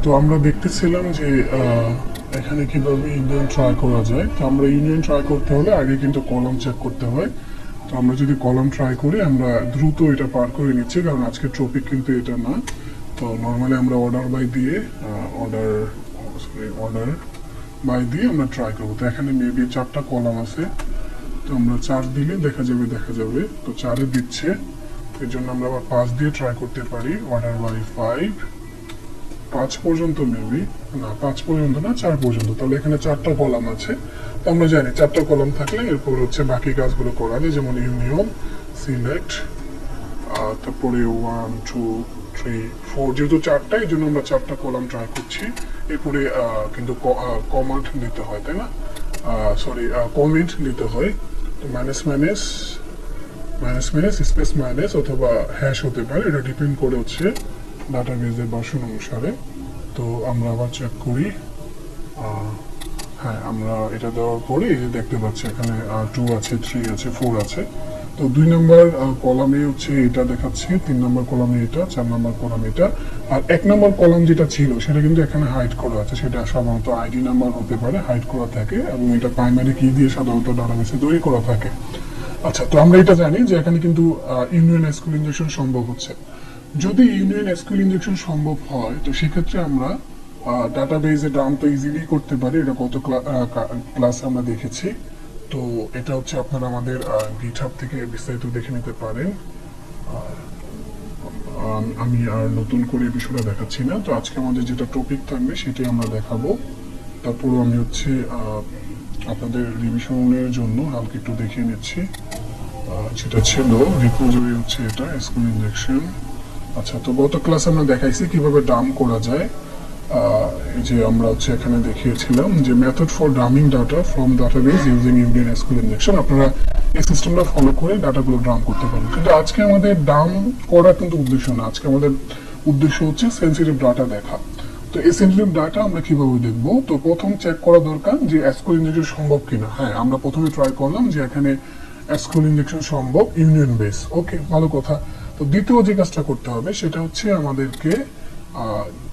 তো আমরা দেখতেছিলাম যে এখানে কিভাবে ইউনিয়ন ট্রাই করা যায়। তো আমরা ইউনিয়ন ট্রাই করতে হলে আগে কিন্তু কলাম চেক করতে হয়। তো আমরা যদি কলাম ট্রাই করি আমরা দ্রুত এটা পার করে নিচ্ছি, কারণ আজকের টপিক কিন্তু এটা না। তো নর্মালি আমরা অর্ডার বাই দিয়ে অর্ডার বাই দিয়ে আমরা ট্রাই করবো। তো এখানে মেবি 4টা কলাম আছে, তো আমরা 4 দিলে দেখা যাবে তো 4-এ দিচ্ছে, এর জন্য আমরা আবার 5 দিয়ে ট্রাই করতে পারি। অর্ডার বাই 5 পর্যন্ত মেবি, না 5 পর্যন্ত না, 4 পর্যন্ত। তাহলে এখানে 4টা কলাম আছে। তো আমরা জানি 4টা কলাম থাকলে এরপর হচ্ছে বাকি কাজগুলো করা যায়, যেমন ইউনিয়ন, সিলেক্ট, তারপরে 1 2 3 4, যেহেতু 4টা এই জন্য আমরা 4টা কলাম ট্রাই করছি। এরপরে কিন্তু কমান্ড নিতে হয়, তাই না? কমেন্ট নিতে হয়। তো মাইনাস স্পেস মাইনাস অথবা হ্যাশ হতে পারে, এটা ডিপেন্ড করে হচ্ছে ডাটাবেজের ভার্সন অনুসারে। তো আমরা আবার চেক করি। হ্যাঁ, আমরা এটা দেওয়ার পরে এই যে দেখতে পাচ্ছি এখানে 2 আছে, 3 আছে, 4 আছে। তো 2 নম্বর কলামে হচ্ছে এটা দেখাচ্ছে, 3 নম্বর কলামে এটা, 4 নম্বর কলামে এটা। আর 1 নম্বর কলাম যেটা ছিল সেটা কিন্তু এখানে হাইড করা আছে, সেটা সাধারণত আইডি নাম্বার হতে পারে, হাইড করা থাকে, এবং এটা প্রাইমারি কি দিয়ে সাধারণত ডাটাবেসে তৈরি করা থাকে। আচ্ছা, তো আমরা এটা জানি যে এখানে কিন্তু ইউনিয়ন এসকিউএল ইনজেকশন সম্ভব হচ্ছে। যদি ইউনিয়ন এসকিউএল ইনজেকশন সম্ভব হয়, তো সেক্ষেত্রে আমরা ডাটাবেজে ডাম্প তো ইজিলি করতে পারি। এটা গত ক্লাসে আমরা দেখেছি। তো এটা হচ্ছে আপনারা আমাদের গিটহাব থেকে বিস্তারিত দেখে নিতে পারেন। আমি আর নতুন করে বিষয়টা দেখাচ্ছি না। তো আজকে আমাদের যেটা টপিক থাকবে সেটাই আমরা দেখাবো। তারপরও আমি হচ্ছে আপনাদের রিভিশনের জন্য হালকা একটু দেখিয়ে নিচ্ছি। যেটা ছিল রিপোজিটরি হচ্ছে এটা এসকিউএল ইনজেকশন। আচ্ছা, তো গত ক্লাসে আমরা দেখাইছি কিভাবে ডাম্প করা যায়। এই যে আমরা হচ্ছে এখানে দেখিয়েছিলাম যে method for ডামিং data from database using union SQL injection. আপনারা এই সিস্টেমটা ফলো করে ডাটাগুলো ডাম্প করতে পারেন। কিন্তু আজকে আমাদের ডাম্প করা কিন্তু উদ্দেশ্য না, আজকে আমাদের উদ্দেশ্য হচ্ছে সেন্সিটিভ ডাটা দেখা। তো এই সেন্সিটিভ ডাটা আমরা কিভাবে দেখবো? তো প্রথম চেক করা দরকার যে এসকিউএল ইনজেকশন সম্ভব কিনা। হ্যাঁ, আমরা প্রথমে ট্রাই করলাম যে এখানে এসকিউএল ইনজেকশন সম্ভব ইউনিয়ন বেস, ওকে, ভালো কথা। তো দ্বিতীয় যে কাজটা করতে হবে সেটা হচ্ছে আমাদেরকে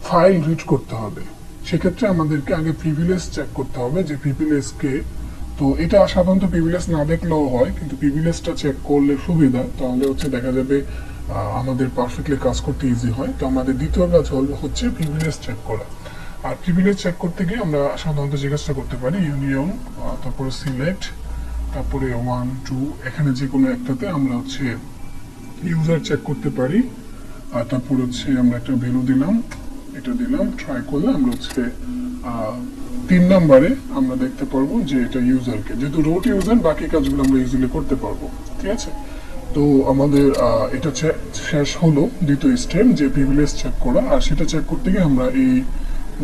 ফাইল রিড করতে হবে। সেক্ষেত্রে আমাদেরকে আগে প্রিভিলেজ চেক করতে হবে যে প্রিভিলেজ কে। তো এটা সাধারণত প্রিভিলেজ না দেখলেও হয়, কিন্তু প্রিভিলেজটা চেক করলে সুবিধা, তাহলে হচ্ছে দেখা যাবে আমাদের পারফেক্টলি কাজ করতে ইজি হয়। তো আমাদের দ্বিতীয় কাজ হচ্ছে প্রিভিলেজ চেক করা। আর প্রিভিলেজ চেক করতে গিয়ে আমরা সাধারণত যে কাজটা করতে পারি, ইউনিয়ন, তারপরে সিলেক্ট, তারপরে 1 2, এখানে যে কোনো একটাতে আমরা হচ্ছে ইউজার চেক করতে পারি। আর তারপর হচ্ছে আমরা একটা ভ্যালু দিলাম, এটা দিলাম, ট্রাই করলে আমরা হচ্ছে 3 নম্বরে আমরা দেখতে পারবো যে এটা ইউজারকে, যেহেতু রুট ইউজার বাকি কাজগুলো আমরা ইজিলি করতে পারবো। ঠিক আছে, তো আমাদের এটা শেষ হলো দ্বিতীয় স্টেপ, যে প্রিভিলেজ চেক করা। আর সেটা চেক করতে গিয়ে আমরা এই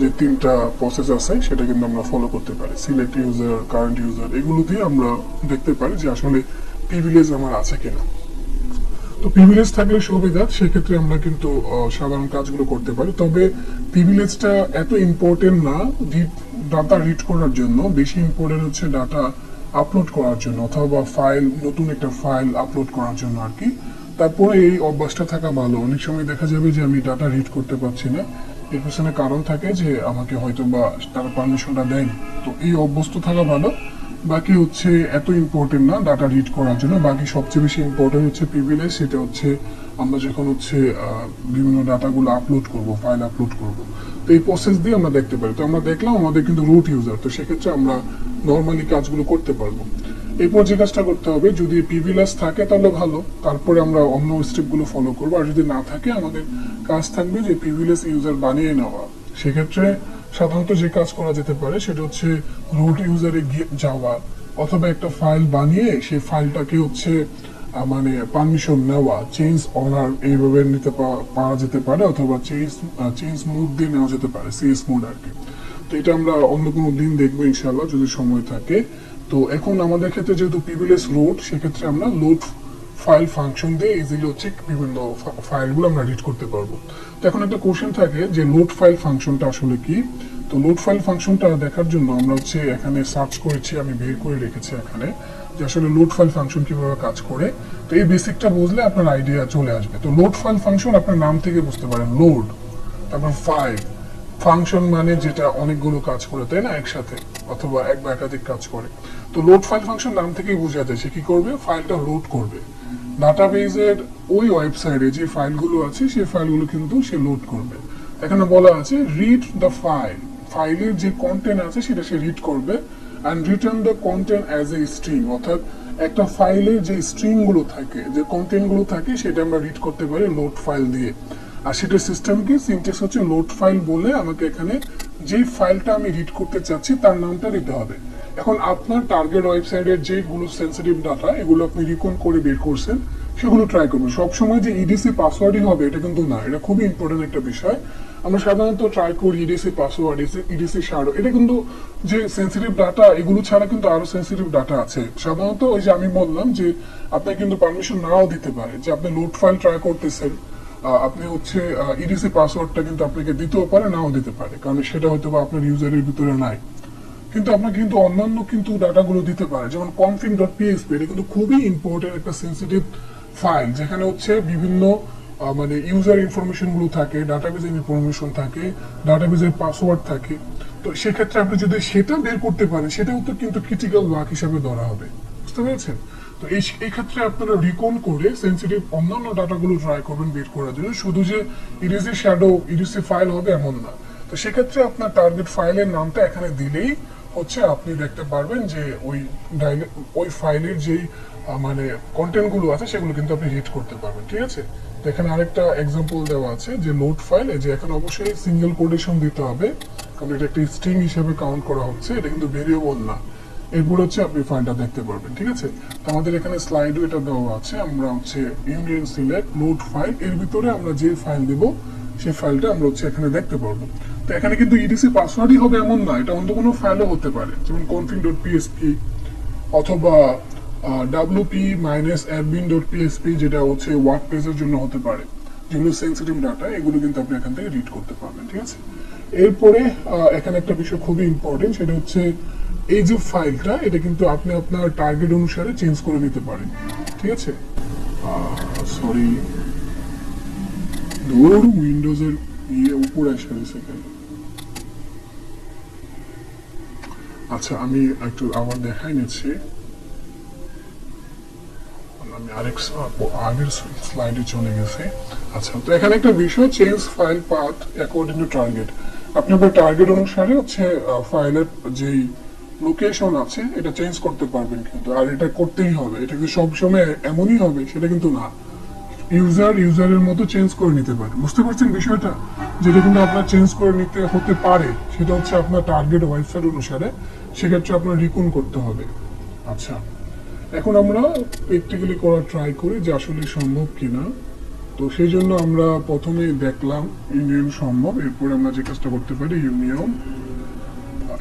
যে 3টা প্রসেস আছে সেটা কিন্তু আমরা ফলো করতে পারি। সিলেক্ট ইউজার, কারেন্ট ইউজার, এগুলো দিয়ে আমরা দেখতে পারি যে আসলে প্রিভিলেজ আমার আছে কিনা। তো প্রিভিলেজ থাকলে সুবিধা, সেক্ষেত্রে আমরা কিন্তু সাধারণ কাজগুলো করতে পারি। তবে প্রিভিলেজটা এত ইম্পর্টেন্ট না ডাটা রিড করার জন্য, বেশি ইম্পর্টেন্ট হচ্ছে ডাটা আপলোড করার জন্য, অথবা নতুন একটা ফাইল আপলোড করার জন্য আর কি। তারপরে এই অভ্যাসটা থাকা ভালো। অনেক সময় দেখা যাবে যে আমি ডাটা রিড করতে পারছি না, এর পেছনে কারণ থাকে যে আমাকে হয়তো বা তারা পারমিশনটা দেয়নি। তো এই অভ্যস্ত থাকা ভালো। বাকি হচ্ছে এত ইম্পর্টেন্ট না ডাটা রিড করার জন্য। বাকি সবচেয়ে বেশি ইম্পর্টেন্ট হচ্ছে প্রিভিলেজ। সেটা হচ্ছে আমরা যখন হচ্ছে বিভিন্ন ডাটাগুলো আপলোড করব, ফাইল আপলোড করব, তো এই প্রসেস দিয়ে আমরা দেখতে পারি। তো আমরা দেখলাম আমাদের কিন্তু রুট ইউজার, তো সেক্ষেত্রে আমরা নর্মালি কাজগুলো করতে পারবো। এরপর যে কাজটা করতে হবে, যদি প্রিভিলেজ থাকে তাহলে ভালো, তারপরে আমরা অন্য স্টেপগুলো ফলো করবো। আর যদি না থাকে, আমাদের কাজ থাকবে যে প্রিভিলেজ ইউজার বানিয়ে নেওয়া। সেক্ষেত্রে সাধারণত যে কাজ করা যেতে পারে সেটা হচ্ছে রুট ইউজারে যাওয়া, অথবা একটা ফাইল বানিয়ে সেই ফাইলটাকে হচ্ছে মানে পারমিশন নেওয়া, চেঞ্জ অনার এইভাবে নিতে পারা যেতে পারে, অথবা চেঞ্জ মোড দিয়ে নেওয়া যেতে পারে, সিএস মোড আর কি। তো এটা আমরা অন্য কোনো দিন দেখবো ইনশাল্লাহ, যদি সময় থাকে। তো এখন আমাদের ক্ষেত্রে যেহেতু প্রিভিলেজ রুট, সেক্ষেত্রে আমরা লোড ফাইল ফাংশন দিয়ে ইজিলি হচ্ছে বিভিন্ন ফাইলগুলো আমরা রিড করতে পারবো। তো এখন একটা কোশ্চেন থাকে যে লোড ফাইল ফাংশনটা আসলে কি। তো লোড ফাইল ফাংশনটা দেখার জন্য আমরা হচ্ছে এখানে সার্চ করেছি, আমি বের করে রেখেছি এখানে, যে আসলে লোড ফাইল ফাংশন কিভাবে কাজ করে। তো এই বেসিকটা বুঝলে আপনার আইডিয়া চলে আসবে। তো লোড ফাইল ফাংশন আপনার নাম থেকে বুঝতে পারেন, লোড, তারপর ফাইল, ফাংশন মানে যেটা অনেকগুলো কাজ করে, তাই না, একসাথে, অথবা এক বা একাধিক কাজ করে। তো লোড ফাইল ফাংশন নাম থেকেই বোঝা যায় সে কি করবে, ফাইলটা লোড করবে। ডাটাবেজের ওই ওয়েবসাইটে যে ফাইলগুলো আছে সেই ফাইলগুলো কিন্তু সে লোড করবে। এখানে বলা আছে রিড দ্য ফাইল, ফাইলের যে কন্টেন্ট আছে সেটা সে রিড করবে, and return the content as a string, অর্থাৎ একটা ফাইলের যে স্ট্রিং গুলো থাকে, যে কন্টেন্ট গুলো থাকে, সেটা আমরা রিড করতে পারি লোড ফাইল দিয়ে। আর সেটার সিস্টেম কি, সিনট্যাক্স হচ্ছে লোড ফাইল বলে আমাকে এখানে যে ফাইলটা আমি রিড করতে চাচ্ছি তার নামটা দিতে হবে। এখন আপনার টার্গেট ওয়েবসাইটের যেগুলো সেন্সিটিভ ডাটা এগুলো আপনি রিকন করে বের করছেন সেগুলো ট্রাই করবেন। সবসময় যে ইডিসি পাসওয়ার্ডই হবে এটা কিন্তু না, এটা খুবই ইম্পর্টেন্ট একটা বিষয়। আমরা সাধারণত ট্রাই করি ইডিসি পাসওয়ার্ড, ইডিসি শ্যাডো, এটা কিন্তু যে সেন্সিটিভ ডাটা এগুলো ছাড়া কিন্তু আরো সেন্সিটিভ ডাটা আছে। সাধারণত ওই যে আমি বললাম যে আপনি কিন্তু পারমিশন নাও দিতে পারে, যে আপনি লোড ফাইল ট্রাই করতেছেন, আপনি হচ্ছে ইডিসি পাসওয়ার্ডটা কিন্তু আপনাকে দিতেও পারে, নাও দিতে পারে, কারণ সেটা হয়তো বা আপনার ইউজারের ভিতরে নাই। কিন্তু আপনাকে কিন্তু অন্যান্য কিন্তু ডাটাগুলো দিতে পারে, যেমন config.php, এটা কিন্তু খুবই ইম্পর্টেন্ট একটা সেন্সিটিভ ফাইল, যেখানে হচ্ছে বিভিন্ন মানে ইউজার ইনফরমেশন গুলো থাকে, ডাটাবেজের ইনফরমেশন থাকে, ডাটাবেজের পাসওয়ার্ড থাকে। তো সেক্ষেত্রে আপনি যদি সেটা বের করতে পারেন সেটাও তো কিন্তু ক্রিটিক্যাল ওয়ার্ক হিসাবে ধরা হবে, বুঝতে পেরেছেন? তো এই ক্ষেত্রে আপনারা রিকন করে সেন্সিটিভ অন্যান্য ডাটাগুলো ট্রাই করবেন বের করার জন্য, শুধু যে ইডিসি শ্যাডো ইডিসি ফাইল হবে এমন না। তো সেক্ষেত্রে আপনার টার্গেট ফাইলের নামটা এখানে দিলেই হচ্ছে আপনি দেখতে পারবেন যে ওই ফাইলের যেই মানে কন্টেন্ট গুলো আছে সেগুলো কিন্তু আপনি রিড করতে পারবেন, ঠিক আছে? তো এখানে আরেকটা এক্সাম্পল দেওয়া আছে যে লোড ফাইল, যে এখানে অবশ্যই সিঙ্গেল কোটেশন দিতে হবে, কারণ এটা একটা স্ট্রিং হিসেবে কাউন্ট করা হচ্ছে, এটা কিন্তু ভেরিয়েবল না। এরপর হচ্ছে আপনি ফাইলটা দেখতে পারবেন, ঠিক আছে? তো আমাদের এখানে স্লাইডও এটা দেওয়া আছে, আমরা হচ্ছে ইউনিয়ন সিলেক্ট লোড ফাইল, এর ভিতরে আমরা যে ফাইল দেব সেই ফাইলটা আমরা হচ্ছে এখানে দেখতে পারবো। তো এখানে কিন্তু ইডিসি পাসওয়ার্ডই হবে এমন না, এটা অন্য কোনো ফাইলও হতে পারে, যেমন config.php অথবা wp-admin.php, যেটা হচ্ছে ওয়ার্ড পেজের জন্য হতে পারে, যেগুলো সেন্সিটিভ ডাটা, এগুলো কিন্তু আপনি এখান থেকে রিড করতে পারবেন, ঠিক আছে? এরপরে এখানে একটা বিষয় খুবই ইম্পর্টেন্ট, সেটা হচ্ছে এই যে ফাইলটা এটা কিন্তু আপনি আপনার টার্গেট অনুসারে চেঞ্জ করে নিতে পারেন, ঠিক আছে? সরি, ধরুন উইন্ডোজের উপরে এসে গেছে এখানে। আচ্ছা, আমি একটু আবার দেখাই নিচ্ছি, আমি আগের স্লাইডে চলে গেছে। আচ্ছা, তো এখানে একটা বিষয়, change file path according to target. আপনি আপনার টার্গেট অনুসারে হচ্ছে ফাইলের যেই লোকেশন আছে এটা চেঞ্জ করতে পারবেন কিন্তু, আর এটা করতেই হবে। এটা কিন্তু সবসময় এমনই হবে সেটা কিন্তু না, ইউজারের মতো চেঞ্জ করে নিতে পারে, বুঝতে পারছেন বিষয়টা? যেটা কিন্তু আপনার চেঞ্জ করে নিতে হতে পারে সেটা হচ্ছে আপনার টার্গেট ওয়েবসাইট অনুসারে, সেক্ষেত্রে আপনার রিকন করতে হবে। আচ্ছা, এখন আমরা প্র্যাকটিক্যালি করা ট্রাই করি যে আসলে সম্ভব কিনা। তো সেই জন্য আমরা প্রথমে দেখলাম ইউনিয়ন সম্ভব, এরপরে আমরা যে কাজটা করতে পারি ইউনিয়ন,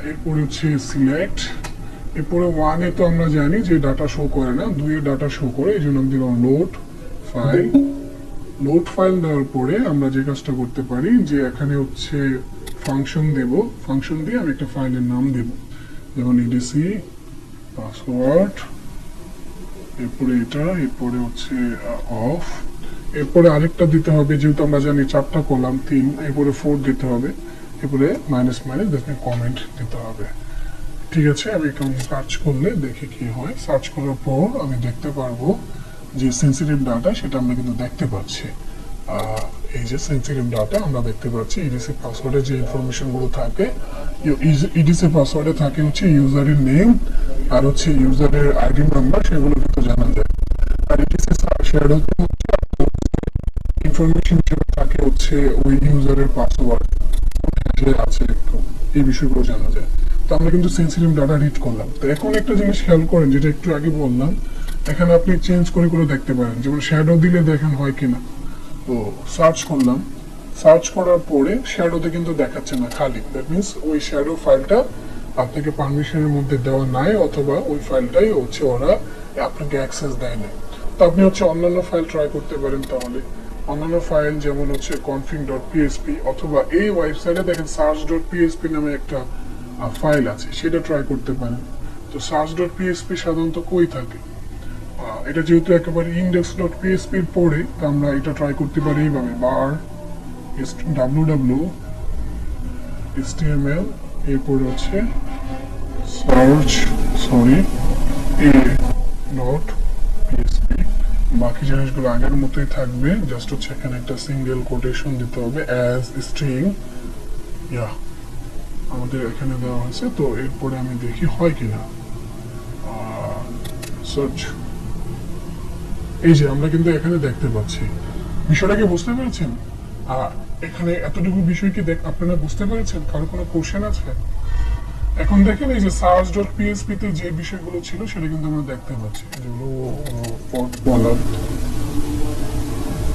এরপরে হচ্ছে সিলেক্ট, এরপরে 1-এ তো আমরা জানি যে ডাটা শো করে না, 2-এ ডাটা শো করে, এই জন্য আমরা দিলাম লোড ফাইল। লোড ফাইল দেওয়ার পরে আমরা যে কাজটা করতে পারি যে এখানে হচ্ছে ফাংশন দেব, ফাংশন দিয়ে আমি একটা ফাইলের নাম দেব, যেমন ইডিসি পাসওয়ার্ড, এরপরে এটা, এরপরে হচ্ছে অফ, এরপরে আরেকটা দিতে হবে, যেহেতু আমরা জানি 4টা কলাম 3, এরপরে 4 দিতে হবে, এরপরে মাইনাস কমেন্ট দিতে হবে, ঠিক আছে? আমি সার্চ করলে দেখি কি হয়। সার্চ করার পর আমি দেখতে পারবো যে সেন্সিটিভ ডাটা সেটা আমরা কিন্তু দেখতে পাচ্ছি। এই যে সেন্সিটিভ ডাটা আমরা দেখতে পাচ্ছি, ইডিসি পাসওয়ার্ডে যে ইনফরমেশন গুলো থাকে, ইডিসি পাসওয়ার্ডে থাকে হচ্ছে ইউজারের নেম আর হচ্ছে ইউজারের আইডি নাম্বার, সেগুলো কিন্তু জানা যায়। আর ইডিসি শ্যাডো ইনফরমেশন হিসেবে থাকে হচ্ছে ওই ইউজারের পাসওয়ার্ড আছে, একটু এই বিষয়গুলো জানা যায়। তো আমরা কিন্তু সেন্সিটিভ ডাটা রিড করলাম। তো এখন একটা জিনিস খেয়াল করেন, যেটা একটু আগে বললাম, এখানে আপনি চেঞ্জ করে করে দেখতে পারেন, যেমন শ্যাডো দিলে দেখেন হয় কিনা। তো সার্চ করলাম, সার্চ করার পরে শ্যাডোতে কিন্তু দেখাচ্ছে না, খালি। দ্যাট মিনস ওই শ্যাডো ফাইলটা আপনাকে পারমিশনের মধ্যে দেওয়া নাই, অথবা ওই ফাইলটাই হচ্ছে ওরা আপনাকে অ্যাক্সেস দেয় না। তো আপনি হচ্ছে অন্যান্য ফাইল ট্রাই করতে পারেন। তাহলে অন্যান্য ফাইল যেমন হচ্ছে config.php, অথবা এই ওয়েবসাইটে দেখেন search.php নামে একটা ফাইল আছে, সেটা ট্রাই করতে পারেন। তো search.php সাধারণত কই থাকে, এটা যেহেতু একেবারে index.php এর পরে, তো আমরা এটা ট্রাই করতে পারি এইভাবে, bar www HTML, এরপরে হচ্ছে সার্চ এ ডট পিএসপি। বাকি জিনিসগুলো আগের মতোই থাকবে, জাস্ট হচ্ছে এখানে একটা সিঙ্গেল কোটেশন দিতে হবে অ্যাজ স্ট্রিং। ইয়া আমাদের এখানে দেওয়া হয়েছে। তো এরপরে আমি দেখি হয় কিনা। সার্চ, এই যে আমরা কিন্তু এখানে দেখতে পাচ্ছি। বিষয়টা কি বুঝতে পেরেছেন? এখানে এতটুকু বিষয় কি আপনারা বুঝতে পেরেছেন? কারো কোনো কোশ্চেন আছে? এখন দেখেন এই যে সার্চ ডট পিএসপি তে যে বিষয়গুলো ছিল সেটা কিন্তু আমরা দেখতে পাচ্ছি, যেগুলো বলার।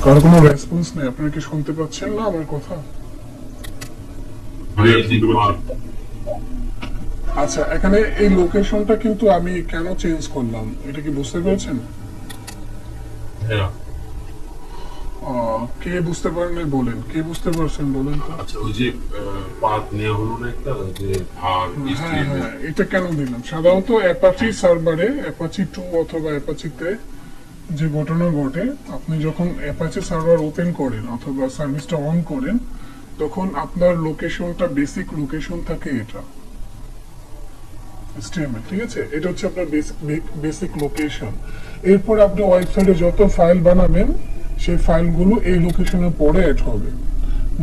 কারো কোনো রেসপন্স নেই। আপনারা কি শুনতে পাচ্ছেন না আমার কথা? আচ্ছা, এখানে এই লোকেশনটা কিন্তু আমি কেন চেঞ্জ করলাম এটা কি বুঝতে পেরেছেন? কে বুঝতে পারেন বলেন, কে বুঝতে পারছেন বলেন তো। আচ্ছা, ওই যে পাথ নেওয়া হলো না একটা, যে ভার হ্যাঁ, এটা কেন দিলাম? সাধারণত অ্যাপাচি সার্ভারে, অ্যাপাচি 2 অথবা অ্যাপাচিতে যে ঘটনা ঘটে, আপনি যখন অ্যাপাচি সার্ভার ওপেন করেন অথবা সার্ভিসটা অন করেন, তখন আপনার লোকেশনটা, বেসিক লোকেশন থাকে এটা HTML, ঠিক আছে? এটা হচ্ছে আপনার বেসিক লোকেশন। এরপর আপনি ওয়েবসাইটে যত ফাইল বানাবেন সেই ফাইলগুলো এই লোকেশনের পরে অ্যাড হবে।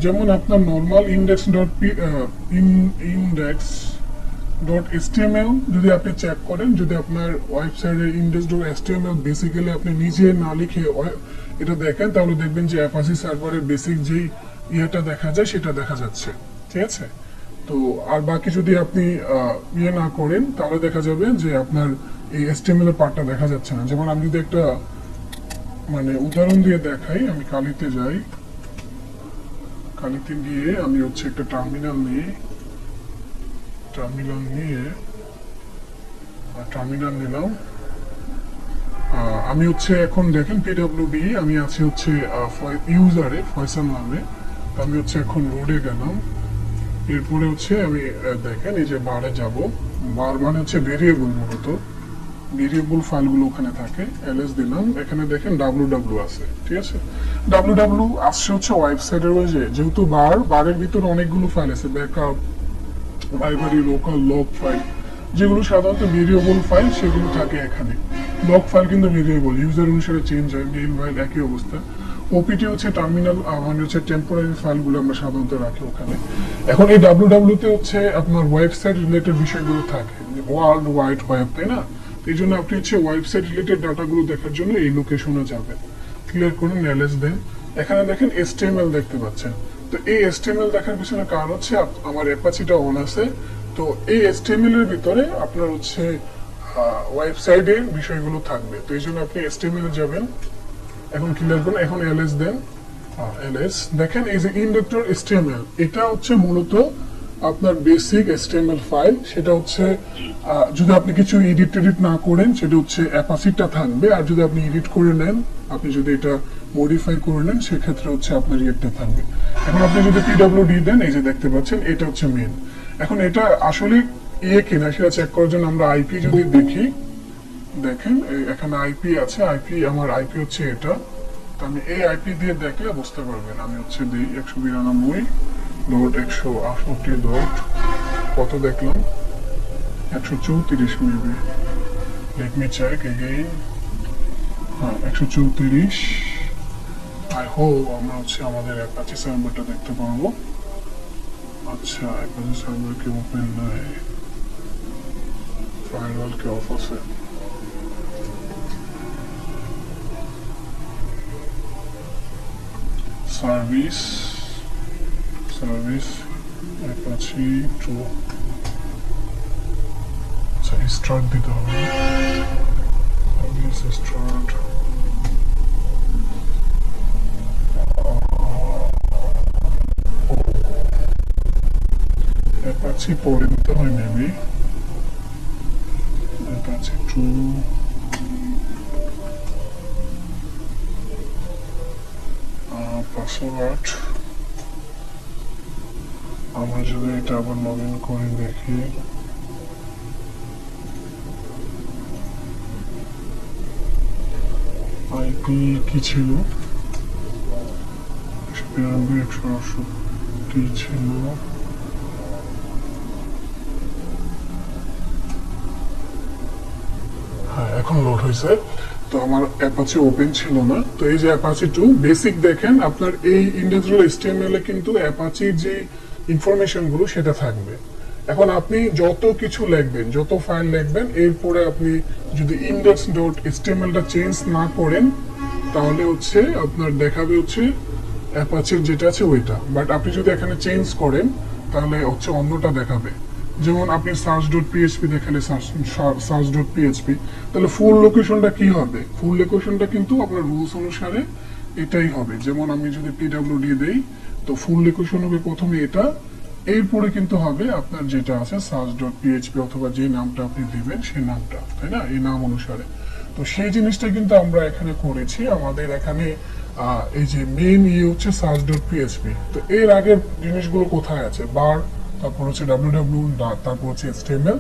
যেমন আপনার নর্মাল index.html যদি আপনি চেক করেন, যদি আপনার ওয়েবসাইটের index.html বেসিক্যালি আপনি নিজে না লিখে এটা দেখেন, তাহলে দেখবেন যে অ্যাপাচি সার্ভারের বেসিক যেই ইয়েটা দেখা যায় সেটা দেখা যাচ্ছে, ঠিক আছে? তো আর বাকি যদি আপনি ইয়ে না করেন তাহলে দেখা যাবে যে আপনার এই HTML এর পার্টটা দেখা যাচ্ছে না। যেমন আমি যদি একটা মানে উদাহরণ দিয়ে দেখাই, আমি কালিতে যাই, কালিতে গিয়ে আমি হচ্ছে একটা টার্মিনাল নিলাম। আমি হচ্ছে এখন দেখেন PWD, আমি আছি হচ্ছে ইউজারে ফয়সাল নামে। আমি হচ্ছে এখন রোডে গেলাম। এরপরে হচ্ছে আমি দেখেন এই যে বারে যাব, বার মানে হচ্ছে ভেরিয়েবল, মূলত ভেরিয়েবল ফাইলগুলো ওখানে থাকে। ls দিলাম, এখানে দেখেন ww আছে, ঠিক আছে? ww আসছে হচ্ছে ওয়েবসাইটের ওয়ে, যেহেতু বারের ভিতরে অনেকগুলো ফাইল আছে, backup, library, local, log file, যেগুলো সাধারণত ভেরিয়েবল ফাইল সেগুলো থাকে এখানে। লগ ফাইল কিন্তু ভেরিয়েবল, ইউজার অনুসারে চেঞ্জ হয়, মেইল ফাইল একই অবস্থা। ওপিটি হচ্ছে টার্মিনাল, মানে হচ্ছে টেম্পোরারি ফাইলগুলো আমরা সাধারণত রাখি ওখানে। এখন এই ww তে হচ্ছে আপনার ওয়েবসাইট রিলেটেড বিষয়গুলো থাকে, ওয়ার্ল্ড ওয়াইড ওয়েব, তাই না? এই জন্য আপনি হচ্ছে ওয়েবসাইট রিলেটেড ডাটাগুলো দেখার জন্য এই লোকেশনে যাবেন। ক্লিয়ার করুন, ls দেন। এখানে দেখেন HTML দেখতে পাচ্ছেন। তো এই HTML দেখার পিছনে কারণ হচ্ছে আমার অ্যাপাচিটা অন আছে। তো এই HTML এর ভিতরে আপনার হচ্ছে ওয়েবসাইটের বিষয়গুলো থাকবে। তো এই জন্য আপনি HTML এ যাবেন। এখন ক্লিয়ার করুন, এখন ls দেন। ls দেখেন এই যে ইন্ডেক্টর HTML, এটা হচ্ছে মূলত আপনার বেসিক HTML ফাইল। সেটা হচ্ছে যদি আপনি কিছু এডিট না করেন সেটা হচ্ছে অ্যাপাচিটা থাকবে, আর যদি আপনি এডিট করে নেন, আপনি যদি এটা মডিফাই করে নেন, সেক্ষেত্রে হচ্ছে আপনার ইয়েটা থাকবে। এখন আপনি যদি PWD দেন, এই যে দেখতে পাচ্ছেন এটা হচ্ছে মেন। এখন এটা আসলে ইয়ে কিনা সেটা চেক করার জন্য আমরা আইপি যদি দেখি, দেখেন এখানে আইপি আছে, আমার আইপি হচ্ছে এটা। তো আমি এই আইপি দিয়ে দেখলে বুঝতে পারবেন। আমি হচ্ছে দিই 192.168. কত দেখলাম? 134 maybe. Let me check again. হ্যাঁ, 134। আই হোপ আমরা হচ্ছে আমাদের অ্যাপাচি সার্ভারটা দেখতে পারবো। আচ্ছা, অ্যাপাচি সার্ভার কি ওপেন নাই, ফায়ারওয়াল কি অফ আছে? Service Apache 2। আচ্ছা, স্টার্ট দিতে হবে। Service start. অ্যাপাচি পরে দিতে হয় মেবি। Apache 2, password. আমরা যদি এটা আবার লগ ইন করে দেখি, আইপি কি ছিল? 192.168 ছিল। এখন লোড হয়েছে। তো আমার অ্যাপাচি ওপেন ছিল না, তো এই যে অ্যাপাচি 2 বেসিক দেখেন, আপনার এই ইন্ডিভিজুয়াল HTML এ কিন্তু অ্যাপাচির যে ইনফরমেশন গুলো সেটা থাকবে। এখন আপনি যত কিছু লিখবেন, যত ফাইল লিখবেন, এরপরে আপনি যদি index.html টা চেঞ্জ না করেন তাহলে হচ্ছে আপনার দেখাবে হচ্ছে অ্যাপাচির যেটা আছে ওইটা। বাট আপনি যদি এখানে চেঞ্জ করেন তাহলে হচ্ছে অন্যটা দেখাবে। যেমন আপনি search.php দেখালে search.php, তাহলে ফুল লোকেশনটা কি হবে? ফুল লোকেশনটা কিন্তু আপনার রুলস অনুসারে এটাই হবে। যেমন আমি যদি pwd দেই, তো ফুল লোকেশন হবে প্রথমে এটা, এরপরে কিন্তু হবে আপনার যেটা আছে search.php অথবা যে নামটা আপনি দিবেন সেই নামটা, তাই না? এই নাম অনুসারে। তো সেই জিনিসটা কিন্তু আমরা এখানে করেছি। আমাদের এখানে এই যে মেইন হচ্ছে search.php। তো এর আগের জিনিসগুলো কোথায় আছে? বার, তারপর হচ্ছে www, তারপর হচ্ছে HTML,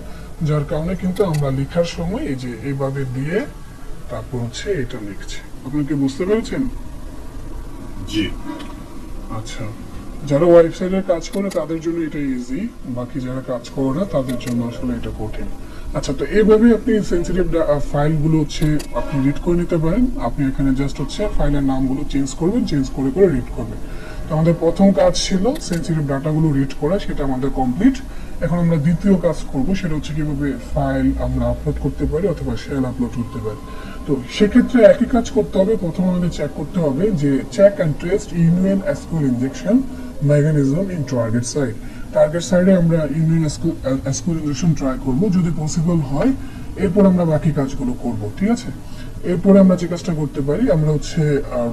যার কারণে কিন্তু আমরা লেখার সময় এই যে এইভাবে দিয়ে তারপর হচ্ছে এটা লিখছি। আপনি কি বুঝতে পেরেছেন? জি। আচ্ছা, যারা ওয়েবসাইটের কাজ করে তাদের জন্য এটা ইজি, বাকি যারা কাজ করে না তাদের জন্য আসলে এটা কঠিন। আচ্ছা, তো এইভাবে আপনি সেনসিটিভ ফাইলগুলো হচ্ছে আপনি রিড করে নিতে পারেন। আপনি এখানে জাস্ট হচ্ছে ফাইলের নামগুলো চেঞ্জ করবেন, চেঞ্জ করে করে রিড করবেন। তো আমাদের প্রথম কাজ ছিল সেনসিটিভ ডাটাগুলো রিড করা, সেটা আমাদের কমপ্লিট। এখন আমরা দ্বিতীয় কাজ করব, সেটা হচ্ছে কিভাবে ফাইল আমরা আপলোড করতে পারি অথবা শেল আপলোড করতে পারি। তো সেক্ষেত্রে একই কাজ করতে হবে। প্রথমে আমাদের চেক করতে হবে যে check and ট্রেস্ট union SQL injection mechanism in target side. Target সাইডে আমরা ইউনিয়ন এসকিউএল ইনজেকশন ট্রাই করব, যদি পসিবল হয় এরপর আমরা বাকি কাজগুলো করব, ঠিক আছে? এরপরে আমরা যে কাজটা করতে পারি, আমরা হচ্ছে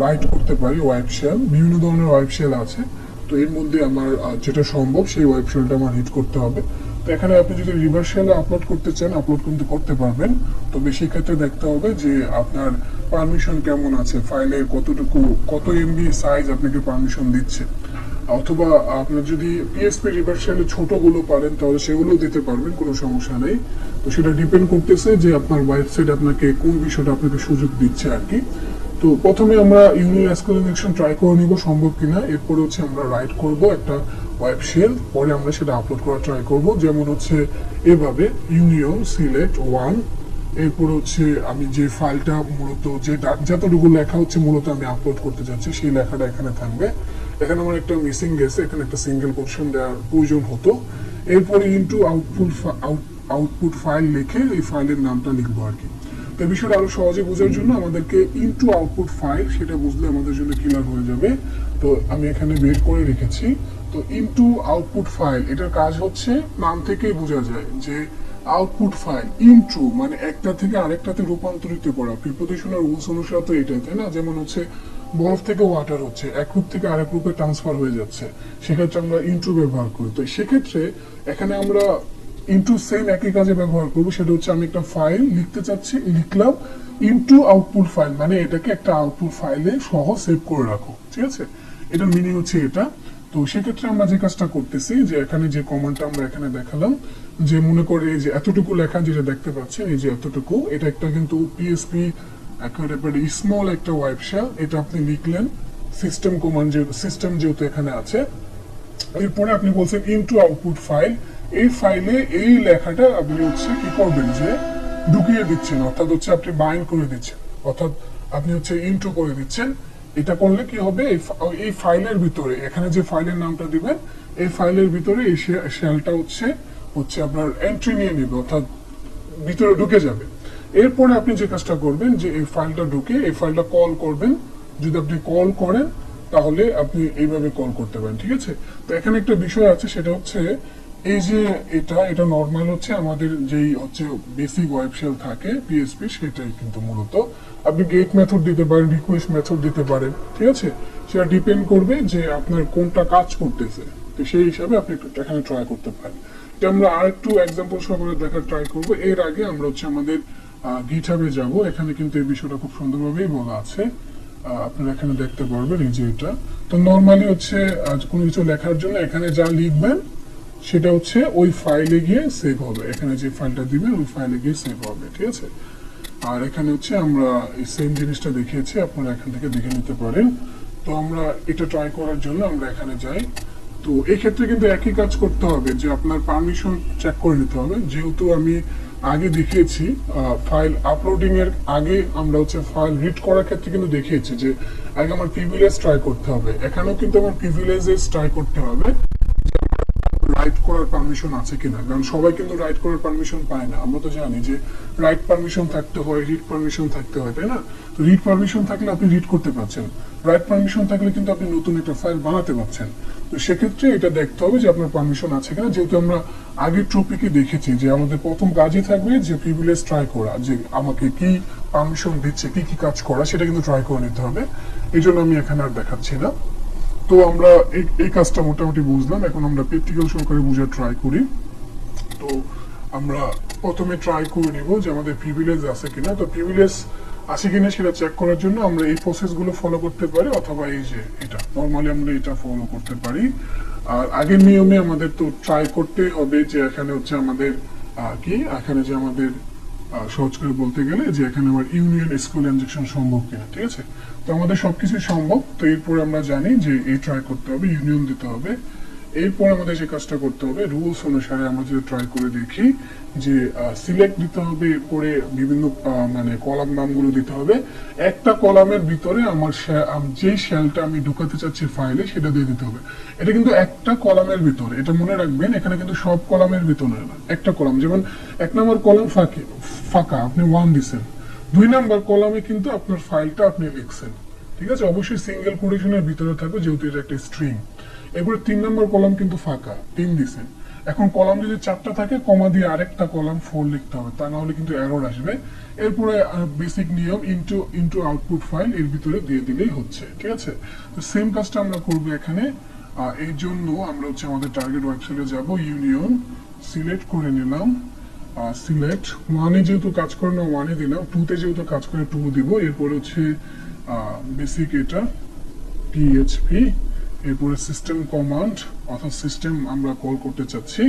রাইট করতে পারি ওয়েব শেল। বিভিন্ন ধরনের ওয়েব শেল আছে, তো এর মধ্যে আমার যেটা সম্ভব সেই ওয়েব শেলটা আমার হিট করতে হবে। তো এখানে আপনি যদি রিভার্স শেলে আপলোড করতে চান আপলোড কিন্তু করতে পারবেন, তবে সেক্ষেত্রে দেখতে হবে যে আপনার পারমিশন কেমন আছে, ফাইলের কতটুকু, কত এমবি সাইজ আপনাকে পারমিশন দিচ্ছে। অথবা আপনার যদি পিএসপি রিভার্স শেলে ছোটগুলো পারেন তাহলে সেগুলো দিতে পারবেন, কোনো সমস্যা নেই। তো সেটা ডিপেন্ড করতেছে যে আপনার ওয়েবসাইট আপনাকে কোন বিষয়টা আপনাকে সুযোগ দিচ্ছে আর কি। তো প্রথমে আমরা ইউনিয়ন এসকিউএল ইনজেকশন ট্রাই করে নিব সম্ভব কিনা, এরপরে হচ্ছে আমরা রাইট করব একটা ওয়েব শেল, পরে আমরা সেটা আপলোড করা ট্রাই করব। যেমন হচ্ছে এভাবে ইউনিয়ন সিলেক্ট 1, এরপর হচ্ছে আমি যে ফাইলটা মূলত যতটুকু লেখা হচ্ছে মূলত আমি আপলোড করতে যাচ্ছি সেই লেখাটা এখানে থাকবে। এখানে আমার একটা মিসিং গেছে, এখানে একটা সিঙ্গেল কোটেশন দেওয়ার প্রয়োজন হতো। এরপরে ইনটু আউটপুট ফাইল লিখে এই ফাইলের নামটা লিখবো আর কি। তো বিষয়টা আরো সহজে বোঝার জন্য আমাদেরকে ইনটু আউটপুট ফাইল, সেটা বুঝলে আমাদের জন্য ক্লিয়ার হয়ে যাবে। তো আমি এখানে বের করে রেখেছি। তো ইনটু আউটপুট ফাইল, এটার কাজ হচ্ছে নাম থেকেই বোঝা যায় যে আউটপুট ফাইল ইনটু মানে একটা থেকে আরেকটাতে রূপান্তরিত করা। প্রিপোজিশনাল রুলস অনুসারে তো এটাই, তাই না? যেমন হচ্ছে বরফ থেকে ওয়াটার হচ্ছে এক রূপ থেকে আরেক রূপে ট্রান্সফার হয়ে যাচ্ছে, সেক্ষেত্রে আমরা ইনটু ব্যবহার করি। তো সেক্ষেত্রে এখানে আমরা ইনটু সেম একই কাজে ব্যবহার করবো, সেটা হচ্ছে আমি একটা ফাইল লিখতে চাচ্ছি, লিখলাম ইনটু আউটপুট ফাইল, মানে এটাকে একটা আউটপুট ফাইলে সহ সেভ করে রাখো, ঠিক আছে? এটার মিনিং হচ্ছে এটা। তো সেক্ষেত্রে আমরা যে কাজটা করতেছি যে এখানে যে কমান্ডটা আমরা এখানে দেখালাম, যে মনে করে এই যে এতটুকু লেখা যেটা দেখতে পাচ্ছেন, এই যে এতটুকু, এটা একটা কিন্তু পিএসপি একেবারে স্মল একটা ওয়েব শেল। এটা আপনি লিখলেন সিস্টেম কমান্ড, যেহেতু সিস্টেম যেহেতু এখানে আছে। এরপরে আপনি বলছেন ইনটু আউটপুট ফাইল, এই ফাইলে এই লেখাটা আপনি হচ্ছে কি করবেন যে ঢুকিয়ে দিচ্ছেন, অর্থাৎ হচ্ছে আপনি বাইন্ড করে দিচ্ছেন, অর্থাৎ আপনি হচ্ছে ইনটু করে দিচ্ছেন। এটা করলে কি হবে, এই ফাইলের ভিতরে এখানে যে ফাইলের নামটা দিবেন এই ফাইলের ভিতরে এই শেলটা হচ্ছে আপনার এন্ট্রি নিয়ে নেবে, অর্থাৎ ভিতরে ঢুকে যাবে। এরপরে আপনি যে কাজটা করবেন যে এই ফাইলটা ঢুকে এই ফাইলটা কল করবেন। যদি আপনি কল করেন তাহলে আপনি এইভাবে কল করতে পারেন, ঠিক আছে? তো এখানে একটা বিষয় আছে, সেটা হচ্ছে এই যে এটা নর্মাল হচ্ছে আমাদের যেই হচ্ছে বেসিক ওয়েব শেল থাকে পিএসপি, সেটাই কিন্তু মূলত আপনি গেট মেথড দিতে পারেন, রিকোয়েস্ট মেথড দিতে পারেন, ঠিক আছে? সেটা ডিপেন্ড করবে যে আপনার কোনটা কাজ করতেছে। তো সেই হিসাবে আপনি একটু এখানে ট্রাই করতে পারেন। এটা আমরা আর একটু এক্সাম্পল সহকারে দেখার ট্রাই করবো। এর আগে আমরা হচ্ছে আমাদের গিটহাবে যাব। এখানে কিন্তু এই বিষয়টা খুব সুন্দরভাবেই বলা আছে, আপনারা এখানে দেখতে পারবেন এই যে এটা। তো নর্মালি হচ্ছে কোনো কিছু লেখার জন্য এখানে যা লিখবেন সেটা হচ্ছে ওই ফাইলে গিয়ে সেভ হবে, এখানে যে ফাইলটা দিবেন ওই ফাইলে গিয়ে সেভ হবে, ঠিক আছে? আর এখানে হচ্ছে আমরা এই সেম জিনিসটা দেখিয়েছি, আপনারা এখান থেকে দেখে নিতে পারেন। তো আমরা এটা ট্রাই করার জন্য আমরা এখানে যাই। তো এই ক্ষেত্রে কিন্তু একই কাজ করতে হবে যে আপনার পারমিশন চেক করে নিতে হবে। যেহেতু আমি আগে দেখিয়েছি ফাইল আপলোডিং এর আগে আমরা হচ্ছে ফাইল রিড করার ক্ষেত্রে কিন্তু দেখিয়েছি যে আগে আমার প্রিভিলেজ ট্রাই করতে হবে। এখানেও কিন্তু আমার প্রিভিলেজেস ট্রাই করতে হবে রাইট করার পারমিশন আছে কিনা, কারণ সবাই কিন্তু রাইট করার পারমিশন পায় না। আমরা তো জানি যে রাইট পারমিশন থাকতে হয়, রিড পারমিশন থাকতে হয়, তাই না? তো রিড পারমিশন থাকলে আপনি রিড করতে পারছেন, রাইট পারমিশন থাকলে কিন্তু আপনি নতুন একটা ফাইল বানাতে পারছেন। তো সেক্ষেত্রে এটা দেখতে হবে যে আপনার পারমিশন আছে কিনা, যেহেতু আমরা আগের টপিকে দেখেছি যে আমাদের প্রথম কাজই থাকবে যে প্রিভিলেজ ট্রাই করা, যে আমাকে কি পারমিশন দিচ্ছে, কি কি কাজ করা সেটা কিন্তু ট্রাই করে নিতে হবে। এই জন্য আমি এখানে আর দেখাচ্ছি না। তো আমরা এই কাজটা মোটামুটি বুঝলাম, এখন আমরা প্র্যাকটিক্যাল সহকারে বোঝার ট্রাই করি। তো আমরা প্রথমে ট্রাই করে নিব যে আমাদের প্রিভিলেজ আছে কিনা। তো প্রিভিলেজ আছে কিনা সেটা চেক করার জন্য আমরা এই প্রসেসগুলো ফলো করতে পারি, অথবা এই যে এটা নর্মালি আমরা এটা ফলো করতে পারি। আর আগের নিয়মে আমাদের তো ট্রাই করতে হবে যে এখানে হচ্ছে আমাদের কি এখানে যে আমাদের সহজ করে বলতে গেলে যে এখানে আমার ইউনিয়ন এসকিউএল ইনজেকশন সম্ভব কিনা, ঠিক আছে? তো আমাদের সবকিছু সম্ভব। তো এরপরে আমরা জানি যে এই ট্রাই করতে হবে, ইউনিয়ন দিতে হবে। এরপর আমাদের যে কাজটা করতে হবে রুলস অনুসারে আমরা যদি ট্রাই করে দেখি যে সিলেক্ট দিতে হবে, এরপরে বিভিন্ন মানে কলাম নামগুলো দিতে হবে। একটা কলামের ভিতরে আমার যে শেলটা আমি ঢুকাতে চাচ্ছি ফাইলে সেটা দিয়ে দিতে হবে। এটা কিন্তু একটা কলামের ভিতরে, এটা মনে রাখবেন, এখানে কিন্তু সব কলামের ভিতরে না, একটা কলাম। যেমন 1 নম্বর কলাম ফাঁকা, আপনি 1 দিচ্ছেন। 2 নম্বর কলামে কিন্তু আপনার ফাইলটা আপনি লিখছেন, ঠিক আছে? অবশ্যই সিঙ্গেল কোটেশনের ভিতরে থাকবে যেহেতু এটা একটা স্ট্রিং। এরপরে 3 নম্বর কলাম কিন্তু ফাঁকা, 3 দিচ্ছেন। এখন কলাম যদি 4টা থাকে কমা দিয়ে আরেকটা কলাম 4 লিখতে হবে, তা না হলে কিন্তু এরর আসবে। এরপরে বেসিক নিয়ম ইনটু আউটপুট ফাইল এর ভিতরে দিয়ে দিলেই হচ্ছে, ঠিক আছে? তো সেম কাজটা আমরা করব এখানে। এই জন্য আমরা হচ্ছে আমাদের টার্গেট ওয়েবসাইটে যাব, ইউনিয়ন সিলেক্ট করে নিলাম, সিলেক্ট 1-এ যেহেতু কাজ করে না 1-এ দিলাম, 2-তে যেহেতু কাজ করে 2 দিব। এরপরে হচ্ছে বেসিক এটা পিএইচপি, এরপরে সিস্টেম কমান্ড অর্থাৎ সিস্টেম আমরা কল করতে চাচ্ছি,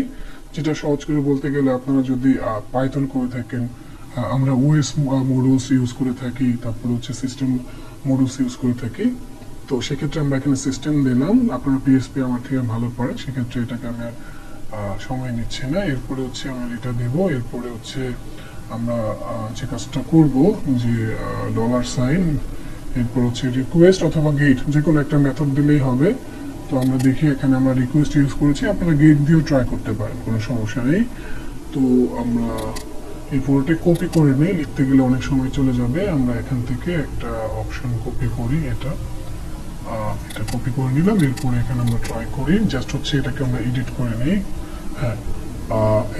যেটা সহজ করে বলতে গেলে আপনারা যদি পাইথন করে থাকেন, আমরা ওএস মডুলস ইউজ করে থাকি, তারপর হচ্ছে সিস্টেম মডুলস ইউজ করে থাকি। তো সেক্ষেত্রে আমরা এখানে সিস্টেম দিলাম। আপনারা পিএসপি আমার থেকে ভালো পারেন, সেক্ষেত্রে এটাকে আমি আর সময় নিচ্ছি না। এরপরে হচ্ছে আমরা এটা দেব। এরপরে হচ্ছে আমরা যে কাজটা করব যে $, এরপর হচ্ছে রিকোয়েস্ট অথবা গেট, যে কোনো একটা মেথড দিলেই হবে। তো আমরা দেখি এখানে আমরা রিকোয়েস্ট ইউজ করেছি, আপনারা গেট দিয়েও ট্রাই করতে পারেন, কোনো সমস্যা নেই। তো আমরা এই পুরোটা কপি করে নিই, লিখতে গেলে অনেক সময় চলে যাবে। আমরা এখান থেকে একটা অপশন কপি করি, এটা কপি করে নিলাম। এরপরে এখানে আমরা ট্রাই করি, জাস্ট হচ্ছে এটাকে আমরা এডিট করে নিই। হ্যাঁ,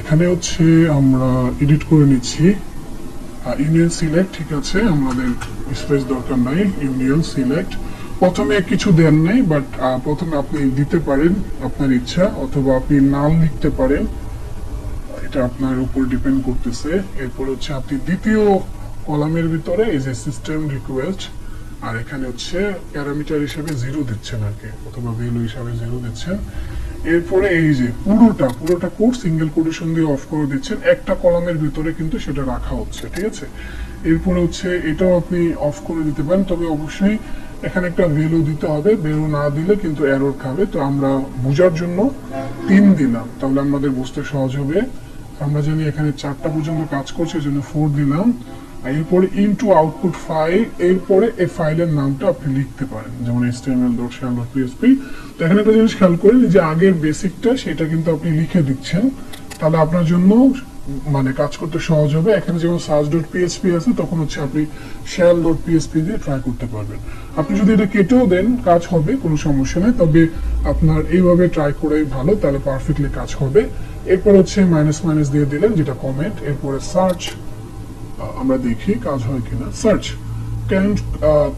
এখানে হচ্ছে আমরা এডিট করে নিচ্ছি ইউনিয়ন সিলেক্ট, ঠিক আছে? আমাদের স্পেস দরকার নাই, ইউনিয়ন সিলেক্ট। প্রথমে কিছু দেন নাই, বাট প্রথমে আপনি দিতে পারেন আপনার ইচ্ছা, অথবা আপনি নাম লিখতে পারেন, এটা আপনার উপর ডিপেন্ড করতেছে। এরপর হচ্ছে আপনি দ্বিতীয় কলামের ভিতরে এই যে সিস্টেম রিকোয়েস্ট, আর এখানে হচ্ছে প্যারামিটার হিসেবে 0 দিচ্ছেন আর কি, অথবা ভ্যালু হিসাবে 0 দিচ্ছেন। এরপরে এই যে পুরোটা কোড সিঙ্গেল কোটেশন দিয়ে অফ করে দিচ্ছেন, একটা কলামের ভিতরে কিন্তু সেটা রাখা হচ্ছে, ঠিক আছে? এরপরে হচ্ছে এটাও আপনি অফ করে দিতে পারেন, তবে অবশ্যই এখানে একটা ভ্যালু দিতে হবে, ভ্যালু না দিলে কিন্তু এরর খাবে। তো আমরা বোঝার জন্য 3 দিলাম, তাহলে আমাদের বুঝতে সহজ হবে। আমরা জানি এখানে 4টা পর্যন্ত কাজ করছে, এই জন্য 4 দিলাম। এরপরে ইনটু আউটপুট ফাইল, এরপরে এই ফাইলের নামটা আপনি লিখতে পারেন, যেমন html.shell.php। তো এখানে একটা জিনিস খেয়াল করেন যে আগের বেসিকটা সেটা কিন্তু আপনি লিখে দিচ্ছেন, তাহলে আপনার জন্য মানে কাজ করতে সহজ হবে। এখানে যেমন search.php আছে, তখন হচ্ছে আপনি shell.php দিয়ে ট্রাই করতে পারবেন। আপনি যদি এটা কেটেও দেন কাজ হবে, কোনো সমস্যা নেই, তবে আপনার এইভাবে ট্রাই করাই ভালো, তাহলে পারফেক্টলি কাজ হবে। এরপর হচ্ছে মাইনাস দিয়ে দিলেন, যেটা কমেন্ট। এরপরে সার্চ, আমরা দেখি কাজ হয় কিনা। সার্চ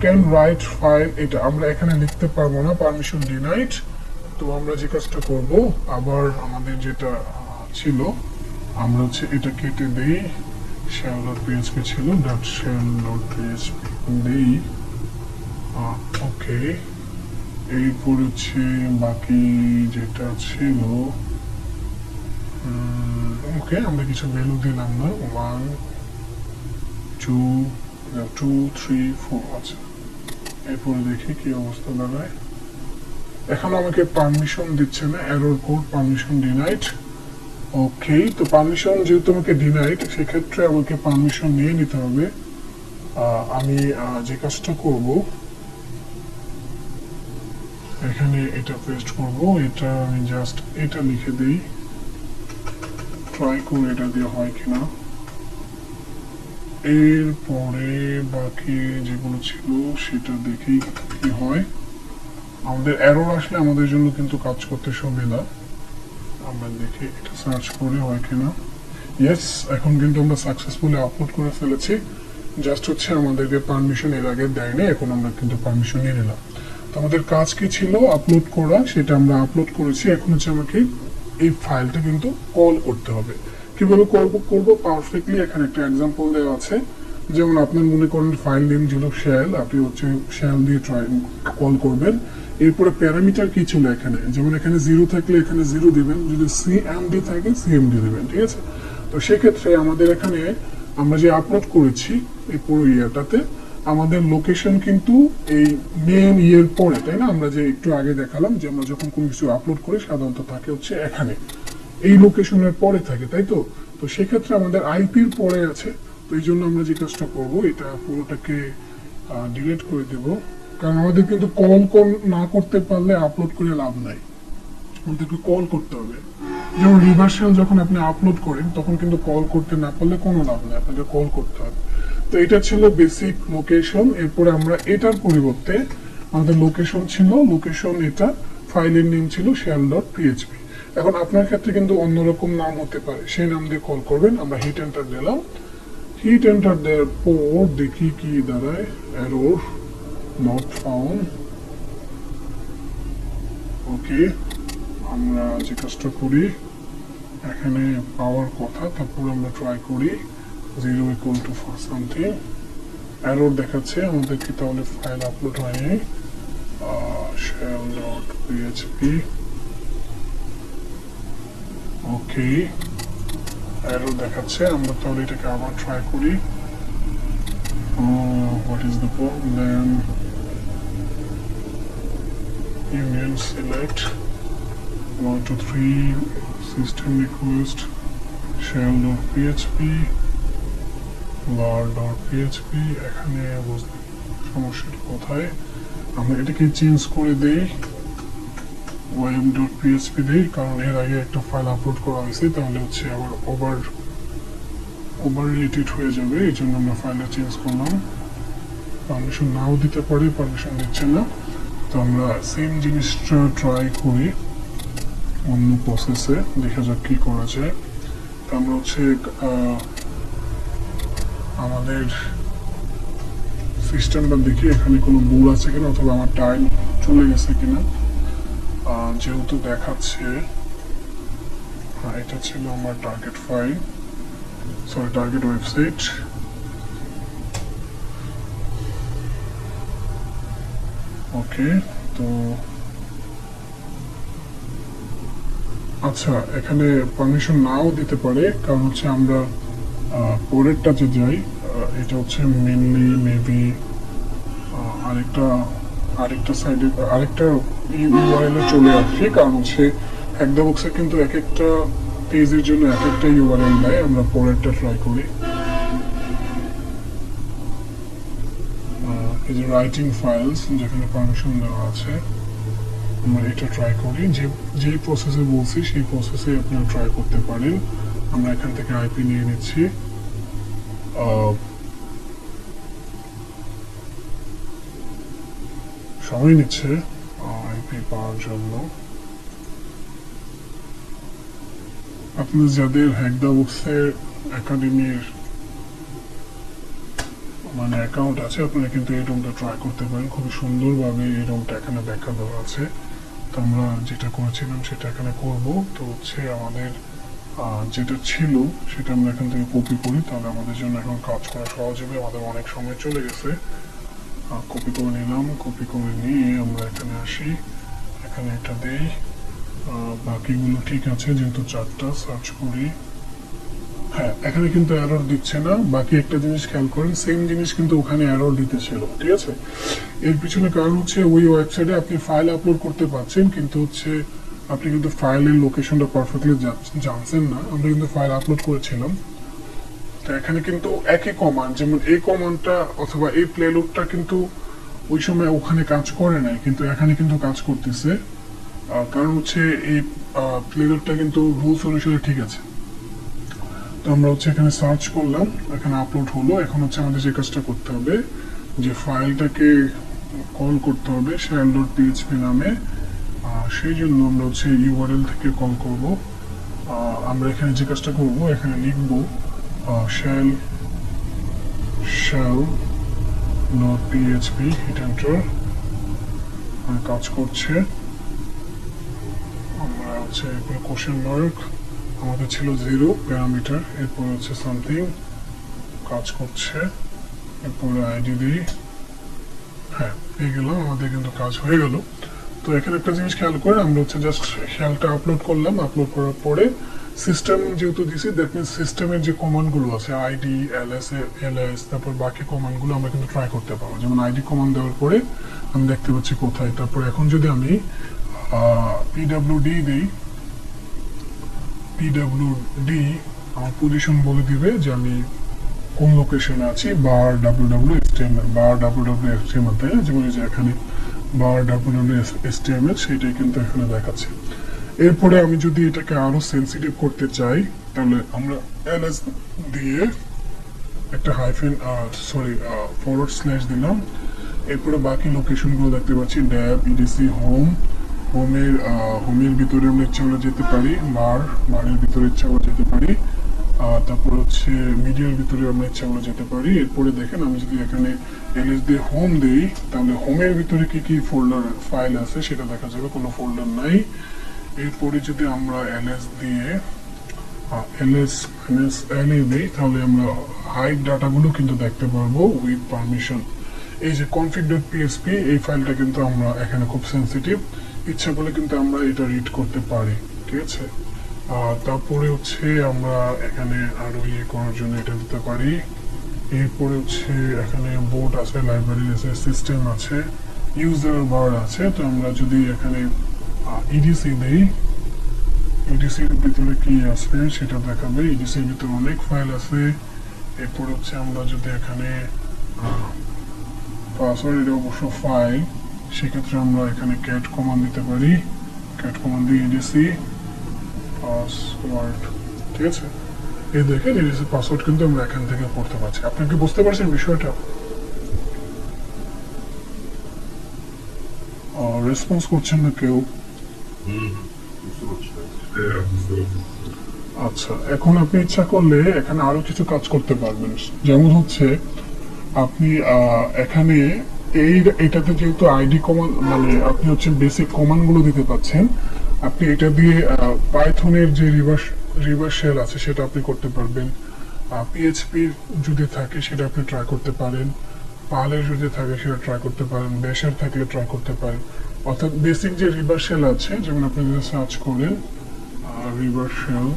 ক্যান রাইট ফাইল, এটা আমরা এখানে লিখতে পারবো না, পারমিশন ডিনাইড। তো আমরা যে কাজটা করব, আবার আমাদের যেটা ছিল আমরা হচ্ছে এটা কেটে দেই, shell.php ছিল .shell.php দেই, ওকে। এরপর হচ্ছে বাকি যেটা ছিল, ওকে, আমরা কিছু ভ্যালু দিলাম না, 1 2 3 4, আচ্ছা। এরপরে দেখি কি অবস্থা দাঁড়ায়। এখন আমাকে পারমিশন দিচ্ছে না, এরর কোড পারমিশন ডিনাইড। ওকে, তো পারমিশন যেহেতু আমাকে ডিনাইড, সেক্ষেত্রে আমাকে পারমিশন নিয়ে নিতে হবে। আমি যে কাজটা করব, এখানে এটা পেস্ট করব, এটা আমি জাস্ট এটা লিখে দিই, ট্রাই করে এটা দিয়ে হয় কিনা। এরপরে বাকি যেগুলো ছিল সেটা দেখি কি হয়। আমাদের এরর আসলে আমাদের জন্য কিন্তু কাজ করতে সুবিধা। আমরা দেখি এটা সার্চ করে হয় কিনা। ইয়েস, এখন কিন্তু আমরা সাকসেসফুলি আপলোড করে ফেলেছি। জাস্ট হচ্ছে আমাদেরকে পারমিশন এর আগে দেয়নি, এখন আমরা কিন্তু পারমিশন নিয়ে নিলাম। তো আমাদের কাজ কি ছিল? আপলোড করা, সেটা আমরা আপলোড করেছি। এখন হচ্ছে আমাকে এই ফাইলটা কিন্তু কল করতে হবে। কিভাবে কল করব পারফেক্টলি এখানে একটা এক্সাম্পল দেওয়া আছে। যেমন আপনার মনে করেন ফাইল নেম ছিল শেল, আপনি হচ্ছে শেল দিয়ে ট্রাই কল করবেন। এরপরে প্যারামিটার কি ছিল এখানে, যেমন এখানে 0 থাকলে এখানে 0 দিবেন, যদি সিএমডি থাকে সিএমডি দিবেন, ঠিক আছে? তো সেক্ষেত্রে আমাদের এখানে আমরা যে আপলোড করেছি এই পুরো ইয়াটাতে আমাদের লোকেশন কিন্তু এই মেন ইয়ের পরে, তাই না? আমরা যে একটু আগে দেখালাম যে আমরা যখন কোনো কিছু আপলোড করি সাধারণত থাকে হচ্ছে এখানে এই লোকেশনের পরে থাকে, তাই তো? তো সেক্ষেত্রে আমাদের আইপির পরে আছে। তো এই জন্য আমরা যে কাজটা করবো, এটা পুরোটাকে ডিলিট করে দেব, কারণ আমাদের কিন্তু কল না করতে পারলে আপলোড করে লাভ নাই, আমাদেরকে কল করতে হবে। যেমন রিভার্সাল যখন আপনি আপলোড করেন তখন কিন্তু কল করতে না পারলে কোনো লাভ নেই, আপনাকে কল করতে হবে। তো এটা ছিল বেসিক লোকেশন। এরপরে আমরা এটার পরিবর্তে আমাদের লোকেশন ছিল, লোকেশন এটা ফাইলের নেম ছিল shell.php। এখন আপনার ক্ষেত্রে কিন্তু অন্যরকম নাম হতে পারে, সেই নাম দিয়ে কল করবেন। আমরা হিট এন্টার দিলাম, হিট এন্টার দেওয়ার পর দেখি কি দাঁড়ায়, এরর নট ফাউন্ড। ওকে, আমরা যে কাজটা করি এখানে পাওয়ার কথা, তারপর আমরা ট্রাই করি 0 = for something, এরর দেখাচ্ছে আমাদেরকে, তাহলে ফাইল আপলোড হয়নি। shell.php, ওকে, এরর দেখাচ্ছে। আমরা তাহলে এটাকে আবার ট্রাই করি। What is the problem? union select 1 2 3 system request shell.php var.php। এখানে সমস্যাটা কোথায়? আমরা এটাকে চেঞ্জ করে দেই, web.php দেই, কারণ এর আগে একটা ফাইল আপলোড করা হয়েছে, তাহলে হচ্ছে আবার ওভার রিলেটেড হয়ে যাবে। এই জন্য আমরা ফাইলটা চেঞ্জ করলাম। পারমিশন নাও দিতে পারি, পারমিশন দিচ্ছে না। তো আমরা সেম জিনিসটা ট্রাই করি অন্য প্রসেসে, দেখা যাক কি করা যায়। তো আমরা হচ্ছে আমাদের সিস্টেমটা দেখি এখানে কোনো ভুল আছে কিনা, অথবা আমার টাইম চলে গেছে কিনা। যেহেতু দেখাচ্ছে এটা ছিল আমার target file, sorry target website. ওকে, তো আচ্ছা, এখানে পারমিশন নাও দিতে পারে, কারণ হচ্ছে আমরা পরেরটাতে যাই। এটা হচ্ছে মেনলি মেবি আরেকটা সাইডে আরেকটা ইউআরএল এ চলে আসছে, কারণ হচ্ছে হ্যাকদাবক্সে কিন্তু এক একটা পেজের জন্য এক একটা ইউআরএল দেয়। আমরা পরেরটা ট্রাই করি। এই যে রাইটিং ফাইলস, যেখানে পারমিশন দেওয়া আছে, আমরা এটা ট্রাই করি। যে প্রসেসে বলছি সেই প্রসেসে আপনারা ট্রাই করতে পারেন। আমরা এখান থেকে আইপি নিয়ে নিচ্ছি। সময় নিচ্ছে আইপি পাওয়ার জন্য। আপনাদের যাদের হ্যাকদাবক্সের একাডেমির মানে অ্যাকাউন্ট আছে, আপনারা কিন্তু এই রুমটা ট্রাই করতে পারেন। খুবই সুন্দরভাবে এই রুমটা এখানে ব্যাখ্যা দেওয়া আছে। তো আমরা যেটা করেছিলাম সেটা এখানে করব। তো হচ্ছে আমাদের যেটা ছিল সেটা আমরা এখান থেকে কপি করি, তাহলে আমাদের জন্য এখন কাজ করা সহজ হবে। আমাদের অনেক সময় চলে গেছে। কপি করে নিলাম, কপি করে নিয়ে আমরা এখানে আসি, এখানে এটা দেই। বাকিগুলো ঠিক আছে, যেহেতু 4টা সার্চ করি। হ্যাঁ, এখানে কিন্তু এরর দিচ্ছে না। বাকি একটা জিনিস খেয়াল করেন, সেম জিনিস কিন্তু ওখানে এরর দিতেছিল, ঠিক আছে? এর পিছনে কারণ হচ্ছে ওই ওয়েবসাইটে আপনি ফাইল আপলোড করতে পারছেন, কিন্তু হচ্ছে আপনি কিন্তু ফাইলের লোকেশনটা পারফেক্টলি জানছেন না। আমরা কিন্তু ফাইল আপলোড করেছিলাম, তো এখানে কিন্তু একই কমান্ড, যেমন এই কমান্ডটা অথবা এই প্লেলুটটা কিন্তু ওই সময় ওখানে কাজ করে নাই, কিন্তু এখানে কিন্তু কাজ করতেছে। কারণ হচ্ছে এই প্লেলুটটা কিন্তু রুলস অনুসারে ঠিক আছে। তো আমরা হচ্ছে এখানে সার্চ করলাম, এখানে আপলোড হলো। এখন হচ্ছে আমাদের যে কাজটা করতে হবে, যে ফাইলটাকে কল করতে হবে shell.php নামে। সেই জন্য আমরা হচ্ছে ইউআরএল থেকে কল করব। আমরা এখানে যে কাজটা করব, এখানে লিখব shell.php, হিট এন্টার। কাজ করছে। আমরা হচ্ছে কোশ্চেন মার্ক, আমাদের ছিল 0 প্যারামিটার, এরপর হচ্ছে সামথিং, কাজ করছে। এরপরে আইডি দিই, হ্যাঁ পেয়ে গেলাম, আমাদের কিন্তু কাজ হয়ে গেল। তো এখানে একটা জিনিস খেয়াল করে আমরা হচ্ছে জাস্ট খেয়ালটা আপলোড করলাম। আপলোড করার পরে সিস্টেম যেহেতু দিছি, দ্যাট মিনস সিস্টেমের যে কমান্ডগুলো আছে আইডি, এলএস, তারপর বাকি কমান্ডগুলো আমরা কিন্তু ট্রাই করতে পারবো। যেমন আইডি কমান্ড দেওয়ার পরে আমি দেখতে পাচ্ছি কোথায়। তারপর এখন যদি আমি পিডব্লিউডি দিই, পিডব্লিউডি আমার পজিশন বলে দিবে যে আমি কোন লোকেশনে আছি, বার www.html, বার www.html, তাই না? যেমন এই যে এখানে বার www.html, সেইটাই কিন্তু এখানে দেখাচ্ছে। এরপরে আমি যদি এটাকে আরো সেন্সিটিভ করতে চাই, তাহলে আমরা ls দিয়ে একটা হাইফেন ফরওয়ার্ড স্ল্যাশ দিলাম। এরপরে বাকি লোকেশনগুলো দেখতে পাচ্ছি, ড্যাব, ইডিসি, হোমের ভিতরে আমরা ইচ্ছা হলে যেতে পারি, বারের ভিতরে ইচ্ছা হলে যেতে পারি। তারপর হচ্ছে মিডিয়ার ভিতরে আমরা ইচ্ছা করে যেতে পারি। এরপরে দেখেন আমি যদি এখানে এলএস দিয়ে হোম দিই, তাহলে হোমের ভিতরে কি কি ফোল্ডার ফাইল আছে সেটা দেখা যাবে, কোনো ফোল্ডার নাই। এরপরে যদি আমরা এলএস দিয়ে এলএস দিই, তাহলে আমরা হাইড ডাটাগুলো কিন্তু দেখতে পারবো উইথ পারমিশন। এই যে config.php, এই ফাইলটা কিন্তু আমরা এখানে খুব সেন্সিটিভ, ইচ্ছা করলে কিন্তু আমরা এটা রিড করতে পারি, ঠিক আছে? তারপরে হচ্ছে আমরা এখানে আরো ইয়ে করার জন্য এটা দিতে পারি। এরপরে হচ্ছে এখানে বোর্ড আছে, লাইব্রেরি আছে, সিস্টেম আছে, ইউজার বার আছে। তো আমরা যদি এখানে ইডিসি দেই, ইডিসির ভিতরে কি আছে সেটা দেখাবে। ইডিসির ভিতরে অনেক ফাইল আছে। এরপর হচ্ছে আমরা যদি এখানে পাসওয়ার্ড, এটা অবশ্য ফাইল, সেক্ষেত্রে আমরা এখানে ক্যাট কমান্ড দিতে পারি। ক্যাট কমান্ড দিয়ে ইডিসি পাসওয়ার্ড, ঠিক আছে? এই দেখেন ইডিসি পাসওয়ার্ড কিন্তু আমরা এখান থেকে পড়তে পারছি। আপনি কি বুঝতে পারছেন বিষয়টা? রেসপন্স করছেন না কেউ? আচ্ছা, এখন আপনি ইচ্ছা করলে এখানে আরো কিছু কাজ করতে পারবেন। যেমন হচ্ছে আপনি এখানে এটাতে যেহেতু আইডি কমান্ড, মানে আপনি হচ্ছে বেসিক কমান্ড গুলো দিতে পাচ্ছেন, আপনি এটা দিয়ে পাইথনের যে রিভার্স শেল আছে সেটা আপনি করতে পারবেন। পিএইচপি যদি থাকে সেটা আপনি ট্রাই করতে পারেন, পালের যদি থাকে সেটা ট্রাই করতে পারেন, বেশের থাকলে ট্রাই করতে পারেন। অর্থাৎ বেসিক যে রিভার্স শেল আছে, যেমন আপনি যদি সার্চ করেন রিভার্স শেল,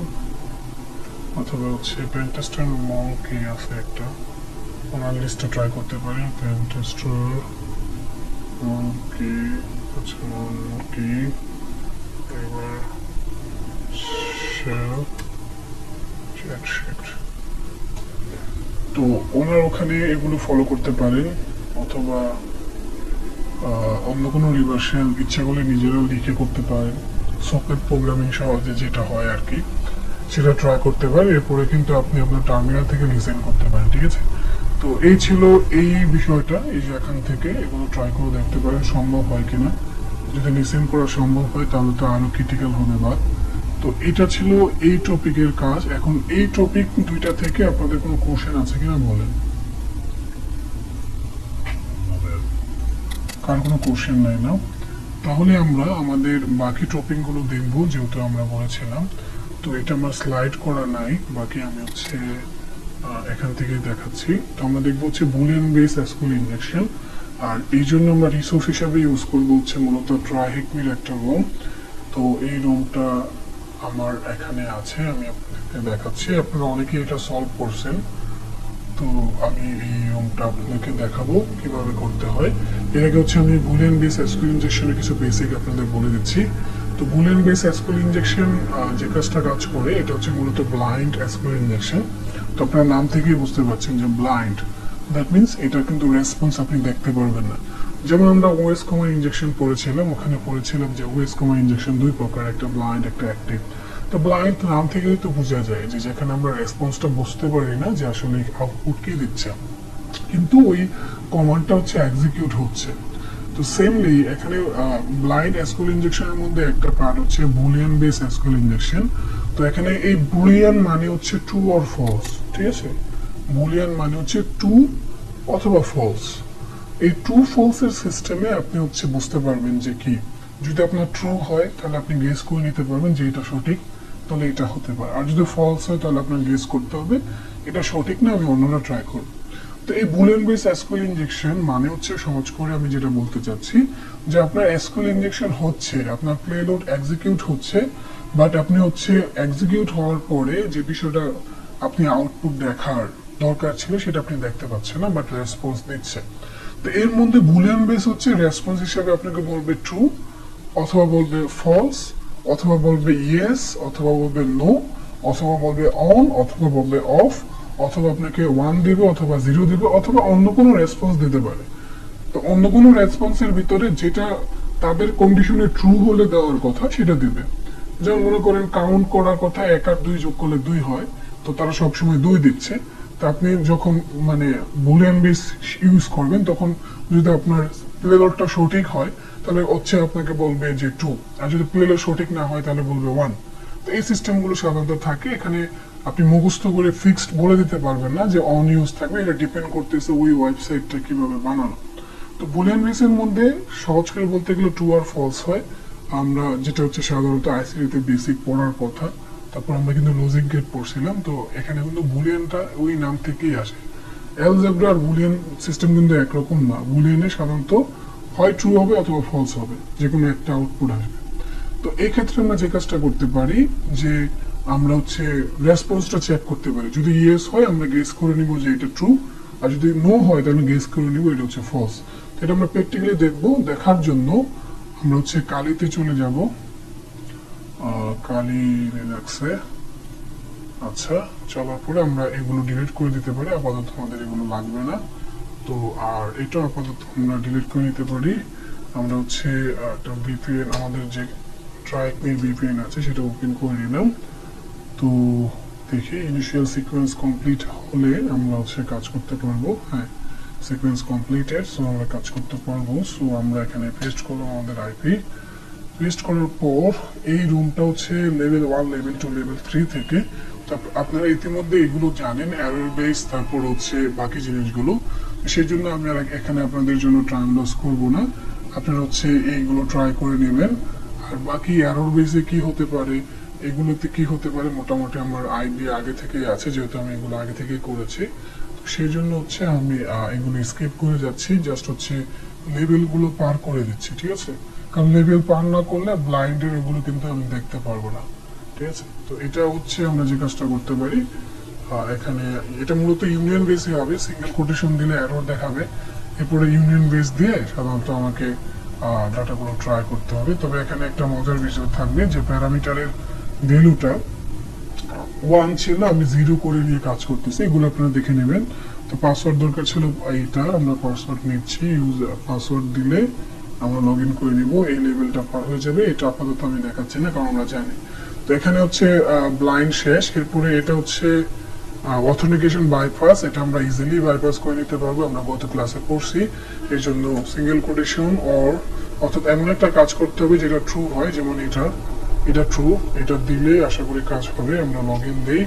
অথবা হচ্ছে পেনটেস্টার মঙ্কি আছে একটা, ওনার লিস্টে ট্রাই করতে পারেন। পেনটেস্টার মঙ্কি, আচ্ছা মঙ্কি রিভার্স শেল চেক। তো ওনার ওখানে এগুলো ফলো করতে পারেন, অথবা অন্য কোনো রিভার্সাল ইচ্ছা করলে নিজেরাও লিখে করতে পারেন। সকেট প্রোগ্রামিং সহজে যেটা হয় আর কি, সেটা ট্রাই করতে পারেন। এরপরে কিন্তু আপনি আপনার টার্মিনাল থেকে লিসেন করতে পারেন, ঠিক আছে? তো এই ছিল এই বিষয়টা। এই যে এখান থেকে এগুলো ট্রাই করে দেখতে পারেন সম্ভব হয় কিনা। যদি লিসেন করা সম্ভব হয় তাহলে তো আরো ক্রিটিক্যাল হবে বাদ। তো এটা ছিল এই টপিকের কাজ। এখন এই টপিক দুইটা থেকে আপনাদের কোনো কোশ্চেন আছে কিনা বলেন। কার কোনো কোশ্চেন নাই না? তাহলে আমরা আমাদের বাকি টপিকগুলো দেখবো, যেহেতু আমরা বলেছিলাম। তো এটা আমার স্লাইড করা নাই, বাকি আমি হচ্ছে এখান থেকে দেখাচ্ছি। তো আমরা দেখবো হচ্ছে বুলিয়ান বেস এসকিউএল ইনজেকশন, আর এই জন্য আমরা রিসোর্স হিসাবে ইউজ করবো হচ্ছে মূলত ট্রাইহেকমির একটা রুম। তো এই রুমটা আমার এখানে আছে, আমি আপনাদেরকে দেখাচ্ছি। আপনারা অনেকেই এটা সলভ করছেন, তো আমি এই রুমটা আপনাদেরকে দেখাবো কিভাবে করতে হয়। এর আগে হচ্ছে আমি বুলিয়ান বেস এসকিউএল ইনজেকশনের কিছু বেসিক আপনাদের বলে দিচ্ছি। তো বুলিয়ান বেস এসকিউএল ইনজেকশন যে কাজটা কাজ করে এটা হচ্ছে মূলত ব্লাইন্ড এসকিউএল ইনজেকশন। তো আপনার নাম থেকেই বুঝতে পারছেন যে ব্লাইন্ড, দ্যাট মিনস এটা কিন্তু রেসপন্স আপনি দেখতে পারবেন না। যেমন আমরা ওএস কমা ইনজেকশন পড়েছিলাম, ওখানে পড়েছিলাম যে ওএস কমা ইনজেকশন দুই প্রকার, একটা ব্লাইন্ড একটা অ্যাক্টিভ। তো ব্লাইন্ড নাম থেকেই তো বোঝা যায় যে যেখানে আমরা রেসপন্সটা বুঝতে পারি না যে আসলে আউটপুট কি দিচ্ছে, কিন্তু ওই কমান্ডটা হচ্ছে এক্সিকিউট হচ্ছে। তো সেমলি এখানে ব্লাইন্ড এসকিউএল ইনজেকশনের মধ্যে একটা পার্ট হচ্ছে বুলিয়ান বেস এসকিউএল ইনজেকশন। তো এখানে এই বুলিয়ান মানে হচ্ছে ট্রু অর ফলস, ঠিক আছে? বুলিয়ান মানে হচ্ছে ট্রু অথবা ফলস। এই ট্রু ফলস এর সিস্টেমে আপনি হচ্ছে বুঝতে পারবেন যে কি, যদি আপনার ট্রু হয় তাহলে আপনি গেস করে নিতে পারবেন যে এটা সঠিক, তাহলে এটা হতে পারে। আর যদি ফলস হয় তাহলে আপনার গেস করতে হবে এটা সঠিক না, আমি অন্যটা ট্রাই করব। তো এই বুলিয়ান বেস এসকিউএল ইনজেকশন মানে হচ্ছে সহজ করে আমি যেটা বলতে চাচ্ছি যে আপনার এসকিউএল ইনজেকশন হচ্ছে, আপনার পেলোড এক্সিকিউট হচ্ছে, বাট আপনি হচ্ছে এক্সিকিউট হওয়ার পরে যে বিষয়টা আপনি আউটপুট দেখার দরকার ছিল সেটা আপনি দেখতে পাচ্ছেন না, বাট রেসপন্স দিচ্ছে। তো এর মধ্যে বুলিয়ান বেস হচ্ছে রেসপন্স হিসেবে আপনাকে বলবে ট্রু, অথবা বলবে ফলস, অথবা বলবে ইয়েস, অথবা বলবে নো, অথবা বলবে অন, অথবা বলবে অফ, অথবা আপনাকে 1 দিবে অথবা 0 দিবে, অথবা অন্য কোনো রেসপন্স দিতে পারে। তো অন্য কোনো রেসপন্সের ভিতরে যেটা তাদের কন্ডিশনে ট্রু হলে দেওয়ার কথা সেটা দিবে। যেমন মনে করেন কাউন্ট করার কথা 1 আর 2 যোগ করলে 2 হয়, তো তারা সবসময় 2 দিচ্ছে। তো আপনি যখন মানে বুলিয়ান বেস ইউজ করবেন তখন যদি আপনার প্লেলোডটা সঠিক হয় তাহলে হচ্ছে আপনাকে বলবে যে ট্রু, আর যদি প্লেলোড সঠিক না হয় তাহলে বলবে 1। তো এই সিস্টেমগুলো সাধারণত থাকে। এখানে আপনি মুখস্থ করে ফিক্সড বলে দিতে পারবেন না যে অন ইউজ থাকবে, এটা ডিপেন্ড করতেছে ওই ওয়েবসাইটটা কিভাবে বানানো। তো বুলিয়ান বেসের মধ্যে সহজ করে বলতে গেলে ট্রু আর ফলস হয়, আমরা যেটা হচ্ছে সাধারণত আইসিটিতে বেসিক পড়ার কথা। তারপর আমরা কিন্তু লজিক গেট পড়ছিলাম, তো এখানে কিন্তু বুলিয়ানটা ওই নাম থেকেই আসে। অ্যালজেব্রা আর বুলিয়ান সিস্টেম কিন্তু একরকম না, বুলিয়ানে সাধারণত হয় ট্রু হবে অথবা ফলস হবে, যে কোনো একটা আউটপুট আসবে। তো এই ক্ষেত্রে আমরা যে কাজটা করতে পারি যে আমরা হচ্ছে রেসপন্সটা চেক করতে পারি। যদি ইয়েস হয় আমরা গেস করে নিব যে এটা ট্রু, আর যদি নো হয় তাহলে গেস করে নিব এটা হচ্ছে ফলস। এটা আমরা প্র্যাকটিক্যালি দেখবো। দেখার জন্য আমরা হচ্ছে কালিতে চলে যাব, কালি লিনাক্সে। আচ্ছা, চলার পরে আমরা এগুলো ডিলিট করে দিতে পারি, আপাতত আমাদের এগুলো লাগবে না। তো আর এটা আপাতত আমরা ডিলিট করে নিতে পারি। আমরা হচ্ছে একটা ভিপিএন, আমাদের যে ট্রাইকমির ভিপিএন আছে সেটা ওপেন করে নিলাম। তো দেখি ইনিশিয়াল সিকোয়েন্স কমপ্লিট হলে আমরা হচ্ছে কাজ করতে পারবো। হ্যাঁ, সিকোয়েন্স কমপ্লিটেড, সো আমরা কাজ করতে পারবো। সো আমরা এখানে পেস্ট করলাম আমাদের আইপি। পেস্ট করার পর এই রুমটা হচ্ছে লেভেল 1, লেভেল 2, লেভেল 3 থেকে। আপনারা ইতিমধ্যে এগুলো জানেন, এরর বেস, তারপর হচ্ছে বাকি জিনিসগুলো। সেই জন্য আমি আর এখানে আপনাদের জন্য টাইম লস করবো না, আপনারা হচ্ছে এইগুলো ট্রাই করে নেবেন। আর বাকি এরর বেসে কি হতে পারে, এগুলোতে কি হতে পারে, মোটামুটি আমার আইডিয়া আগে থেকেই আছে, যেহেতু আমি এগুলো আগে থেকেই করেছি। সেই জন্য হচ্ছে আমি এগুলো স্কিপ করে যাচ্ছি, জাস্ট হচ্ছে লেভেলগুলো পার করে দিচ্ছি, ঠিক আছে? কারণ লেভেল পার না করলে ব্লাইন্ডের এগুলো কিন্তু আমি দেখতে পারবো না, ঠিক আছে? তো এটা হচ্ছে আমরা যে কাজটা করতে পারি, এখানে এটা মূলত ইউনিয়ন বেসে হবে, সিঙ্গেল কোটেশন দিলে এরর দেখাবে, এরপরে ইউনিয়ন বেস দিয়ে সাধারণত আমাকে ডাটাগুলো ট্রাই করতে হবে। তবে এখানে একটা মজার বিষয় থাকবে যে প্যারামিটারের ভ্যালুটা 1 ছিল, আমি 0 করে নিয়ে কাজ করতেছি, এগুলো আপনারা দেখে নেবেন। তো পাসওয়ার্ড দরকার ছিল এইটা, আমরা পাসওয়ার্ড নিচ্ছি, পাসওয়ার্ড দিলে আমরা লগ ইন করে নিব, এই লেভেলটা পার হয়ে যাবে। এটা আপাতত আমি দেখাচ্ছি না কারণ আমরা জানি। তো এখানে হচ্ছে ব্লাইন্ড শেষ, এরপরে এটা হচ্ছে অথেন্টিকেশন বাইপাস, এটা আমরা ইজিলি বাইপাস করে নিতে পারবো, আমরা গত ক্লাসে পড়ছি। এর জন্য সিঙ্গেল কোটেশন অর্থাৎ এমন একটা কাজ করতে হবে যেটা ট্রু হয়, যেমন এটা ট্রু, এটা দিলে আশা করি কাজ হবে। আমরা লগ ইন দিই,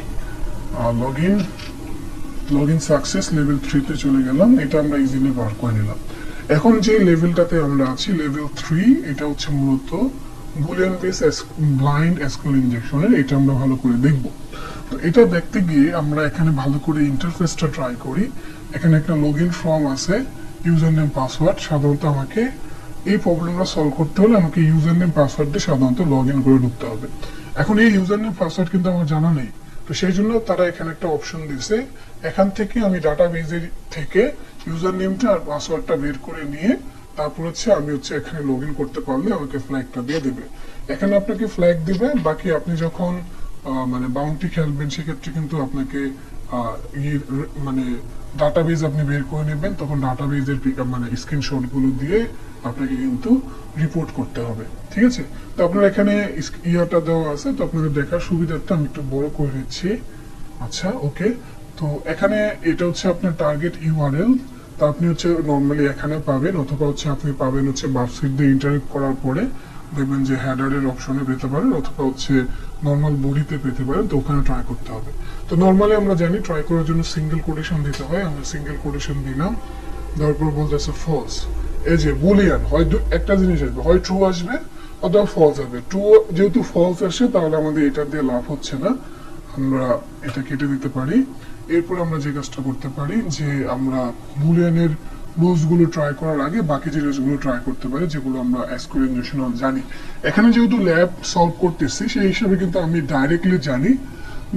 লগ ইন সাকসেস, লেভেল 3 তে চলে গেলাম, এটা আমরা ইজিলি বার করে নিলাম। এখন যে লেভেলটাতে আমরা আছি, লেভেল 3, এটা হচ্ছে মূলত বুলিয়ান বেস ব্লাইন্ড এসকিউএল ইনজেকশনের, এটা আমরা ভালো করে দেখব। তো এটা দেখতে গিয়ে আমরা এখানে ভালো করে ইন্টারফেসটা ট্রাই করি। এখানে একটা লগ ইন ফর্ম আছে, ইউজার নেম পাসওয়ার্ড। সাধারণত আমাকে এই প্রবলেমটা সলভ করতে হলে আমাকে ইউজার নেম পাসওয়ার্ড দিয়ে সাধারণত লগ ইন করে ঢুকতে হবে। এখন এই ইউজার নেম পাসওয়ার্ড কিন্তু আমার জানা নেই, তো সেই জন্য তারা এখানে একটা অপশন দিয়েছে, এখান থেকে আমি ডাটাবেজের থেকে ইউজার নেমটা আর পাসওয়ার্ডটা বের করে নিয়ে তারপর হচ্ছে আমি হচ্ছে এখানে লগ ইন করতে পারলে আমাকে ফ্ল্যাগটা দিয়ে দেবে। এখানে আপনাকে ফ্ল্যাগ দিবে, বাকি আপনি যখন মানে বাউন্টি খেলবেন সেক্ষেত্রে কিন্তু আপনাকে মানে ডাটাবেজ আপনি বের করে নেবেন, তখন ডাটাবেজের মানে স্ক্রিনশট গুলো দিয়ে আপনাকে কিন্তু রিপোর্ট করতে হবে। ঠিক আছে, তো আপনার এখানে ইয়াটা দেওয়া আছে, তো আপনাদের দেখার সুবিধার্থে আমি একটু বড় করে দিচ্ছি। আচ্ছা, ওকে। তো এখানে এটা হচ্ছে আপনার টার্গেট ইউআরএল। তো আপনি হচ্ছে নর্মালি এখানে পাবেন, অথবা হচ্ছে আপনি পাবেন হচ্ছে বাফসিট দিয়ে ইন্টারেক্ট করার পরে দেখবেন যে হেডারের অপশনে পেতে পারেন, অথবা হচ্ছে নর্মাল বডিতে পেতে পারেন। তো ওখানে ট্রাই করতে হবে। তো নর্মালি আমরা জানি ট্রাই করার জন্য সিঙ্গেল কোটেশন দিতে হয়, আমরা সিঙ্গেল কোটেশন দিলাম, দেওয়ার পর বলতেছে ফলস। এই যে বুলিয়ান, হয় একটা জিনিস আসবে, হয় ট্রু আসবে অথবা ফলস আসবে। ট্রু যেহেতু ফলস আসে তাহলে আমাদের এটা দিয়ে লাভ হচ্ছে না, আমরা এটা কেটে দিতে পারি। এরপর আমরা যে কাজটা করতে পারি যে আমরা বুলিয়ানের রুলস গুলো ট্রাই করার আগে বাকি জিনিসগুলো ট্রাই করতে পারি যেগুলো আমরা এসকিউএল ইঞ্জেকশন জানি। এখানে যেহেতু ল্যাব সলভ করতেছি সেই হিসাবে কিন্তু আমি ডাইরেক্টলি জানি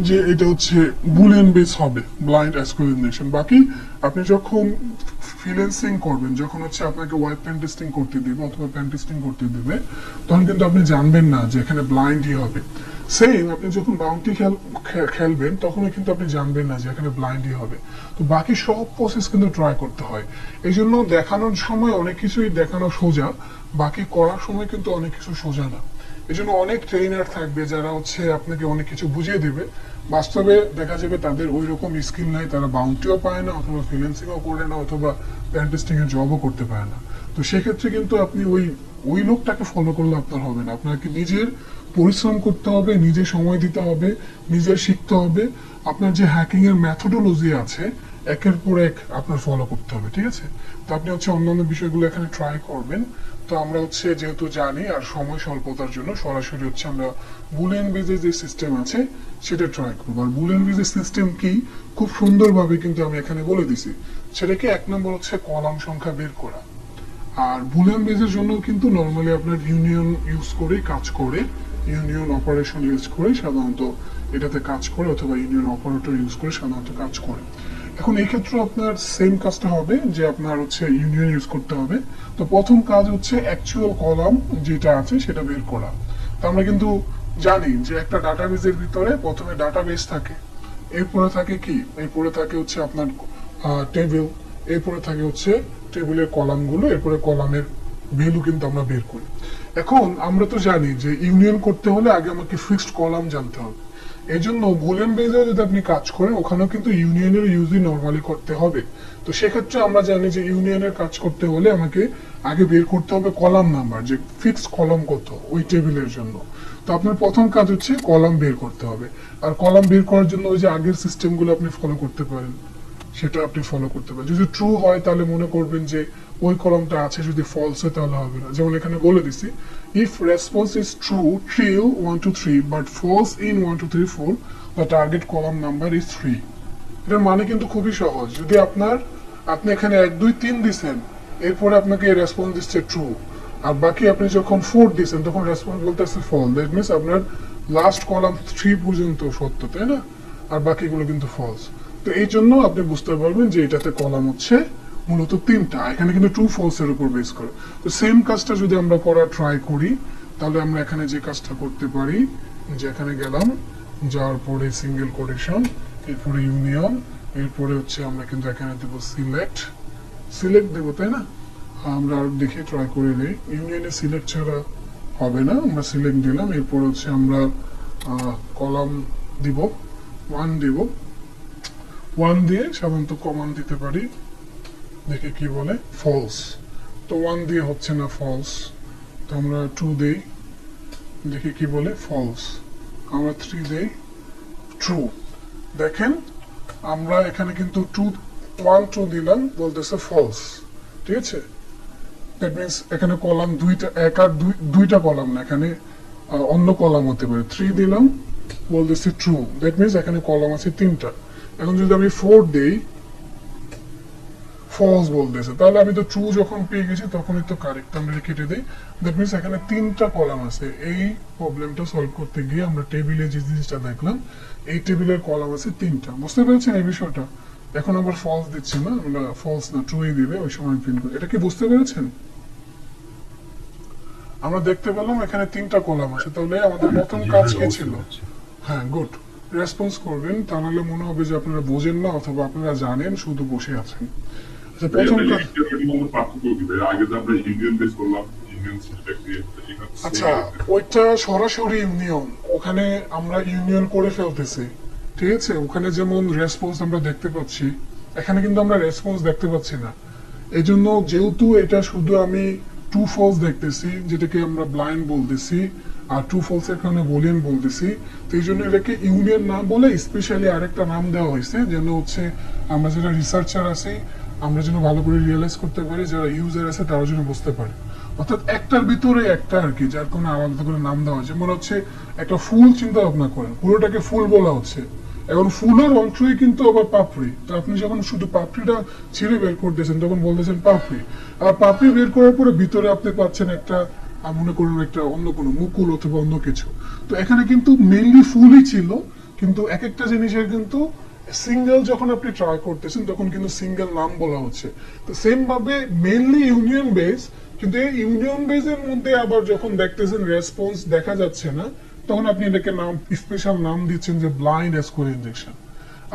যে এটা হচ্ছে বুলিয়ান বেস হবে ব্লাইন্ড এসকিউএল ইঞ্জেকশন। বাকি আপনি যখন ফ্রিল্যান্সিং করবেন, যখন হচ্ছে আপনাকে ওয়েব পেন টেস্টিং করতে দিবে অথবা পেন টেস্টিং করতে দিবে, তখন কিন্তু আপনি জানবেন না যে এখানে ব্লাইন্ডই হবে। সেম আপনি যখন বাউন্টি খেলবেন তখনও কিন্তু আপনি জানবেন না যে এখানে ব্লাইন্ডই হবে। তো বাকি সব প্রসেস কিন্তু ট্রাই করতে হয়। এই জন্য দেখানোর সময় অনেক কিছুই দেখানো সোজা, বাকি করার সময় কিন্তু অনেক কিছু সোজা না। এই জন্য অনেক ট্রেনার থাকবে যারা হচ্ছে আপনাকে অনেক কিছু বুঝিয়ে দেবে, বাস্তবে দেখা যাবে তাদের ওই রকম স্কিল নাই, তারা বাউন্টিও পায় না, অথবা ফ্রিল্যান্সিংও করে না, অথবা পেন টেস্টিং এর জবও করতে পারে না। তো সেক্ষেত্রে কিন্তু আপনি ওই লোকটাকে ফলো করলে আপনার হবে না। আপনাকে নিজের পরিশ্রম করতে হবে, নিজে সময় দিতে হবে, নিজের শিখতে হবে। আপনার যে হ্যাকিং এর মেথোডোলজি আছে একের পর এক আপনার ফলো করতে হবে। ঠিক আছে, তো আপনি হচ্ছে অন্যান্য বিষয়গুলো এখানে ট্রাই করবেন। তো আমরা হচ্ছে যেহেতু জানি আর সময় স্বল্পতার জন্য সরাসরি হচ্ছে আমরা বুলিয়ান বেজে যে সিস্টেম আছে সেটা ট্রাই করবো। আর বুলিয়ান বেজের সিস্টেম কি খুব সুন্দরভাবে কিন্তু আমি এখানে বলে দিছি। সেটাকে এক নম্বর হচ্ছে কলাম সংখ্যা বের করা। আর বুলিয়ান বেজের জন্য কিন্তু নর্মালি আপনার ইউনিয়ন ইউজ করে কাজ করে, ইউনিয়ন অপারেশন ইউজ করে সাধারণত এটাতে কাজ করে, অথবা ইউনিয়ন অপারেটর ইউজ করে সাধারণত কাজ করে। এখন এই ক্ষেত্রে আপনার সেম কাজটা হবে যে আপনার হচ্ছে ইউনিয়ন ইউজ করতে হবে। তো প্রথম কাজ হচ্ছে অ্যাকচুয়াল কলাম যেটা আছে সেটা বের করা। তো আমরা কিন্তু জানি যে একটা ডাটাবেজের ভিতরে প্রথমে ডাটাবেস থাকে, এরপরে থাকে কি, এরপরে থাকে হচ্ছে আপনার টেবিল, এরপরে থাকে হচ্ছে টেবিলের কলামগুলো, এরপরে কলামের ভ্যালু কিন্তু আমরা বের করি। এখন আমরা তো জানি যে ইউনিয়ন করতে হলে আগে আমাকে ফিক্সড কলাম জানতে হবে। এই জন্য বুলিয়ান বেজে যদি আপনি কাজ করেন ওখানেও কিন্তু ইউনিয়নের ইউজই নর্মালি করতে হবে। তো সেক্ষেত্রে আমরা জানি যে ইউনিয়নের কাজ করতে হলে আমাকে আগে বের করতে হবে কলাম নাম্বার, যে ফিক্সড কলাম কত ওই টেবিলের জন্য। তো আপনার প্রথম কাজ হচ্ছে কলাম বের করতে হবে। আর কলাম বের করার জন্য ওই যে আগের সিস্টেমগুলো আপনি ফলো করতে পারেন, সেটা আপনি ফলো করতে পারেন। যদি ট্রু হয় তাহলে মনে করবেন যে ওই কলামটা আছে, যদি ফলস হয় তাহলে হবে না। যেমন এখানে বলে দিছি, if response is true till 1 2 3 but false in 1 2 3 4 the target column number is 3। এটার মানে কিন্তু খুবই সহজ। যদি আপনি এখানে 1 2 3 দিছেন, এরপরে আপনাকে রেসপন্স দিচ্ছে ট্রু, আর বাকি আপনি যখন 4 দিছেন তখন রেসপন্স বলতেছে ফলস, দ্যাট মিন্স আপনার লাস্ট কলাম 3 পর্যন্ত সত্য, তাই না? আর বাকিগুলো কিন্তু ফলস। তো এই জন্য আপনি বুঝতে পারবেন যে এটাতে কলাম হচ্ছে মূলত 3টা, এখানে কিন্তু ট্রু ফলস এর উপর বেস করে। তো সেম কাজটা যদি আমরা করার ট্রাই করি তাহলে আমরা এখানে যে কাজটা করতে পারি, যে এখানে গেলাম, যাওয়ার পরে সিঙ্গেল কোটেশন, এরপরে ইউনিয়ন, এরপরে হচ্ছে আমরা কিন্তু এখানে দেবো সিলেক্ট দেবো, তাই না? আমরা দেখে ট্রাই করে নেই, ইউনিয়নে সিলেক্ট ছাড়া হবে না, আমরা সিলেক্ট দিলাম। এরপর হচ্ছে আমরা কলাম দিব 1 দিব, 1 দিয়ে সাধারণত কমান্ড দিতে পারি, দেখে কি বলে ফলস। তো 1 দিয়ে হচ্ছে না, ফলস। তো আমরা 2 দেই, দেখি কি বলে ফলস। আমরা 3 দেই, ট্রু। দেখেন আমরা এখানে কিন্তু 1 2 দিলাম, বলতেছে ফলস। ঠিক আছে, দ্যাট মিনস এখানে কলাম দুইটা, এক আর দুইটা কলাম না, এখানে অন্য কলাম হতে পারে। 3 দিলাম, বলতেছে ট্রু, দ্যাট মিনস এখানে কলাম আছে 3টা। এখন যদি আমি 4 দেই, ফলস বলতেছে, তাহলে আমি তো ট্রু যখন পেয়ে গেছি তখনই তো কারেক্ট, আমরা কেটে দিই। দ্যাট মিনস এখানে 3টা কলাম আছে। এই প্রবলেমটা সলভ করতে গিয়ে আমরা টেবিলে যে জিনিসটা দেখলাম, এই টেবিলের কলাম আছে 3টা। বুঝতে পেরেছেন এই বিষয়টা? এখন আবার ফলস দিচ্ছে না, আমরা ফলস না ট্রুই দিবে, ওই সময় প্রিন্ট করি। এটা কি বুঝতে পেরেছেন? আমরা দেখতে পেলাম এখানে 3টা কলাম আছে, তাহলে আমাদের প্রথম কাজ কি ছিল? হ্যাঁ, গুড, রেসপন্স করবেন, তা নাহলে মনে হবে যে আপনারা বোঝেন না অথবা আপনারা জানেন শুধু বসে আছেন। আচ্ছা, প্রথম কাজ, আচ্ছা ওইটা সরাসরি ইউনিয়ন, ওখানে আমরা ইউনিয়ন করে ফেলতেছি, ঠিক আছে? ওখানে যেমন রেসপন্স আমরা দেখতে পাচ্ছি, এখানে কিন্তু আমরা রেসপন্স দেখতে পাচ্ছি না। এই জন্য যেহেতু এটা শুধু আমি ট্রু ফলস দেখতেছি, যেটাকে আমরা ব্লাইন্ড বলতেছি, আর ট্রু ফলস এর কারণে বুলিয়ান বলতেছি, তো এই জন্য এটাকে ইউনিয়ন না বলে স্পেশালি আরেকটা নাম দেওয়া হয়েছে, যেন হচ্ছে আমরা যারা রিসার্চার আছি আমরা যেন ভালো করে রিয়েলাইজ করতে পারি, যারা ইউজার আছে তারা যেন বুঝতে পারে। অর্থাৎ একটার ভিতরে একটা আর কি, যার কোনো আলাদা করে নাম দেওয়া হয়েছে। মনে হচ্ছে একটা ফুল চিন্তা ভাবনা করেন, পুরোটাকে ফুল বলা হচ্ছে, এখন ফুলের অংশই কিন্তু আবার পাপড়ি। তো আপনি যখন শুধু পাপড়িটা ছিঁড়ে বের করতেছেন তখন বলতেছেন পাপড়ি, আর পাপড়ি বের করার পরে ভিতরে আপনি পাচ্ছেন একটা মনে করুন একটা অন্য কোনো মুকুল অথবা অন্য কিছু। তো এখানে কিন্তু মেইনলি ফুলই ছিল, কিন্তু এক একটা জিনিসের কিন্তু সিঙ্গেল যখন আপনি ট্রাই করতেছেন তখন কিন্তু সিঙ্গেল নাম বলা হচ্ছে। তো সেম ভাবে মেইনলি ইউনিয়ন বেস, কিন্তু এই ইউনিয়ন বেসের মধ্যে আবার যখন দেখতেছেন রেসপন্স দেখা যাচ্ছে না, তখন আপনি এটাকে নাম স্পেশাল নাম দিচ্ছেন যে ব্লাইন্ড এসকোর ইনজেকশন।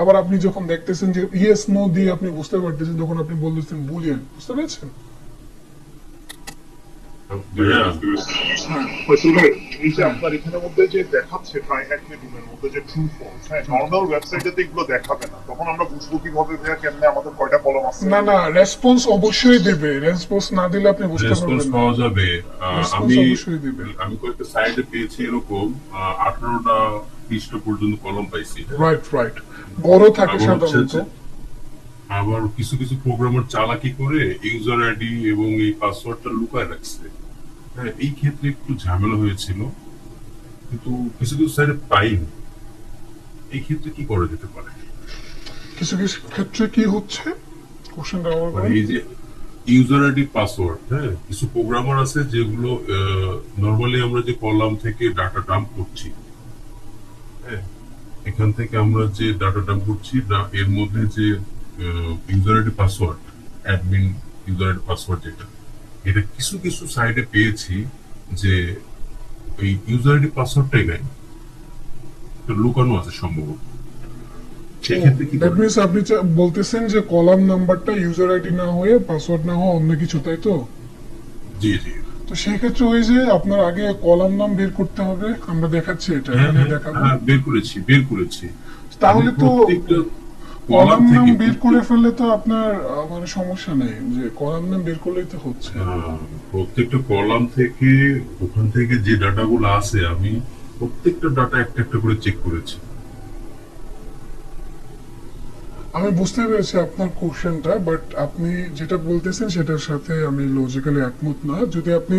আবার আপনি যখন দেখতেছেন যে ইয়েস নো দিয়ে আপনি বুঝতে পারতেছেন, তখন আপনি বলতেছেন বুলিয়ান। বুঝতে পেরেছেন? এই যে আপনার এখানের মধ্যে যে দেখাচ্ছে ট্রাইহ্যাড্রোনিমের মধ্যে যে ট্রু ফলস, হ্যাঁ, নরমাল ওয়েবসাইটে তো এগুলো দেখাবে না, তখন আমরা বুঝবো কিভাবে ভাইয়া কেমনে আমাদের কয়টা কলম আছে? না না, রেসপন্স অবশ্যই দেবে, রেসপন্স না দিলে আপনি বুঝতে রেসপন্স পারবেন না। পাওয়া যাবে। রেসপন্স আমি অবশ্যই দিবে। আমি কয়েকটা সাইডে পেয়েছি এরকম 18টা 20টা পর্যন্ত কলম পাইছি। রাইট রাইট, বড় থাকে আবার হচ্ছে সাধারণত। যে- আবার কিছু কিছু প্রোগ্রামার চালাকি করে ইউজার আইডি এবং এই পাসওয়ার্ডটা লুকায় রাখছে। হ্যাঁ, এই ক্ষেত্রে একটু ঝামেলা হয়েছিল, কিন্তু কিছু কিছু সাইডে পাইনি। এই ক্ষেত্রে কি করা যেতে পারে? কিছু কিছু ক্ষেত্রে কি হচ্ছে, কোশ্চেনটা আবার মানে বলেন। এই যে ইউজার আইডি পাসওয়ার্ড, হ্যাঁ, কিছু প্রোগ্রামার আছে যেগুলো নরমালি আমরা যে কলাম থেকে ডাটা ডাম্প করছি, হ্যাঁ, এখান থেকে আমরা যে ডাটা ডাম্প করছি এর মধ্যে যে user ID password, admin user ID password যেটা, এটা কিছু কিছু সাইডে পেয়েছি যে এই ইউজার আইডি পাসওয়ার্ডটাই নাই, এটা লুকানো আছে সম্ভবত। সেক্ষেত্রে কি দ্যাট করবে? মিন্স আপনি বলতেছেন যে কলাম নাম্বারটা ইউজার আইডি না হয়ে পাসওয়ার্ড না হওয়া অন্য কিছু, তাই তো? জি জি। তো সেই ক্ষেত্রে ওই যে আপনার আগে কলাম নাম বের করতে হবে, আমরা দেখাচ্ছি এটা, হ্যাঁ এখানে হ্যাঁ দেখাবো। হ্যাঁ, বের করেছি। তাহলে আমি তো প্রত্যেকটা কলাম নাম থেকে বের করে ফেললে তো আপনার মানে সমস্যা নেই, যে কলাম নাম বের করলেই তো হচ্ছে। প্রত্যেকটা কলাম থেকে ওখান থেকে যে ডাটাগুলো আছে আমি প্রত্যেকটা ডাটা একটা একটা করে চেক করেছি। আমি বুঝতে পেরেছি আপনার কোশ্চেনটা, বাট আপনি যেটা বলতেছেন সেটার সাথে আমি লজিক্যালি একমত না। যদি আপনি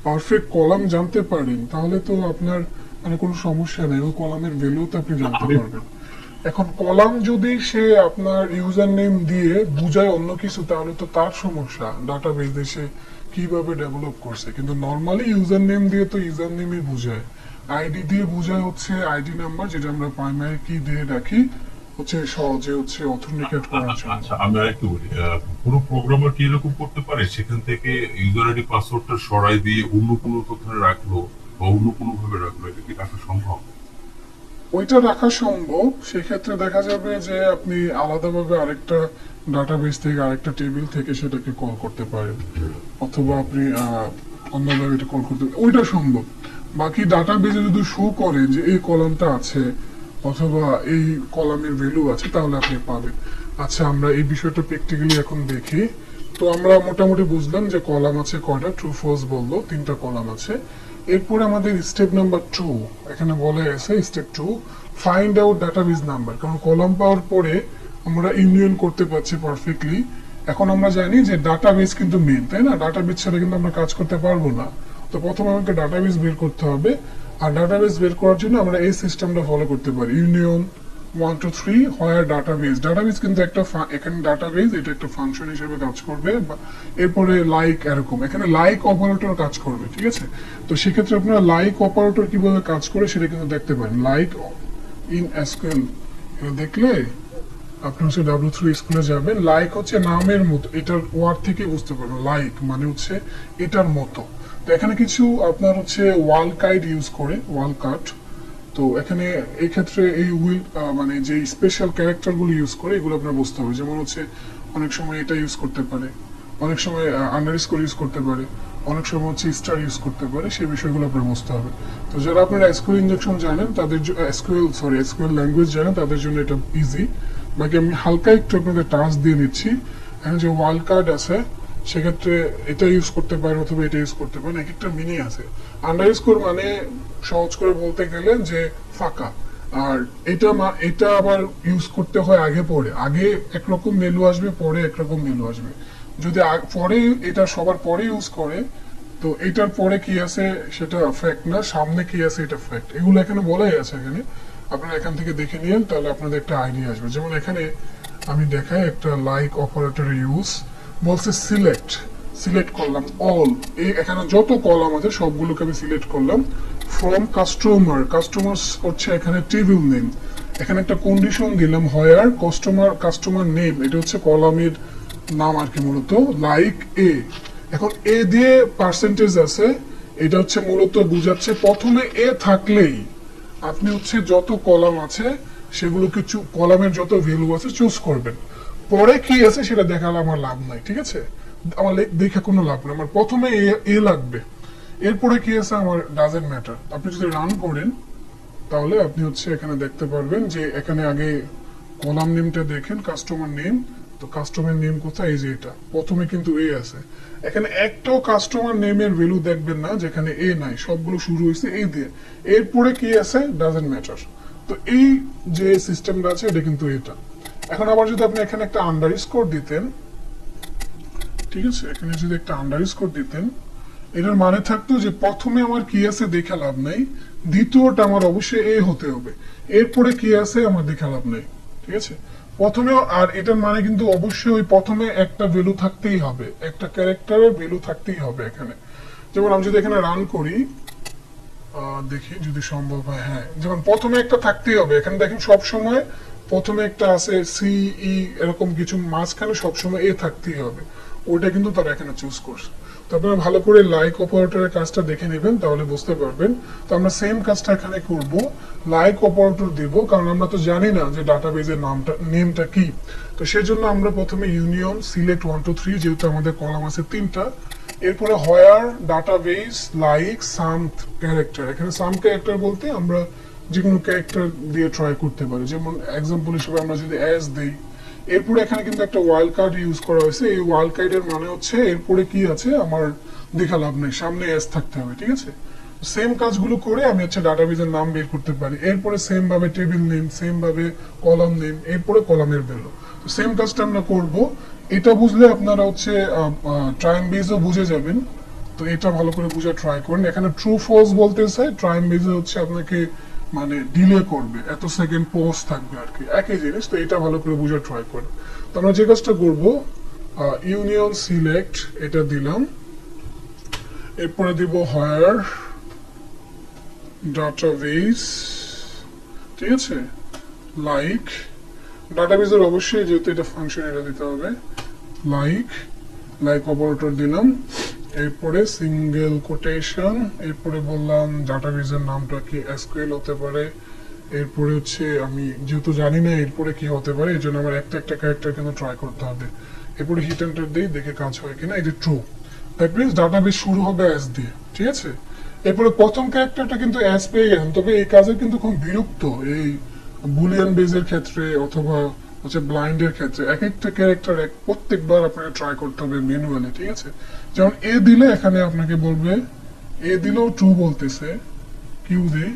পারফেক্ট কলাম জানতে পারেন তাহলে তো আপনার মানে কোনো সমস্যা নেই, ওই কলামের ভ্যালু তো আপনি জানতে আমি- পারবেন। এখন কলাম যদি সে আপনার ইউজার নেম দিয়ে বুঝায় অন্য কিছু, তাহলে তো তার সমস্যা, ডাটাবেস সে কিভাবে ডেভেলপ করছে। কিন্তু নর্মালি ইউজার নেম দিয়ে তো ইউজার নেমই বুঝায়, আইডি দিয়ে বুঝায় হচ্ছে আইডি নাম্বার, যেটা আমরা প্রাইমারি কি দিয়ে রাখি হচ্ছে সহজে হচ্ছে অথেন্টিকেট করার জন্য। আচ্ছা, আমি আরেকটু বলি, কোনো প্রোগ্রামার কি এরকম করতে পারে সেখান থেকে ইউজার আইডি পাসওয়ার্ডটা সরাই দিয়ে অন্য কোনো কোথাও রাখলো বা অন্য কোনো ভাবে রাখলো, এটা কি রাখা সম্ভব? ওইটা রাখা সম্ভব, সেক্ষেত্রে দেখা যাবে যে আপনি আলাদাভাবে আরেকটা ডাটাবেস থেকে আরেকটা টেবিল থেকে সেটাকে কল করতে পারেন, অথবা আপনি অন্যভাবে এটা কল করতে, ওইটা সম্ভব। বাকি ডাটাবেসে যদি শো করে যে এই কলামটা আছে অথবা এই কলামের ভ্যালু আছে, তাহলে আপনি পাবেন। আচ্ছা, আমরা এই বিষয়টা প্র্যাকটিক্যালি এখন দেখি। তো আমরা মোটামুটি বুঝলাম যে কলাম আছে কয়টা, ট্রু ফলস বললো 3টা কলাম আছে। এরপরে আমাদের স্টেপ নাম্বার 2 এখানে বলে আছে, step 2 find out database number. কারণ কলাম পাওয়ার পরে আমরা ইউনিয়ন করতে পারছি পারফেক্টলি। এখন আমরা জানি যে ডাটাবেস কিন্তু মেন, তাই না? ডাটাবেস ছাড়া কিন্তু আমরা কাজ করতে পারবো না। তো প্রথমে আমাকে ডাটাবেস বের করতে হবে, আর ডাটাবেস বের করার জন্য আমরা এই সিস্টেমটা ফলো করতে পারি, ইউনিয়ন 1 2 3 হোয়ার ডাটাবেস। ডাটাবেস কিন্তু একটা এখানে ডাটাবেস এটা একটা ফাংশন হিসেবে কাজ করবে, এরপরে লাইক এরকম এখানে লাইক অপারেটর কাজ করবে, ঠিক আছে? তো সেক্ষেত্রে আপনারা লাইক অপারেটর কিভাবে কাজ করে সেটা কিন্তু দেখতে পারেন। লাইক ইন এসকিউএল দেখলে আপনি হচ্ছে W3 স্কুলে যাবেন, লাইক হচ্ছে নামের মতো, এটার ওয়ার্ড থেকে বুঝতে পারবেন লাইক মানে হচ্ছে এটার মতো। তো এখানে কিছু আপনার হচ্ছে ওয়াল কাইড ইউজ করে, ওয়াল কাট। তো এখানে এই ক্ষেত্রে এই উইল মানে যে স্পেশাল ক্যারেক্টারগুলো ইউজ করে এগুলো আপনার বুঝতে হবে। যেমন হচ্ছে অনেক সময় এটা ইউজ করতে পারে, অনেক সময় আন্ডারস্কোর ইউজ করতে পারে, অনেক সময় হচ্ছে স্টার ইউজ করতে পারে, সেই বিষয়গুলো আপনার বুঝতে হবে। তো যারা আপনারা এসকিউএল ইনজেকশন জানেন তাদের এসকিউএল ল্যাঙ্গুয়েজ জানেন তাদের জন্য এটা ইজি। বাকি আমি হালকা একটু আপনাদের টাচ দিয়ে দিচ্ছি। এখানে যে ওয়াল কার্ড আছে সেক্ষেত্রে এটা ইউজ করতে পারেন অথবা এটা ইউজ করতে পারেন, এক একটা মিনি আছে। আন্ডারস্কোর মানে সহজ করে বলতে গেলে যে ফাঁকা, আর এটা আবার ইউজ করতে হয় আগে পরে, আগে একরকম মেনু আসবে, পরে একরকম মেনু আসবে। যদি পরে এটা সবার পরে ইউজ করে তো এটার পরে কি আছে সেটা ফ্যাক্ট না, সামনে কি আছে এটা ফ্যাক্ট। এগুলো এখানে বলাই আছে, এখানে আপনারা এখান থেকে দেখে নিন তাহলে আপনাদের একটা আইডিয়া আসবে। যেমন এখানে আমি দেখাই একটা লাইক অপারেটর ইউজ বলছে সিলেক্ট করলাম অল, এই এখানে যত কলাম আছে সবগুলোকে আমি সিলেক্ট করলাম। ফ্রম কাস্টমার হচ্ছে এখানে টেবিল নেম, এখানে একটা কন্ডিশন দিলাম হোয়ার কাস্টমার নেম, এটা হচ্ছে কলামের নাম আর কি মূলত, লাইক এ। এখন এ দিয়ে পার্সেন্টেজ আছে, এটা হচ্ছে মূলত বুঝাচ্ছে প্রথমে এ থাকলেই আপনি হচ্ছে যত কলাম আছে সেগুলো কিছু কলামের যত ভ্যালু আছে চুজ করবেন। পরে কি আছে সেটা দেখালে আমার লাভ নাই, ঠিক আছে, আমার দেখে কোনো লাভ নেই, আমার প্রথমে এ লাগবে, এরপরে কি আছে আমার ডাজেন্ট ম্যাটার। আপনি যদি রান করেন তাহলে আপনি হচ্ছে এখানে দেখতে পারবেন যে এখানে আগে কলাম নেমটা দেখেন কাস্টমার নেম, তো কাস্টমার নেম কোথায়, এই যে এটা প্রথমে কিন্তু এ আছে। এখানে একটাও কাস্টমার নেমের ভ্যালু দেখবেন না যেখানে এ নাই, সবগুলো শুরু হয়েছে এ দিয়ে, এরপরে কি আছে ডাজেন্ট ম্যাটার। তো এই যে সিস্টেমটা আছে এটা কিন্তু এটা। এখন আবার যদি আপনি এখানে একটা আন্ডারস্কোর দিতেন, ঠিক আছে, এখানে যদি একটা আন্ডারস্কোর দিতেন এটার মানে থাকতো যে প্রথমে আমার কি আছে দেখে লাভ নাই, দ্বিতীয়টা আমার অবশ্যই এ হতে হবে, এরপরে কি আছে আমার দেখে লাভ নাই, ঠিক আছে। প্রথমেও আর এটার মানে কিন্তু অবশ্যই ওই প্রথমে একটা ভ্যালু থাকতেই হবে, একটা ক্যারেক্টারের ভ্যালু থাকতেই হবে এখানে। যেমন আমি যদি এখানে রান করি দেখি যদি সম্ভব হয়, হ্যাঁ, যেমন প্রথমে একটা থাকতেই হবে। এখানে দেখেন সব সময় প্রথমে একটা আছে সিই এরকম কিছু, মাঝখানে সবসময় এ থাকতেই হবে, ওইটা কিন্তু তারা এখানে চুজ করছে। তো আপনারা ভালো করে লাইক অপারেটরের কাজটা দেখে নেবেন তাহলে বুঝতে পারবেন। তো আমরা সেম কাজটা এখানে করব, লাইক অপারেটর দিব, কারণ আমরা তো জানি না যে ডাটাবেজের নেমটা কি। তো সেজন্য আমরা প্রথমে ইউনিয়ন সিলেক্ট 1 2 3, যেহেতু আমাদের কলাম আছে 3টা, এরপরে হোয়ার ডাটাবেজ লাইক সাম ক্যারেক্টার। এখানে সাম ক্যারেক্টার বলতে আমরা যে কোনো ক্যারেক্টার দিয়ে ট্রাই করতে পারি, যেমন এক্সাম্পল হিসেবে আমরা যদি এস দেই, এরপরে এখানে কিন্তু একটা ওয়াইল্ড কার্ড ইউজ করা হয়েছে। এই ওয়াইল্ড কার্ডের মানে হচ্ছে এরপরে কি আছে আমার দেখা লাভ নেই, সামনে এস থাকতে হবে, ঠিক আছে। সেম কাজগুলো করে আমি হচ্ছে ডাটাবেজের নাম বের করতে পারি, এরপরে সেম ভাবে টেবিল নেম, সেম ভাবে কলাম নেম, এরপরে কলামের ভ্যালু। তো সেম কাজটা আমরা করব। এটা বুঝলে আপনারা হচ্ছে ট্রাইম বেজও বুঝে যাবেন। তো এটা ভালো করে বুঝে ট্রাই করেন। এখানে ট্রু ফলস বলতেছে, ট্রাইম বেজে হচ্ছে আপনাকে মানে ডিলে করবে, এত সেকেন্ড পজ থাকবে আর কি, একই জিনিস। তো এটা ভালো করে বুঝে ট্রাই করেন। তো আমরা যে কাজটা করবো ইউনিয়ন সিলেক্ট এটা দিলাম, এরপরে দিব হোয়ার ডাটাবেজ, ঠিক আছে, লাইক ডাটাবেজের অবশ্যই যেহেতু এটা ফাংশন এটা দিতে হবে, লাইক অপারেটর দিলাম, এরপরে সিঙ্গেল কোটেশন, এরপরে বললাম ডাটাবেজের নামটা কি এসকিউএল হতে পারে, এরপরে হচ্ছে আমি যেহেতু জানি না এরপরে কি হতে পারে এই জন্য আমার একটা ক্যারেক্টার কিন্তু ট্রাই করতে হবে। এরপরে হিট এন্টার দিই, দেখে কাজ হয় কিনা, এই যে ট্রু, দ্যাট মিনস ডাটাবেজ শুরু হবে এস দিয়ে, ঠিক আছে। এরপরে প্রথম ক্যারেক্টারটা কিন্তু এস পেয়ে গেলেন, তবে এই কাজে কিন্তু খুব বিরক্ত এই বুলিয়ান বেজের ক্ষেত্রে অথবা হচ্ছে ব্লাইন্ডের ক্ষেত্রে এক একটা ক্যারেক্টার প্রত্যেকবার আপনাকে ট্রাই করতে হবে ম্যানুয়ালি, ঠিক আছে। যেমন এ দিলে এখানে আপনাকে বলবে, এ দিলেও ট্রু বলতেছে, কিউ দেই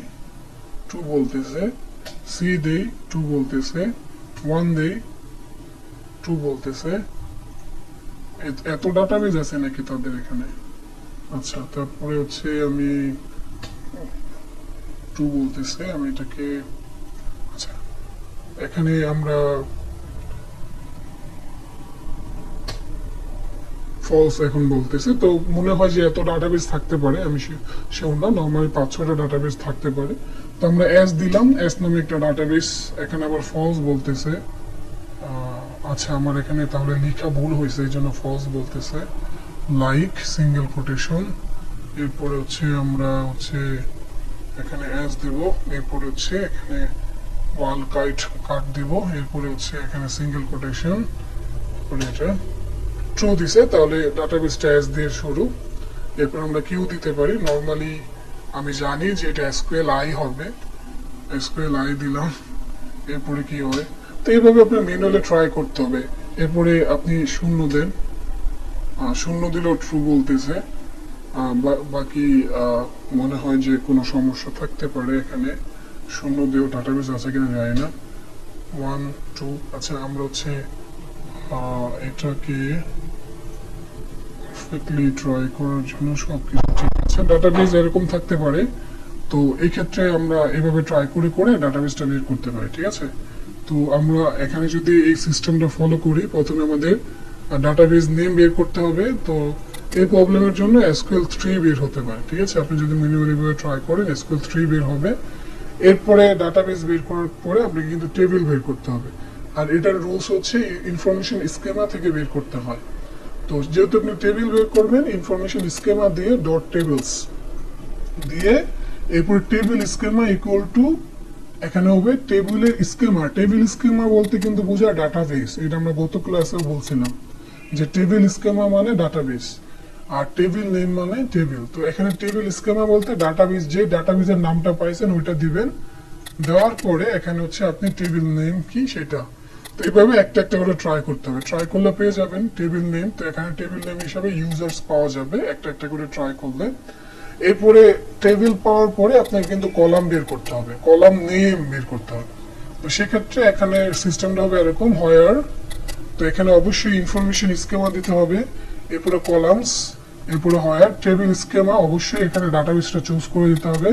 ট্রু বলতেছে, সি দেই ট্রু বলতেছে, 1 দেই ট্রু বলতেছে। এত ডাটাবেজ আছে নাকি তাদের এখানে? আচ্ছা, তারপরে হচ্ছে আমি ট্রু বলতেছে, আমি এটাকে আচ্ছা এখানে আমরা ফলস এখন বলতেছে। তো মনে হয় যে এত ডাটাবেজ থাকতে পারে, আমি সেও না, নর্মালি 5-6টা ডাটাবেজ থাকতে পারে। তো আমরা এস দিলাম, এস নামে একটা ডাটাবেজ, এখানে আবার ফলস বলতেছে। আচ্ছা, আমার এখানে তাহলে লেখা ভুল হয়েছে এই জন্য ফলস বলতেছে। লাইক সিঙ্গেল কোটেশন, এরপরে হচ্ছে আমরা হচ্ছে এখানে অ্যাজ দেব, এরপরে হচ্ছে এখানে ওয়াল কাট দিব, এরপরে হচ্ছে এখানে সিঙ্গেল কোটেশন করে এটা ট্রু দিছে, তাহলে ডাটাবেসটা অ্যাজ দিয়ে শুরু। এরপর আমরা কিউ দিতে পারি। নর্মালি আমি জানি যে এটা এসকিউএল আই হবে, এসকিউএল আই দিলাম, এরপরে কি হয়। তো এইভাবে আপনার ম্যানুয়ালি ট্রাই করতে হবে। এরপরে আপনি শূন্য দেন, শূন্য দিলেও ট্রু বলতেছে। বাকি মনে হয় যে কোনো সমস্যা থাকতে পারে এখানে, শূন্য দিয়েও ডাটাবেস আছে কিনা জানি না। 1 2 আচ্ছা, আমরা হচ্ছে এটাকে পারফেক্টলি ট্রাই করার জন্য সবকিছু ঠিক আছে। ডাটাবেস এরকম থাকতে পারে, তো এই ক্ষেত্রে আমরা এভাবে ট্রাই করে ডাটাবেসটা বের করতে পারি, ঠিক আছে। তো আমরা এখানে যদি এই সিস্টেমটা ফলো করি, প্রথমে আমাদের ডাটাবেস নেম বের করতে হবে। তো এই প্রবলেমের জন্য SQL 3 বের হতে পারে, ঠিক আছে। আপনি যদি ম্যানুয়ালি ভাবে ট্রাই করেন SQL 3 বের হবে। এরপরে ডাটাবেস বের করার পরে আপনাকে কিন্তু টেবিল বের করতে হবে, আর এটার রুলস হচ্ছে ইনফরমেশন স্কেমা থেকে বের করতে হয়। তো যেহেতু আপনি টেবিল বের করবেন, ইনফরমেশন স্কেমা দিয়ে ডট টেবিলস দিয়ে, এরপর টেবিল স্কেমা ইকুয়াল টু এখানে হবে টেবিলের স্কেমা। টেবিল স্কেমা বলতে কিন্তু বোঝায় ডাটাবেস, এটা আমরা গত ক্লাসেও বলছিলাম যে টেবিল স্কেমা মানে ডাটাবেস আর টেবিল নেম মানে টেবিল। তো এখানে টেবিল স্কেমা বলতে ডাটাবেস, যে ডাটাবেসের নামটা পাইছেন ওইটা দিবেন, দেওয়ার পরে এখানে হচ্ছে আপনি টেবিল নেম কি সেটা। তো এইভাবে একটা একটা করে ট্রাই করতে হবে, ট্রাই করলে পেয়ে যাবেন টেবিল নেম। তো এখানে টেবিল নেম হিসাবে ইউজার্স পাওয়া যাবে একটা একটা করে ট্রাই করলে। এরপরে টেবিল পাওয়ার পরে আপনাকে কিন্তু কলাম বের করতে হবে, কলাম নেম বের করতে হবে। তো সেক্ষেত্রে এখানে সিস্টেমটা হবে এরকম, হোয়ার, তো এখানে অবশ্যই ইনফরমেশন স্কেমা দিতে হবে, এরপরে কলামস, এরপরে হোয়ার টেবিল স্কেমা, অবশ্যই এখানে ডাটাবেসটা চুজ করে দিতে হবে,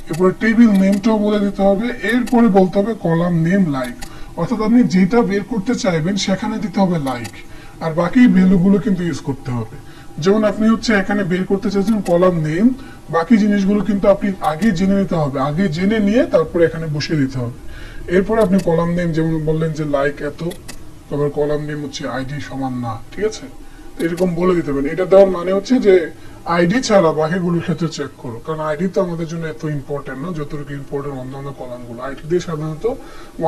এরপরে টেবিল নেমটাও বলে দিতে হবে, এরপরে বলতে হবে কলাম নেম লাইক। অর্থাৎ আপনি যেটা বের করতে চাইবেন সেখানে দিতে হবে লাইক, আর বাকি ভ্যালুগুলো কিন্তু ইউজ করতে হবে। যেমন আপনি হচ্ছে এখানে বের করতে চাইছেন কলাম নেম, বাকি জিনিসগুলো কিন্তু আপনি আগে জেনে নিতে হবে, আগে জেনে নিয়ে তারপরে এখানে বসিয়ে দিতে হবে। এরপরে আপনি কলাম নেম যেমন বললেন যে লাইক এত, তারপর কলাম নেম হচ্ছে আইডি সমান না, ঠিক আছে। এরকম বলে দিতে পারেন। এটা দেওয়ার মানে হচ্ছে যে আইডি ছাড়া বাকিগুলোর ক্ষেত্রে চেক করো, কারণ আইডি তো আমাদের জন্য এত ইম্পর্টেন্ট না যতটুকু ইম্পর্টেন্ট অন্যান্য কলামগুলো। আইডি দিয়ে সাধারণত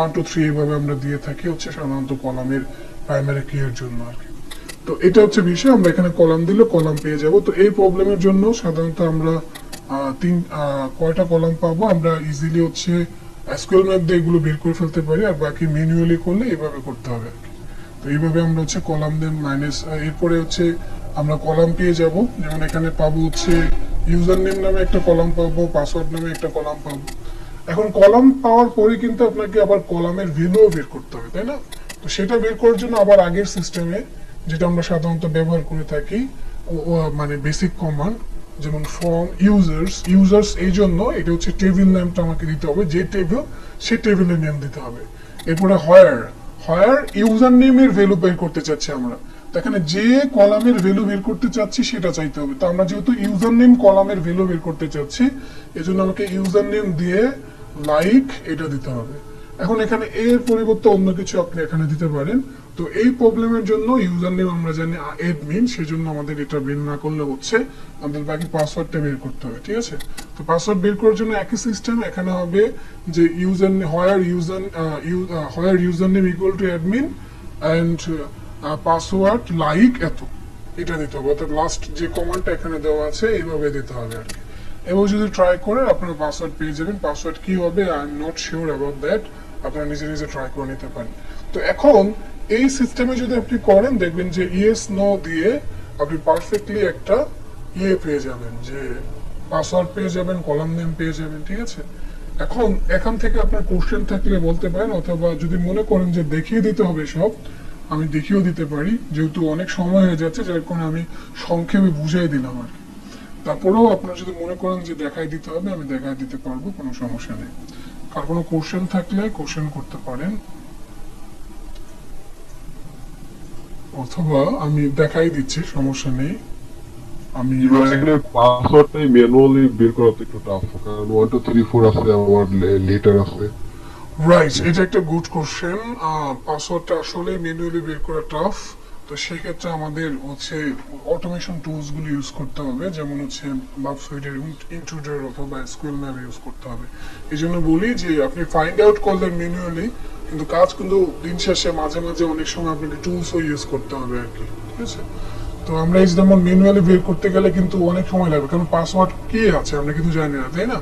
1 2 3 এইভাবে আমরা দিয়ে থাকি হচ্ছে সাধারণত কলামের প্রাইমারি কি এর জন্য আর কি। তো এটা হচ্ছে বিষয়, আমরা এখানে কলাম দিলে কলাম পেয়ে যাব। তো এই প্রবলেমের জন্য সাধারণত আমরা কয়টা কলাম পাবো, আমরা ইজিলি হচ্ছে এসকিউএল ম্যাপ দিয়ে এগুলো বের করে ফেলতে পারি, আর বাকি ম্যানুয়ালি করলে এইভাবে করতে হবে আর কি। তো এইভাবে আমরা হচ্ছে কলাম দেন মাইনাস, এরপরে হচ্ছে আমরা কলাম পেয়ে যাব। যেমন এখানে পাবো হচ্ছে ইউজার নেম নামে একটা কলাম পাবো, পাসওয়ার্ড নামে একটা কলাম পাবো। এখন কলাম পাওয়ার পরে কিন্তু আপনাকে আবার কলামের ভ্যালুও বের করতে হবে, তাই না। তো সেটা বের করার জন্য আবার আগের সিস্টেমে যেটা আমরা সাধারণত ব্যবহার করে থাকি, মানে বেসিক কমান্ড, যেমন ফর্ম ইউজার্স এই জন্য এটা হচ্ছে টেবিল নামটা আমাকে দিতে হবে, যে টেবিল সে টেবিলের নেম দিতে হবে। এরপরে হোয়ার ইউজার নেমের ভ্যালু বের করতে চাচ্ছি আমরা, তো এখানে যে কলামের ভ্যালু বের করতে চাচ্ছি সেটা চাইতে হবে। তো আমরা যেহেতু ইউজার নেম কলামের ভ্যালু বের করতে চাচ্ছি, এজন্য আমাকে ইউজার নেম দিয়ে লাইক এটা দিতে হবে। এখন এখানে এর পরিবর্তে অন্য কিছু আপনি এখানে দিতে পারেন। তো এই প্রবলেমের জন্য ইউজার নেম আমরা জানি অ্যাডমিন, সেজন্য আমাদের এটা বের না করলে হচ্ছে আমাদের বাকি পাসওয়ার্ডটা বের করতে হবে, ঠিক আছে। তো পাসওয়ার্ড বের করার জন্য একই সিস্টেম, এখানে হবে যে user where user name equal to admin and password like এত, এটা দিতে হবে। অর্থাৎ লাস্ট যে কমান্ডটা এখানে দেওয়া আছে এইভাবে দিতে হবে আর কি। এবং যদি ট্রাই করেন আপনার পাসওয়ার্ড পেয়ে যাবেন। পাসওয়ার্ড কি হবে I am not sure about that, আপনারা নিজে নিজে ট্রাই করে নিতে পারেন। তো এখন এই সিস্টেমে যদি আপনি করেন দেখবেন যে ইয়েস নো দিয়ে আপনি পারফেক্টলি একটা পেয়ে যাবেন, যে পাসওয়ার্ড পেয়ে যাবেন, কলাম নেম পেয়ে যাবেন, ঠিক আছে। এখন এখান থেকে আপনার কোশ্চেন থাকলে বলতে পারেন, অথবা যদি মনে করেন যে দেখিয়ে দিতে হবে সব, আমি দেখিয়েও দিতে পারি, যেহেতু অনেক সময় হয়ে যাচ্ছে যার কারণে আমি সংক্ষেপে বুঝাই দিলাম আর কি। তারপরেও আপনারা যদি মনে করেন যে দেখাই দিতে হবে, আমি দেখাই দিতে পারবো, কোনো সমস্যা নেই। কার কোনো কোশ্চেন থাকলে কোশ্চেন করতে পারেন, অথবা আমি দেখাই দিচ্ছি, সমস্যা নেই। আমি এখানে পাসওয়ার্ডটাই ম্যানুয়ালি বের করা তো একটু টাফ, কারণ 1 2 3 4 আছে, আবার লেটার আছে। রাইট, এটা একটা গুড কোশ্চেন। পাসওয়ার্ডটা আসলে ম্যানুয়ালি বের করা টাফ। তো তো সেক্ষেত্রে আমাদের হচ্ছে অটোমেশন টুলস গুলো ইউজ করতে হবে, যেমন হচ্ছে বাব সুইটের ইন্ট্রুডার অথবা এসকিউএল ম্যাপ ইউজ করতে হবে। এই জন্য বলি যে আপনি ফাইন্ড আউট করলেন ম্যানুয়ালি, কিন্তু কাজ কিন্তু দিন শেষে মাঝে মাঝে অনেক সময় আপনাকে টুলসও ইউজ করতে হবে আর কি, ঠিক আছে? তো আমরা এই যেমন ম্যানুয়ালি বের করতে গেলে কিন্তু অনেক সময় লাগবে, কারণ পাসওয়ার্ড কি আছে আমরা কিন্তু জানি না, তাই না?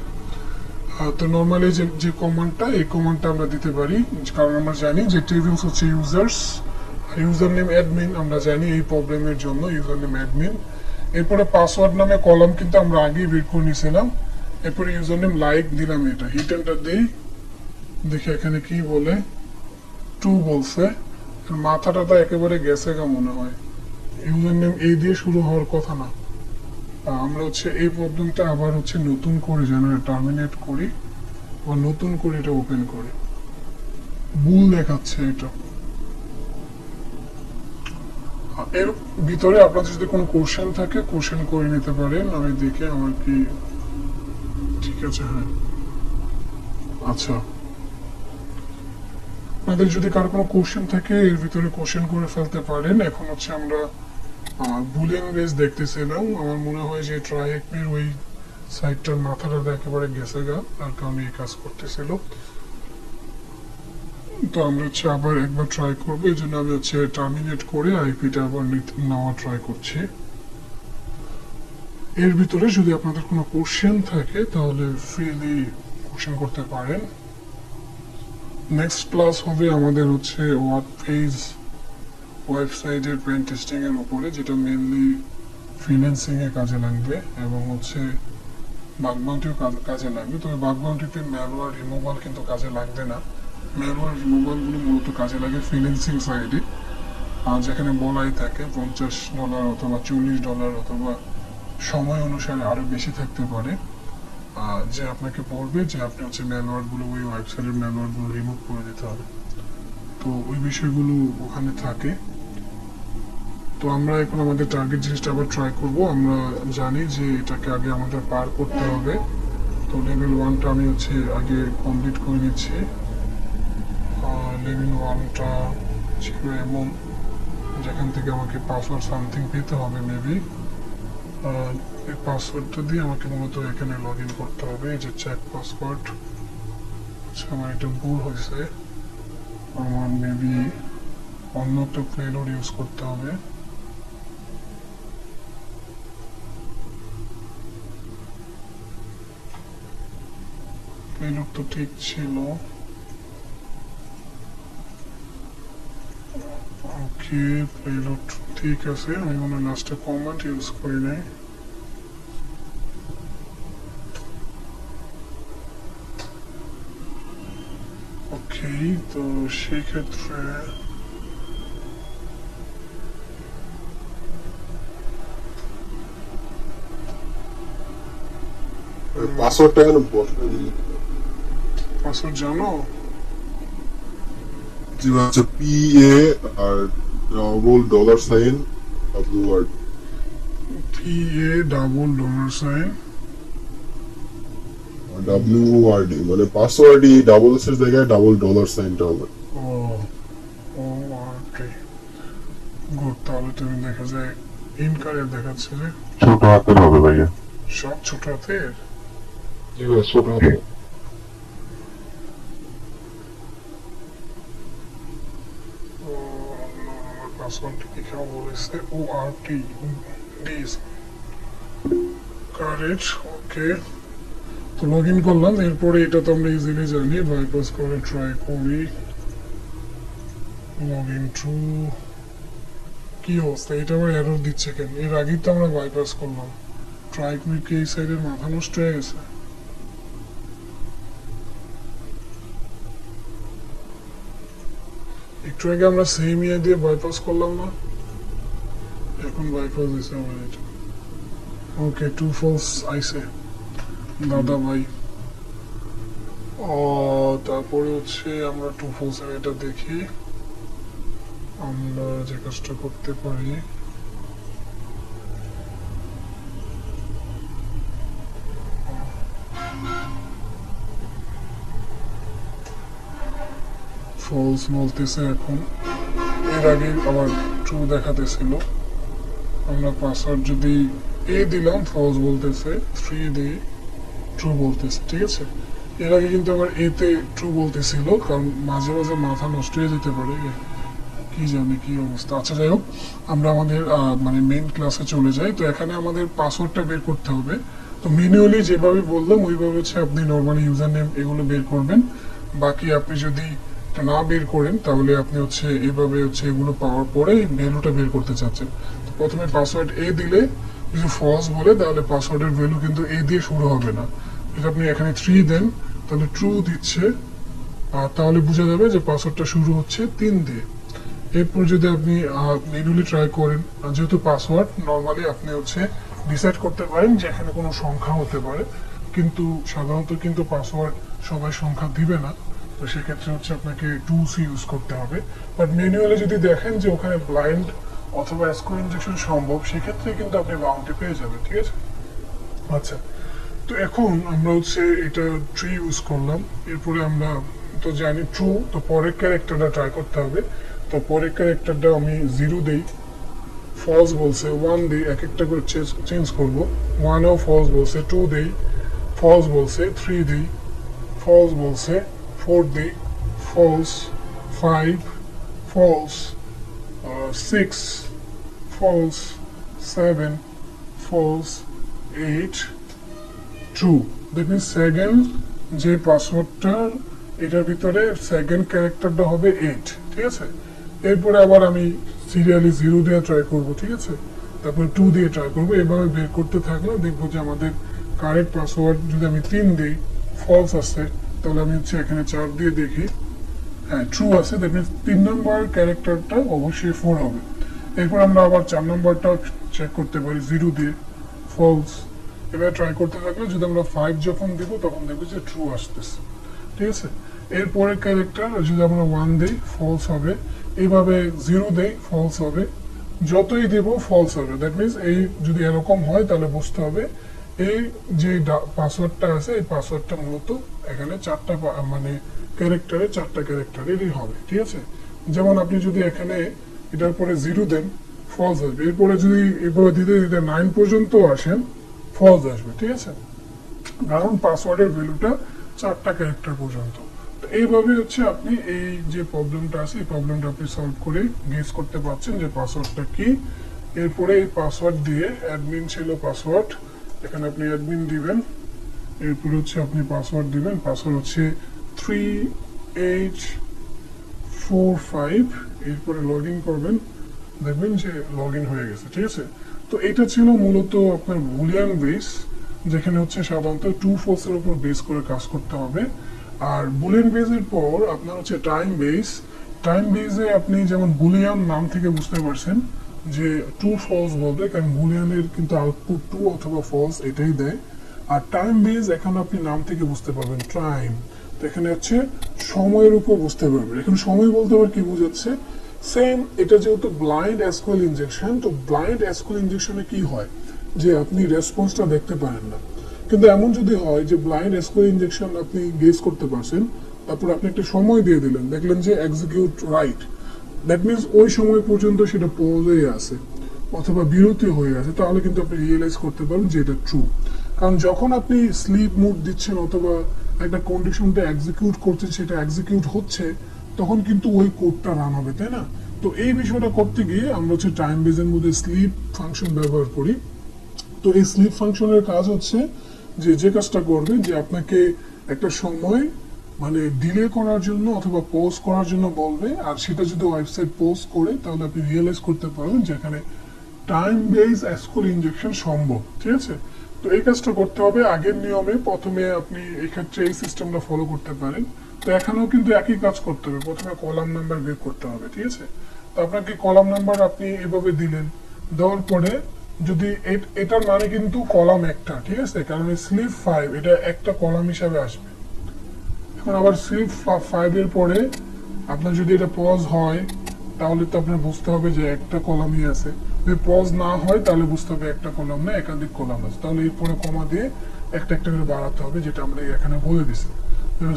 তো নর্মালি যে কমান্ডটা, এই কমান্ডটা আমরা দিতে পারি, কারণ আমরা জানি যে টেবিলস হচ্ছে ইউজার্স, ইউজার নেম অ্যাডমিন আমরা জানি এই প্রবলেমের জন্য ইউজার নেম অ্যাডমিন। এরপরে পাসওয়ার্ড নামে কলাম কিন্তু আমরা আগেই বের করে নিয়েছিলাম। এরপরে ইউজার নেম লাইক দিলাম, এটা হিট এন্টার দিই, দেখি এখানে কি বলে, টু বলছে। মাথাটা তো একেবারে গেছে গা মনে হয়, ইউজার নেম এই দিয়ে শুরু হওয়ার কথা না। আমরা হচ্ছে এই প্রবলেমটা আবার হচ্ছে নতুন করে টার্মিনেট করি, বা নতুন করে এটা ওপেন করি, ভুল দেখাচ্ছে এটা। এর ভিতরে আপনাদের যদি কোনো কোশ্চেন থাকে কোশ্চেন করে নিতে পারেন, আমি দেখে আমার কি ঠিক আছে। হ্যাঁ, আচ্ছা, আপনাদের যদি কারো কোনো কোশ্চেন থাকে এর ভিতরে কোশ্চেন করে ফেলতে পারেন। এখন হচ্ছে আমরা বুলিয়ান রেস দেখতেছিলাম, আমার মনে হয় যে ট্রাইএকমের ওই সাইটটার মাথাটা একেবারে গেছে গা, তার কারণে এই কাজ করতেছিল। তো আমরা হচ্ছে আবার একবার ট্রাই করবো, এই জন্য আমি হচ্ছে টার্মিনেট করে আইপিটা আবার নেওয়া ট্রাই করছি। এর ভিতরে যদি আপনাদের কোনো কোশ্চেন থাকে তাহলে ফ্রিলি কোশ্চেন করতে পারেন। নেক্সট ক্লাস হবে আমাদের হচ্ছে ওয়ার্ডপ্রেস ওয়েবসাইটের পেন টেস্টিং এর উপরে, যেটা মেইনলি ফ্রিল্যান্সিং এ কাজে লাগবে, এবং হচ্ছে বাগ বাউন্টিও কাজে লাগবে। তবে বাগ বাউন্টিতে ম্যালওয়্যার রিমুভাল কিন্তু কাজে লাগবে না। ম্যালওয়্যার রিমুভাল গুলো মূলত কাজে লাগে ফ্রিল্যান্সিং সাইডে, যেখানে বলাই থাকে $50 অথবা $40 অথবা সময় অনুসারে আরো বেশি থাকতে পারে, যে আপনাকে বলবে যে আপনি হচ্ছে ম্যালওয়্যার গুলো ওই ওয়েবসাইটের ম্যালওয়্যার গুলো রিমুভ করে দিতে হবে। তো ওই বিষয়গুলো ওখানে থাকে। তো আমরা এখন আমাদের টার্গেট জিনিসটা আবার ট্রাই করব। আমরা জানি যে এটাকে আগে আমাদের পার করতে হবে। তো লেভেল 1টা আমি হচ্ছে আগে কমপ্লিট করে নিচ্ছি। লেভেল 1টা ছিল এমন, যেখান থেকে আমাকে পাসওয়ার্ড সামথিং পেতে হবে মেবি। এই পাসওয়ার্ডটা দিয়ে আমাকে মূলত এখানে লগ ইন করতে হবে, এই যে চেক পাসওয়ার্ড। আচ্ছা, আমার এটা ভুল হয়েছে, আমার মেবি অন্য একটা পেলোড ইউজ করতে হবে। পেলোড তো ঠিক ছিল, ওকে পেলোড ঠিক আছে। আমি মনে হয় লাস্টে কমান্ড ইউজ করি নাই। ওকে, তো সেক্ষেত্রে পাসওয়ার্ডটা এখানে বসে দিই। পাসওয়ার্ড জানো? জি হচ্ছে PA আর $$, WORD। PA $$ WORD মানে পাসওয়ার্ডই $s এর জায়গায় $টা হবে। ও ও ওকে, গুড। তাহলে তুমি দেখা যায় ইনকারেক্ট দেখাচ্ছে যে ছোট হাতের হবে ভাইয়া। সব ছোট হাতের। জি ভাই, ছোট হাতের। ও no, আমার পাসওয়ার্ড কি কেউ বলেছে ORT দিস কারেক্ট। ওকে, তো লগ ইন করলাম। এরপরে এটা তো আমরা ইজিলি জানি, বাইপাস করে ট্রাই করি। লগ ইন টু কি অবস্থা, এটা আবার এরর দিচ্ছে কেন? এর আগেই তো আমরা বাইপাস করলাম। ট্রাই করি কি এই সাইডের মাথা নষ্ট হয়ে গেছে? একটু আগে আমরা সেম ইয়ে দিয়ে বাইপাস করলাম না, এখন বাইপাস দিছে আমার এটা। ওকে, টু ফলস আইসে দাদা ভাই। তারপরে হচ্ছে আমরা টু ফলস এর এটা দেখি, আমরা যে কাজটা করতে পারি। ফলস বলতেছে এখন, এর আগে আবার ট্রু দেখাতেছিল। আমরা পাসওয়ার্ড যদি এ দিলাম ফলস বলতেছে, 3 দিয়ে ট্রু বলতেছে, ঠিক আছে। এর আগে কিন্তু আমার এতে ট্রু বলতেছিল, কারণ মাঝে মাঝে মাথা নষ্ট হয়ে যেতে পারে, কি জানি কি অবস্থা। আচ্ছা যাই হোক, আমরা আমাদের মানে মেইন ক্লাসে চলে যাই। তো এখানে আমাদের পাসওয়ার্ডটা বের করতে হবে। তো ম্যানুয়ালি যেভাবে বললাম ওইভাবে হচ্ছে আপনি নর্মালি ইউজার নেম এগুলো বের করবেন। বাকি আপনি যদি এটা না বের করেন তাহলে আপনি হচ্ছে এইভাবে হচ্ছে এগুলো পাওয়ার পরে ভ্যালুটা বের করতে চাচ্ছেন। তো প্রথমে পাসওয়ার্ড এ দিলে যদি ফলস বলে তাহলে পাসওয়ার্ডের ভ্যালু কিন্তু এ দিয়ে শুরু হবে না। যদি আপনি এখানে 3 দেন তাহলে ট্রু দিচ্ছে, আর তাহলে বোঝা যাবে যে পাসওয়ার্ডটা শুরু হচ্ছে 3 দিয়ে। এরপর যদি আপনি ম্যানুয়ালি ট্রাই করেন, যেহেতু পাসওয়ার্ড নর্মালি আপনি হচ্ছে ডিসাইড করতে পারেন যে এখানে কোনো সংখ্যা হতে পারে, কিন্তু সাধারণত কিন্তু পাসওয়ার্ড সবাই সংখ্যা দিবে না। তো সেক্ষেত্রে হচ্ছে আপনাকে 2C ইউজ করতে হবে। বাট ম্যানুয়ালি যদি দেখেন যে ওখানে ব্লাইন্ড অথবা এসকিউএল ইনজেকশন সম্ভব, সেক্ষেত্রে কিন্তু আপনি বাউন্টি পেয়ে যাবেন, ঠিক আছে। আচ্ছা, তো এখন আমরা হচ্ছে এটা 3 ইউজ করলাম। এরপরে আমরা তো জানি ট্রু, তো পরের ক্যারেক্টারটা ট্রাই করতে হবে। তো পরের ক্যারেক্টারটা আমি 0 দেই, ফলস বলছে, 1 দেই, এক একটা করে চেঞ্জ করবো। 1ও ফলস বলছে, 2 দেই, ফলস বলছে, 3 দেই, ফলস বলছে, 4 দেই, false, 5, false, 6, false, 7, false, 8, true. That means second যে পাসওয়ার্ডটার এটার ভিতরে সেকেন্ড ক্যারেক্টারটা হবে 8, ঠিক আছে। এরপরে আবার আমি সিরিয়ালি 0 দিয়ে ট্রাই করব, ঠিক আছে। তারপরে 2 দিয়ে ট্রাই করব। এভাবে বের করতে থাকলে দেখবো যে আমাদের কারেক্ট পাসওয়ার্ড যদি আমি 3 দিই ফলস আছে, তাহলে আমি হচ্ছে এখানে 4 দিয়ে দেখি, হ্যাঁ ট্রু আছে। দ্যাট মিনস 3 নম্বর ক্যারেক্টারটা অবশ্যই 4 হবে। এরপর আমরা আবার 4 নম্বরটাও চেক করতে পারি 0 দিয়ে, ফলস। এবার ট্রাই করতে থাকলে যদি আমরা 5 যখন দিব তখন দেখবো যে ট্রু আসতেছে, ঠিক আছে। এরপরের ক্যারেক্টার যদি আমরা 1 দিই ফলস হবে, এইভাবে 0 দেই ফলস হবে, যতই দেব ফলস হবে। দ্যাট মিনস এই যদি এরকম হয় তাহলে বুঝতে হবে এই যে পাসওয়ার্ডটা আছে এই পাসওয়ার্ডটা মূলত এখানে 4টা মানে ক্যারেক্টারে 4টা ক্যারেক্টারেরই হবে, ঠিক আছে। যেমন আপনি যদি এখানে এটার পরে 0 দেন ফলস আসবে, এরপরে যদি এভাবে দিতে দিতে 9 পর্যন্ত আসেন ফলস আসবে, ঠিক আছে। কারণ পাসওয়ার্ডের ভ্যালুটা 4টা ক্যারেক্টার পর্যন্ত। তো এইভাবে হচ্ছে আপনি এই যে প্রবলেমটা আছে এই প্রবলেমটা আপনি সলভ করে গেস করতে পারছেন যে পাসওয়ার্ডটা কি। এরপরে এই পাসওয়ার্ড দিয়ে অ্যাডমিন ছিল পাসওয়ার্ড, এখানে আপনি অ্যাডমিন দিবেন। এরপরে হচ্ছে আপনি পাসওয়ার্ড দিবেন, পাসওয়ার্ড হচ্ছে 3845। এরপরে লগ ইন করবেন, দেখবেন যে লগ ইন হয়ে গেছে, ঠিক আছে। তো এটা ছিল মূলত আপনার বুলিয়ান বেস, যেখানে হচ্ছে সাধারণত ট্রু ফলসের উপর বেস করে কাজ করতে হবে। আর বুলিয়ান বেসের পর আপনার হচ্ছে টাইম বেস। টাইম বেসে আপনি যেমন বুলিয়ান নাম থেকে বুঝতে পারছেন যে ট্রু ফলস বলবে, কারণ বুলিয়ানের কিন্তু আউটপুট ট্রু অথবা ফলস এটাই দেয়। আর টাইম বেস এখানে আপনি নাম থেকে বুঝতে পারবেন টাইম, তো এখানে হচ্ছে সময়ের উপর বুঝতে পারবেন। এখানে সময় বলতে আবার কি বোঝাচ্ছে, সেম এটা যেহেতু ব্লাইন্ড এসকিউএল ইনজেকশন, তো ব্লাইন্ড এসকিউএল ইনজেকশনে কি হয় যে আপনি রেসপন্সটা দেখতে পারেন না। কিন্তু এমন যদি হয় যে ব্লাইন্ড এসকিউএল ইনজেকশন আপনি গেস করতে পারছেন, তারপর আপনি একটা সময় দিয়ে দিলেন, দেখলেন যে এক্সিকিউট রাইট, দ্যাট মিনস ওই সময় পর্যন্ত সেটা পজে আছে অথবা বিরতি হয়ে আছে, তাহলে কিন্তু আপনি রিয়েলাইজ করতে পারবেন যে এটা ট্রু। কারণ যখন আপনি স্লিপ মুড দিচ্ছেন অথবা একটা কন্ডিশনটা এক্সিকিউট করছেন, সেটা এক্সিকিউট হচ্ছে, তখন কিন্তু ওই কোডটা রান হবে, তাই না। তো এই বিষয়টা করতে গিয়ে আমরা হচ্ছে টাইম বেজের মধ্যে স্লিপ ফাংশন ব্যবহার করি। তো এই স্লিপ ফাংশনের কাজ হচ্ছে যে কাজটা করবে যে আপনাকে একটা সময় মানে ডিলে করার জন্য অথবা পোজ করার জন্য বলবে, আর সেটা যদি ওয়েবসাইট পোজ করে তাহলে আপনি রিয়েলাইজ করতে পারবেন যে এখানে টাইম বেস এসকিউএল ইনজেকশন সম্ভব, ঠিক আছে। তো এই কাজটা করতে হবে আগের নিয়মে। প্রথমে আপনি এক্ষেত্রে এই সিস্টেমটা ফলো করতে পারেন। তো এখানেও কিন্তু একই কাজ করতে হবে, প্রথমে কলাম নাম্বার বের করতে হবে, ঠিক আছে। তো আপনাকে কলাম নাম্বার আপনি এভাবে দিলেন, দেওয়ার পরে যদি এটার মানে কিন্তু কলাম একটা, ঠিক আছে, কারণ স্লিপ 5 এটা একটা কলাম হিসাবে আসবে। এখন আবার স্লিপ 5 এর পরে আপনার যদি এটা পজ হয় তাহলে তো আপনার বুঝতে হবে যে একটা কলামই আছে, যদি পজ না হয় তাহলে বুঝতে হবে একটা কলাম না একাধিক কলাম আছে, তাহলে এরপরে কমা দিয়ে একটা একটা করে বাড়াতে হবে, যেটা আমরা এখানে বলে দিচ্ছি।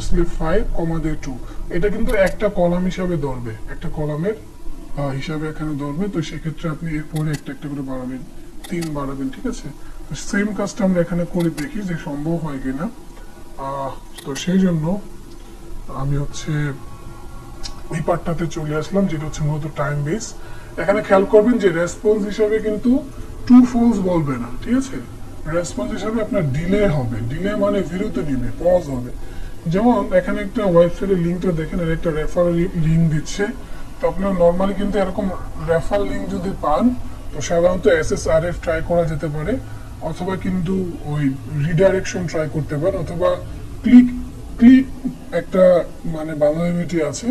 স্লিপ 5 কমা দিয়ে 2, এটা কিন্তু একটা কলাম হিসাবে ধরবে, একটা কলামের হিসাবে এখানে ধরবে, তো সেক্ষেত্রে আপনি এরপরে একটা একটা করে বাড়াবেন, 3 বাড়াবেন, ঠিক আছে। তো সেম কাজটা আমরা এখানে করে দেখি যে সম্ভব হয় কিনা। তো সেই জন্য আমি হচ্ছে এই পার্টটাতে চলে আসলাম, যেটা হচ্ছে মূলত টাইম বেস। এখানে খেয়াল করবেন যে রেসপন্স হিসাবে কিন্তু ট্রু ফলস বলবে না, ঠিক আছে। রেসপন্স হিসাবে আপনার ডিলে হবে, ডিলে মানে বিরতি নিবে, পজ হবে। যেমন এখানে একটা ওয়েবসাইটের লিঙ্কটা দেখেন, এর একটা রেফারেল লিঙ্ক দিচ্ছে। তো আপনার নর্মালি কিন্তু এরকম রেফারেল লিঙ্ক যদি পান, তো সাধারণত SSRF ট্রাই করা যেতে পারে, অথবা কিন্তু ওই রিডাইরেকশন ট্রাই করতে পারেন, অথবা ক্লিক ক্লিক একটা মানে বাংলালিটি আছে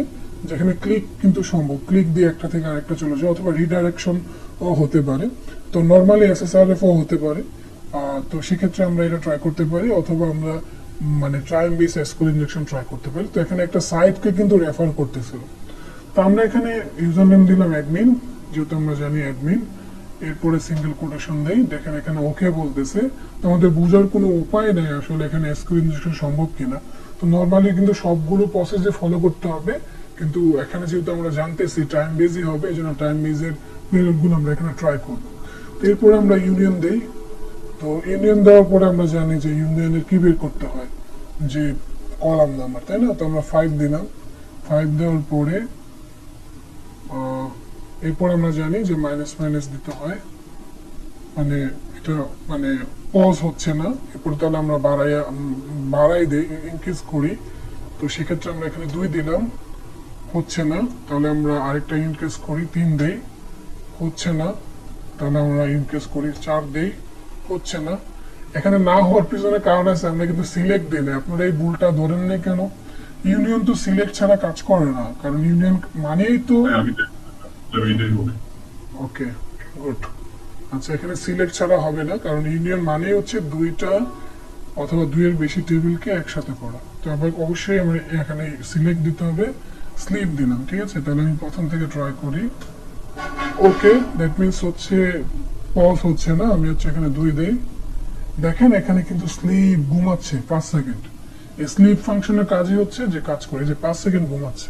যেখানে ক্লিক কিন্তু সম্ভব, ক্লিক দিয়ে একটা থেকে আরেকটা চলে যায়, অথবা রিডাইরেকশন ও হতে পারে। তো নর্মালি SSRF ও হতে পারে। তো সেক্ষেত্রে আমরা এটা ট্রাই করতে পারি, অথবা আমরা মানে time base SQL injection try করতে পারি। তো এখানে একটা সাইটকে কিন্তু রেফার করতেছিল। তো আমরা এখানে ইউজার নেম দিলাম অ্যাডমিন, যেহেতু আমরা জানি অ্যাডমিন। এরপরে সিঙ্গেল কোটেশন দেই, দেখেন এখানে ওকে বলতেছে। তো আমাদের বোঝার কোনো উপায় নেই আসলে এখানে এসকিউএল ইনজেকশন সম্ভব কিনা। তো নর্মালি কিন্তু সবগুলো প্রসেসে ফলো করতে হবে, কিন্তু এখানে যেহেতু আমরা জানতেছি টাইম বেসই হবে, এই জন্য টাইম বেসের মেথডগুলো আমরা এখানে ট্রাই করব। তো এরপরে আমরা ইউনিয়ন দেই। তো ইউনিয়ন দেওয়ার পরে আমরা জানি যে ইউনিয়নের কি বের করতে হয়, যে কলাম নাম্বার, তাই না। তো আমরা 5 দিলাম, 5 দেওয়ার পরে এরপর আমরা জানি যে মাইনাস মাইনাস দিতে হয়, মানে এটা মানে পজ হচ্ছে না। এরপর তাহলে আমরা বাড়াই দিই, ইনক্রিজ করি। তো সেক্ষেত্রে আমরা এখানে 2 দিলাম, হচ্ছে না, তাহলে আমরা আরেকটা ইনক্রিজ করি, 3 দেই, হচ্ছে না, তাহলে আমরা ইনক্রিজ করি, 4 দেই, হচ্ছে না। এখানে না হওয়ার পিছনে কারণ আছে, আমরা কিন্তু সিলেক্ট দিলে, আপনারা এই ভুলটা ধরেন না কেন, ইউনিয়ন তো সিলেক্ট ছাড়া কাজ করে না, কারণ ইউনিয়ন মানেই তো ওকে গুড। আচ্ছা, এখানে সিলেক্ট ছাড়া হবে না, কারণ ইউনিয়ন মানেই হচ্ছে 2টা অথবা 2-এর বেশি টেবিলকে একসাথে করা। তো আবার অবশ্যই আমরা এখানে সিলেক্ট দিতে হবে, স্লিপ দিলাম, ঠিক আছে। তাহলে আমি প্রথম থেকে ট্রাই করি, ওকে, দ্যাট মিনস হচ্ছে পজ হচ্ছে না, আমি হচ্ছে এখানে 2 দেই। দেখেন এখানে কিন্তু স্লিপ ঘুমাচ্ছে 5 সেকেন্ড। এই স্লিপ ফাংশনের কাজই হচ্ছে যে কাজ করে যে 5 সেকেন্ড ঘুমাচ্ছে,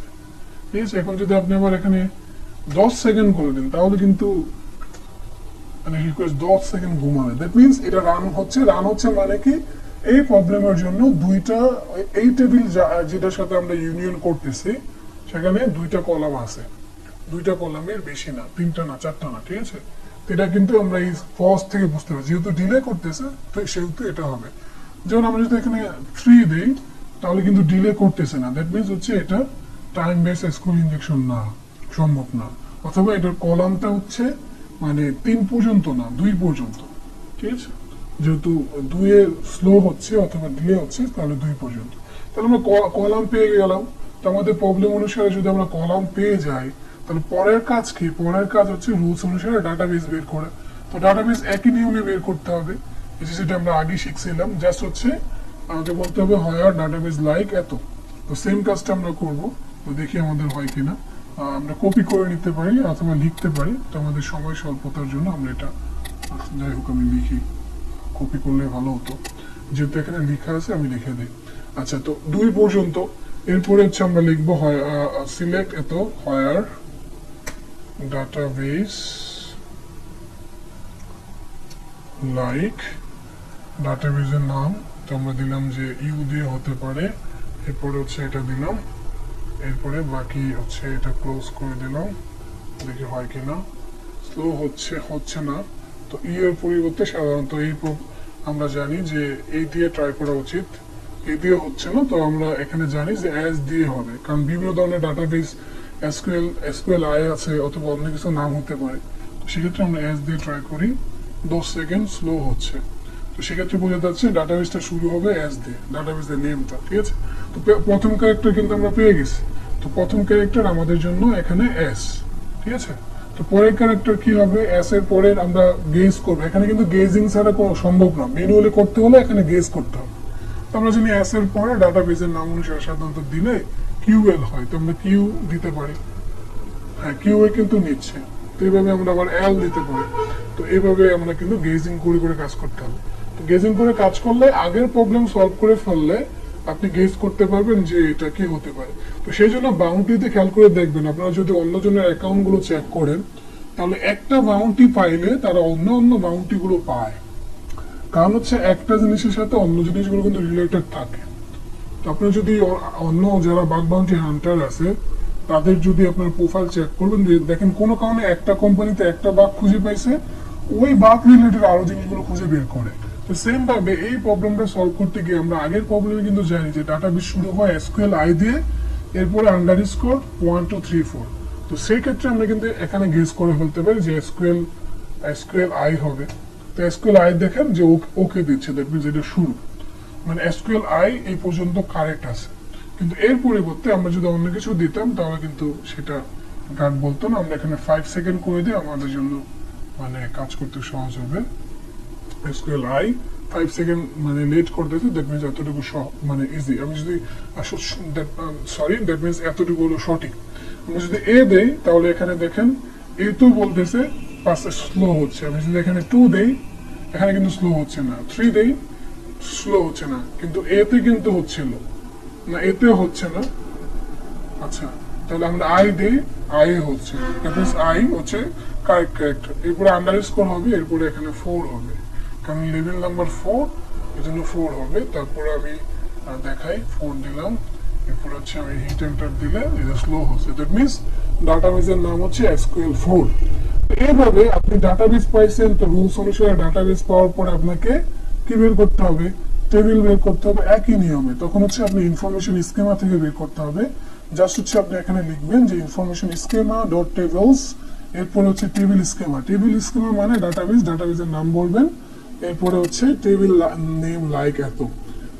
ঠিক আছে। এখন যদি আপনি আবার এখানে 10 সেকেন্ড করে দেন, তাহলে কিন্তু মানে রিকোয়েস্ট 10 সেকেন্ড ঘুমাবে, দ্যাট মিনস এটা রান হচ্ছে মানে কি এই প্রবলেমের জন্য 2টা এই টেবিল যেটার সাথে আমরা ইউনিয়ন করতেছি সেখানে 2টা কলাম আছে, 2টা কলামের বেশি না, 3টা না, 4টা না, ঠিক আছে। তো এটা কিন্তু আমরা এই পজ থেকে বুঝতে পারি, যেহেতু ডিলে করতেছে তো সেহেতু এটা হবে। যেমন আমরা যদি এখানে 3 দেই, তাহলে কিন্তু ডিলে করতেছে না, দ্যাট মিনস হচ্ছে এটা টাইম বেস এসকিউএল ইনজেকশন না, সম্ভব না। অথবা এটার কলামটা হচ্ছে মানে 3 পর্যন্ত না, 2 পর্যন্ত, ঠিক আছে। যেহেতু 2-এ স্লো হচ্ছে অথবা ডিলে হচ্ছে, তাহলে 2 পর্যন্ত। তাহলে আমরা কলাম পেয়ে গেলাম। তো আমাদের প্রবলেম অনুসারে যদি আমরা কলাম পেয়ে যাই, তাহলে পরের কাজ কি, পরের কাজ হচ্ছে রুলস অনুসারে ডাটাবেস বের করা। তো ডাটাবেস একই নিয়মে বের করতে হবে, যেটা আমরা আগে শিখছিলাম। জাস্ট হচ্ছে আমাকে বলতে হবে হায়ার ডাটাবেস লাইক এত। তো সেম কাজটা আমরা করব, তো দেখি আমাদের হয় কিনা। আমরা কপি করে নিতে পারি অথবা লিখতে পারি, তো আমাদের সময় স্বল্পতার জন্য আমরা এটা, যাই হোক আমি লিখি, কপি করলে ভালো হতো, যেহেতু এখানে লেখা আছে আমি লিখে দিই। আচ্ছা, তো 2 পর্যন্ত। এরপরে হচ্ছে আমরা লিখবো সিলেক্ট এত হায়ার ডাটাবেস লাইক, ডাটাবেসের নাম তো আমরা দিলাম যে ইউ দিয়ে হতে পারে, এরপরে হচ্ছে এটা দিলাম, এরপরে বাকি হচ্ছে এটা ক্লোজ করে দিলাম, দেখি হয় কিনা। স্লো হচ্ছে না, তো ই এর পরিবর্তে সাধারণত আমরা জানি যে এই দিয়ে ট্রাই করা উচিত, এই দিয়ে হচ্ছে না, তো আমরা এখানে জানি যে অ্যাজ দিয়ে হবে, কারণ বিভিন্ন ধরনের ডাটাবেস এসকিউএল আই আছে অথবা অন্য কিছু নাম হতে পারে। তো সেক্ষেত্রে আমরা অ্যাজ দিয়ে ট্রাই করি, 10 সেকেন্ড স্লো হচ্ছে। তো সেক্ষেত্রে বোঝা যাচ্ছে ডাটাবেসটা শুরু হবে অ্যাজ দিয়ে, ডাটাবেসের নেমটা, ঠিক আছে। তো প্রথম ক্যারেক্টার কিন্তু আমরা পেয়ে গেছি, তো প্রথম ক্যারেক্টার আমাদের জন্য এখানে এস, ঠিক আছে। তো পরের ক্যারেক্টার কি হবে, এস এর পরে আমরা গেজ করবো। এখানে কিন্তু গেজিং ছাড়া কোনো সম্ভব না, ম্যানুয়ালি করতে হলে এখানে গেজ করতে হবে। তো আমরা জানি এস এর পরে ডাটাবেসের নাম অনুসারে সাধারণত দিলে কিউএল হয়, তো আমরা কিউ দিতে পারি, হ্যাঁ কিউ এ কিন্তু নিচ্ছে। তো এইভাবে আমরা আবার এল দিতে পারি। তো এইভাবে আমরা কিন্তু গেজিং করে কাজ করতে হবে। তো গেজিং করে কাজ করলে আগের প্রবলেম সলভ করে ফেললে আপনি গেস করতে পারবেন যে এটা কি হতে পারে। তো সেই জন্য বাউন্টিতে খেয়াল করে দেখবেন, আপনারা যদি অন্যজনের অ্যাকাউন্টগুলো চেক করেন তাহলে একটা বাউন্টি পাইলে তারা অন্য অন্য বাউন্টিগুলো পায়, কারণ হচ্ছে একটা জিনিসের সাথে অন্য জিনিসগুলো কিন্তু রিলেটেড থাকে। তো আপনি যদি অন্য যারা বাগ বাউন্টি হান্টার আছে তাদের যদি আপনার প্রোফাইল চেক করবেন, যে দেখেন কোনো কারণে একটা কোম্পানিতে একটা বাগ খুঁজে পাইছে, ওই বাগ রিলেটেড আরো জিনিসগুলো খুঁজে বের করে। তো সেম ভাবে এই প্রবলেমটা সলভ করতে গিয়ে আমরা আগের প্রবলেমে কিন্তু জানি যে ডাটাবেস শুরু হয় এসকিউএল আই দিয়ে, এরপরে আন্ডারস্কোর 1 2 3 4। তো সেই ক্ষেত্রে আমরা কিন্তু এখানে গেস করে ফেলতে পারি যে এসকিউএল আই হবে। তো এসকিউএল আই দেখেন যে ওকে দিচ্ছে, দ্যাট মিনস এটা শুরু, মানে এসকিউএল আই এই পর্যন্ত কারেক্ট আছে। কিন্তু এর পরিবর্তে আমরা যদি অন্য কিছু দিতাম তাহলে কিন্তু সেটা গার্ড বলতো না। আমরা এখানে 5 সেকেন্ড করে দিই, আমাদের জন্য মানে কাজ করতে সহজ হবে। এসকিউএল আই 5 সেকেন্ড মানে লেট করতেছে, দ্যাট মিনস এতটুকু মানে ইজি। আমি যদি দ্যাট মিনস এতটুকু হলো সঠিক। আমরা যদি এ দেই তাহলে এখানে দেখেন এ তো বলতেছে পাশে স্লো হচ্ছে। আমি যদি এখানে 2 দেই এখানে কিন্তু স্লো হচ্ছে না, 3 দেই স্লো হচ্ছে না, কিন্তু এতে কিন্তু হচ্ছিল না, এতে হচ্ছে না। আচ্ছা, তাহলে আমরা আই দেই, আই হচ্ছে, দ্যাট মিনস আই হচ্ছে কারেক্ট ক্যারেক্টার। এরপরে আন্ডারস্কোর হবে, এরপরে এখানে 4 হবে, কারণ লেভেল নাম্বার 4 এর জন্য 4 হবে। তারপরে আমি দেখাই 4 দিলাম, এরপর হচ্ছে আমি হিট এন্টার দিলে এটা স্লো হচ্ছে, দ্যাট মিনস ডাটাবেসের নাম হচ্ছে এসকিউএল 4। এইভাবে আপনি ডাটাবেস পাইছেন, তো রুলস অনুসারে ডাটাবেস পাওয়ার পরে আপনাকে কি বের করতে হবে, টেবিল বের করতে হবে একই নিয়মে। তখন হচ্ছে আপনি ইনফরমেশন স্কিমা থেকে বের করতে হবে। জাস্ট হচ্ছে আপনি এখানে লিখবেন যে ইনফরমেশন স্কিমা ডট টেবলস, এরপরে হচ্ছে টেবিল স্কিমা। টেবিল স্কিমা মানে ডাটাবেস, ডাটাবেসের নাম বলবেন, এরপরে হচ্ছে টেবিল নেম লাইক এত।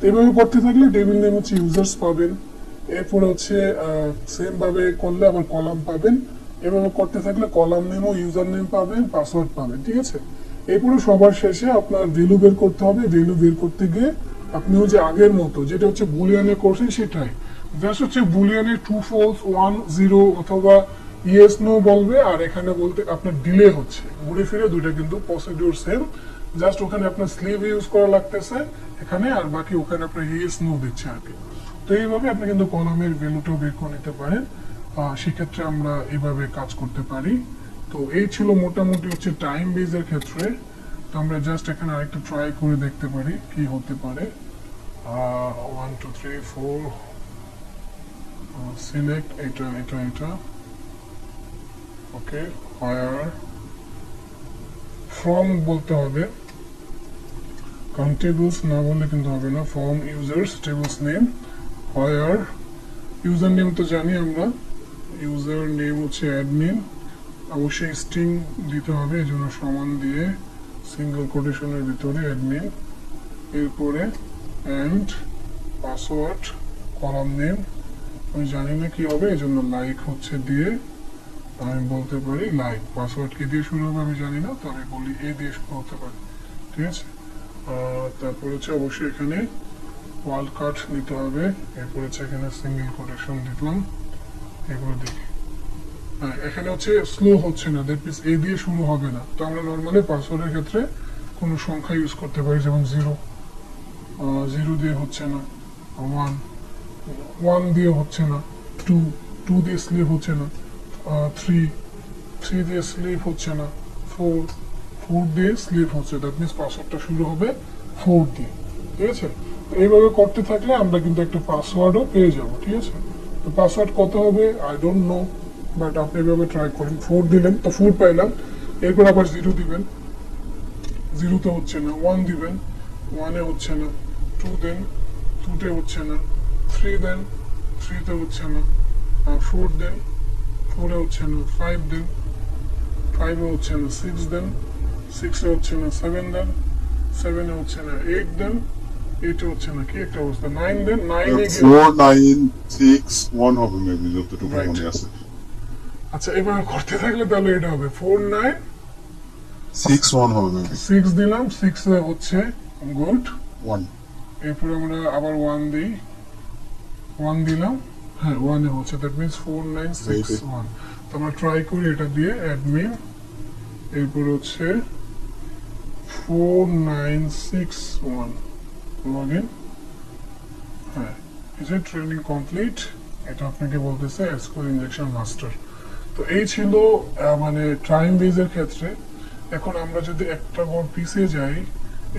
এইভাবে করতে থাকলে টেবিল নেম হচ্ছে ইউজার্স পাবেন, এরপরে হচ্ছে সেম ভাবে করলে আবার কলাম পাবেন, এভাবে করতে থাকলে কলাম নেম ও ইউজার নেম পাবেন, পাসওয়ার্ড পাবেন, ঠিক আছে। এরপরে সবার শেষে আপনার ভ্যালু বের করতে হবে। ভ্যালু বের করতে গিয়ে আপনি ওই যে আগের মতো যেটা হচ্ছে বুলিয়ানে করছেন সেটাই, জাস্ট হচ্ছে বুলিয়ানে ট্রু ফলস 1 0 অথবা ইয়েস নো বলবে, আর এখানে বলতে আপনার ডিলে হচ্ছে, ঘুরে ফিরে দুইটা কিন্তু প্রসিডিউর সেম, জাস্ট ওখানে আপনার স্লিভ ইউজ করা লাগতেছে এখানে, আর বাকি ওখানে আপনার ইয়েস নো দিচ্ছে আর কি। তো এইভাবে আপনি কিন্তু কলামের ভ্যালুটাও বের করে নিতে পারেন। সেক্ষেত্রে আমরা এইভাবে কাজ করতে পারি। তো এই ছিল মোটামুটি হচ্ছে টাইম বেজের ক্ষেত্রে। তো আমরা জাস্ট এখানে আরেকটা ট্রাই করে দেখতে পারি কি হতে পারে। 1 2 3 4 সিলেক্ট এটা এটা এটা, ওকে। হোয়ার ফ্রম বলতে হবে, কারণ টেবলস না বললে কিন্তু হবে না। ফর্ম ইউজার্স টেবলস নেম, হোয়ার ইউজার নেম তো জানি আমরা, ইউজার নেম হচ্ছে অ্যাডমিন, অবশ্যই স্ট্রিং দিতে হবে, এই জন্য সমান দিয়ে সিঙ্গেল কোটেশনের ভিতরে অ্যাডমিন, এরপরে অ্যান্ড পাসওয়ার্ড কলাম নেম আমি জানি না কি হবে, এই জন্য লাইক হচ্ছে দিয়ে আমি বলতে পারি লাইক। পাসওয়ার্ড কি দিয়ে শুরু হবে আমি জানি না, তো আমি বলি এ দিয়ে শুরু হতে পারে, ঠিক আছে। তারপর হচ্ছে অবশ্যই এখানে ওয়ার্ল্ড কার্ড নিতে হবে, এরপর হচ্ছে এখানে সিঙ্গেল কোটেশন দিলাম, এগুলো দেখি। এখানে হচ্ছে স্লো হচ্ছে না, দ্যাট মিনস এ দিয়ে শুরু হবে না। তো আমরা নর্মালি পাসওয়ার্ডের ক্ষেত্রে কোনো সংখ্যা ইউজ করতে পারি, যেমন 0 দিয়ে হচ্ছে না, 1 দিয়ে হচ্ছে না, 2 দিয়ে স্লিপ হচ্ছে না, 3 দিয়ে স্লিপ হচ্ছে না, 4 দিয়ে স্লিপ হচ্ছে, দ্যাট মিনস পাসওয়ার্ডটা শুরু হবে 4 দিয়ে, ঠিক আছে। তো এইভাবে করতে থাকলে আমরা কিন্তু একটা পাসওয়ার্ডও পেয়ে যাবো, ঠিক আছে। তো পাসওয়ার্ড কত হবে আই ডোন্ট নো, বাট আপনি এভাবে ট্রাই করেন। 4 দিলেন তো 4 পাইলাম, এরপর আবার 0 দিবেন, 0তে হচ্ছে না, 1 দিবেন, 1-এ হচ্ছে না, 2 দেন, 2-তে হচ্ছে না, 3 দেন, 3-তে হচ্ছে না, 4 দেন, 4-এ হচ্ছে না, 5 দেন, 5-এ হচ্ছে না, 6 দেন, 6-এ হচ্ছে না, 7 দেন, 7-এ হচ্ছে না, 8 দেন, 8-এ হচ্ছে না, কি একটা অবস্থা, 9 দেন, 9-এ 4 9 6 1 হবে মেবি, যতটুকু Right. মনে আছে। আচ্ছা এভাবে করতে থাকলে তাহলে এটা হবে 4 9 6 1 হবে মেবি, 6 দিলাম, 6-এ হচ্ছে গুড, 1 এরপরে আমরা আবার 1 দিই, 1 দিলাম, হ্যাঁ 1-এ হচ্ছে, দ্যাট মিনস 4 9 6 1। তো আমরা ট্রাই করি এটা দিয়ে অ্যাডমিন, এরপর হচ্ছে 4 9 6 1 লগ ইন, হ্যাঁ, এই যে ট্রেনিং কমপ্লিট, এটা আপনাকে বলতেছে এসকিউএল ইনজেকশন মাস্টার। তো এই ছিল মানে টাইম বেজের ক্ষেত্রে। এখন আমরা যদি একটা ঘর পিছিয়ে যাই,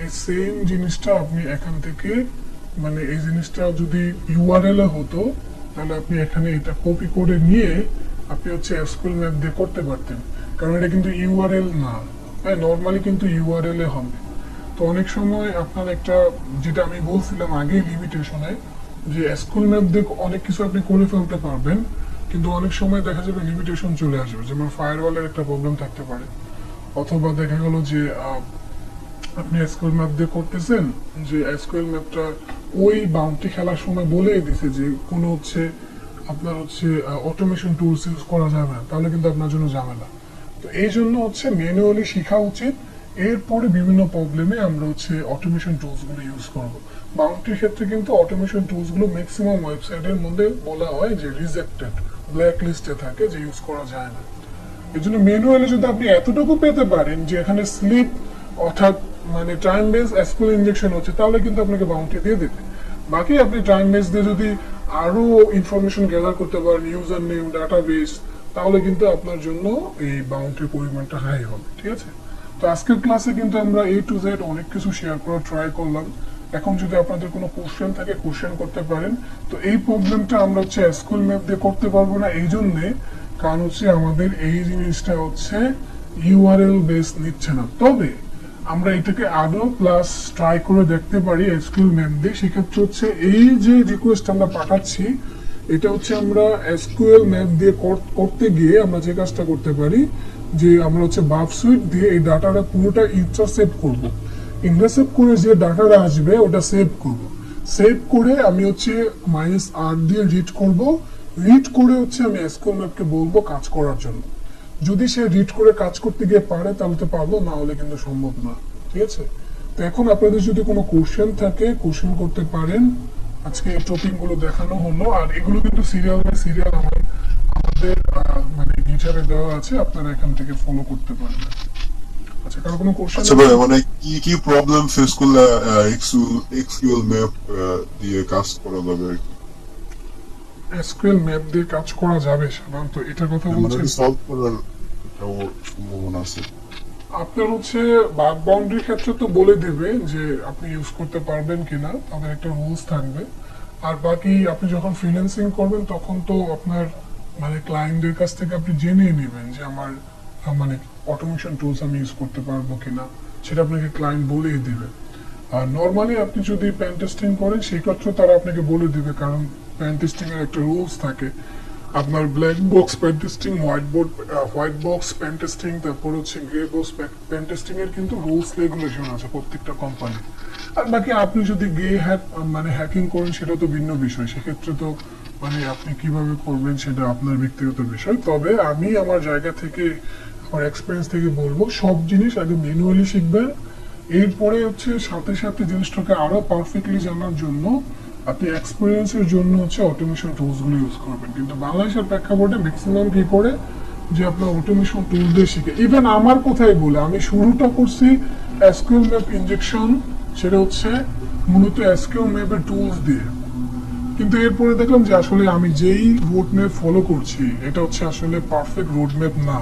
এই সেম জিনিসটা আপনি এখান থেকে মানে এই জিনিসটা যদি ইউআরএল এ হতো, তাহলে আপনি এখানে এটা কপি করে নিয়ে আপনি হচ্ছে এসকিউএল ম্যাপ দিয়ে করতে পারতেন, কারণ এটা কিন্তু ইউআরএল না, হ্যাঁ নর্মালি কিন্তু ইউআরএল এ হবে। তো অনেক সময় আপনার একটা, যেটা আমি বলছিলাম আগে লিমিটেশনে, যে এসকিউএল ম্যাপ দিয়ে অনেক কিছু আপনি করে ফেলতে পারবেন, কিন্তু অনেক সময় দেখা যাবে লিমিটেশন চলে আসবে, যেমন ফায়ারওয়ালের একটা প্রবলেম থাকতে পারে, অথবা দেখা গেল যে আপনি এসকিউএল ম্যাপ দিয়ে করতেছেন, যে এসকিউএল ম্যাপটা ওই বাউন্টি খেলার সময় বলেই দিছে যে কোনো হচ্ছে আপনার হচ্ছে অটোমেশন টুলস ইউজ করা যাবে না, তাহলে কিন্তু আপনার জন্য ঝামেলা। তো এই জন্য হচ্ছে ম্যানুয়ালি শেখা উচিত, এরপরে বিভিন্ন প্রবলেমে আমরা হচ্ছে অটোমেশন টুলসগুলো ইউজ করব। বাউন্টির ক্ষেত্রে কিন্তু অটোমেশন টুলসগুলো ম্যাক্সিমাম ওয়েবসাইটের মধ্যে বলা হয় যে রিজেক্টেড, ব্ল্যাক লিস্টে থাকে, যে ইউজ করা যায় না। এই জন্য ম্যানুয়ালি যদি আপনি এতটুকু পেতে পারেন যে এখানে স্লিপ অর্থাৎ মানে টাইম বেস এসকিউএল ইনজেকশন হচ্ছে, তাহলে কিন্তু আপনাকে বাউন্টি দিয়ে দেবে। বাকি আপনি টাইম বেস দিয়ে যদি আরো ইনফরমেশন গ্যাদার করতে পারেন, ইউজার নেম, ডাটাবেস, তাহলে কিন্তু আপনার জন্য এই বাউন্টির পরিমাণটা হাই হবে। ঠিক আছে, তো আজকের ক্লাসে কিন্তু আমরা A to Z অনেক কিছু শেয়ার করার ট্রাই করলাম। এখন যদি আপনাদের কোনো কোশ্চেন থাকে, কোশ্চেন করতে পারেন। তো এই প্রবলেমটা আমরা হচ্ছে এসকিউএল ম্যাপ দিয়ে করতে পারবো না, এই জন্যে কারণ হচ্ছে আমাদের এই জিনিসটা হচ্ছে ইউআরএল বেস নিচ্ছে না। তবে আমরা এটাকে আরো প্লাস ট্রাই করে দেখতে পারি এসকিউএল ম্যাপ দিয়ে। সেক্ষেত্রে হচ্ছে এই যে রিকোয়েস্ট আমরা পাঠাচ্ছি, এটা হচ্ছে আমরা এসকিউএল ম্যাপ দিয়ে করতে গিয়ে আমরা যে কাজটা করতে পারি, যে আমরা হচ্ছে বাফ সুইট দিয়ে এই ডাটাটা পুরোটা ইন্টারসেপ্ট করব। ইন্টারসেপ্ট করে যে ডাটাটা আসবে ওটা সেভ করব। সেভ করে আমি হচ্ছে -r দিয়ে রিড করব। রিড করে হচ্ছে আমি এসকিউএল ম্যাপকে বলবো কাজ করার জন্য। যদি সে রিড করে কাজ করতে গিয়ে পারে তাহলে তো পাবো, না হলে কিন্তু সম্ভব না। ঠিক আছে, তো এখন আপনাদের যদি কোনো কোশ্চেন থাকে, কোশ্চেন করতে পারেন। আজকে এই টপিক গুলো দেখানো হলো, আর এগুলো কিন্তু সিরিয়াল বাই সিরিয়াল আমাদের মানে গিটারে দেওয়া আছে, আপনারা এখান থেকে ফলো করতে পারেন। আচ্ছা, কারো কোনো কোশ্চেন? আচ্ছা ভাই, মানে কি কি প্রবলেম ফেস করলে এক্সকিউএল ম্যাপ দিয়ে কাজ করা যাবে? এসকিউএল ম্যাপ দিয়ে কাজ করা যাবে সাধারণত, এটার কথা বলছেন? সলভ করার একটা সম্ভাবনা আছে। আপনার হচ্ছে বাগ বাউন্ডারির ক্ষেত্রে তো বলে দেবে যে আপনি ইউজ করতে পারবেন কিনা, তাদের একটা রুলস থাকবে। আর বাকি আপনি যখন ফ্রিল্যান্সিং করবেন তখন তো আপনার মানে ক্লায়েন্টদের কাছ থেকে আপনি জেনে নেবেন যে আমার মানে অটোমেশন টুলস আমি ইউজ করতে পারবো কিনা, সেটা আপনাকে ক্লায়েন্ট বলেই দেবে। আর নর্মালি আপনি যদি প্যান টেস্টিং করেন সেক্ষেত্রে তারা আপনাকে বলে দিবে, কারণ প্যান টেস্টিং এর একটা রুলস থাকে। আপনার black box pan testing, white box pan testing, তারপর হচ্ছে গ্রে বক্স প্যান টেস্টিং এর কিন্তু রুলস রেগুলেশন আছে প্রত্যেকটা কোম্পানি। আর বাকি আপনি যদি মানে হ্যাকিং করেন সেটা তো ভিন্ন বিষয়, সেক্ষেত্রে তো মানে আপনি কিভাবে করবেন সেটা আপনার ব্যক্তিগত বিষয়। তবে আমি আমার জায়গা থেকে, আমার এক্সপিরিয়েন্স থেকে বলবো, সব জিনিস আগে ম্যানুয়ালি শিখবেন, এরপরে হচ্ছে সাথে সাথে জিনিসটাকে আরো পারফেক্টলি জানার জন্য আপনি এক্সপিরিয়েন্সের জন্য হচ্ছে অটোমেশন টুলস গুলো ইউজ করবেন। কিন্তু বাংলাদেশের প্রেক্ষাপটে ম্যাক্সিমাম কি করে যে আপনার অটোমেশন টুল দিয়ে শিখে। ইভেন আমার কথাই বলে, আমি শুরুটা করছি এসকিউএল ম্যাপ ইনজেকশন, সেটা হচ্ছে মূলত এসকিউএল ম্যাপের টুলস দিয়ে। কিন্তু এরপরে দেখলাম যে আসলে আমি যেই রোড ম্যাপ ফলো করছি এটা হচ্ছে আসলে পারফেক্ট রোড ম্যাপ না।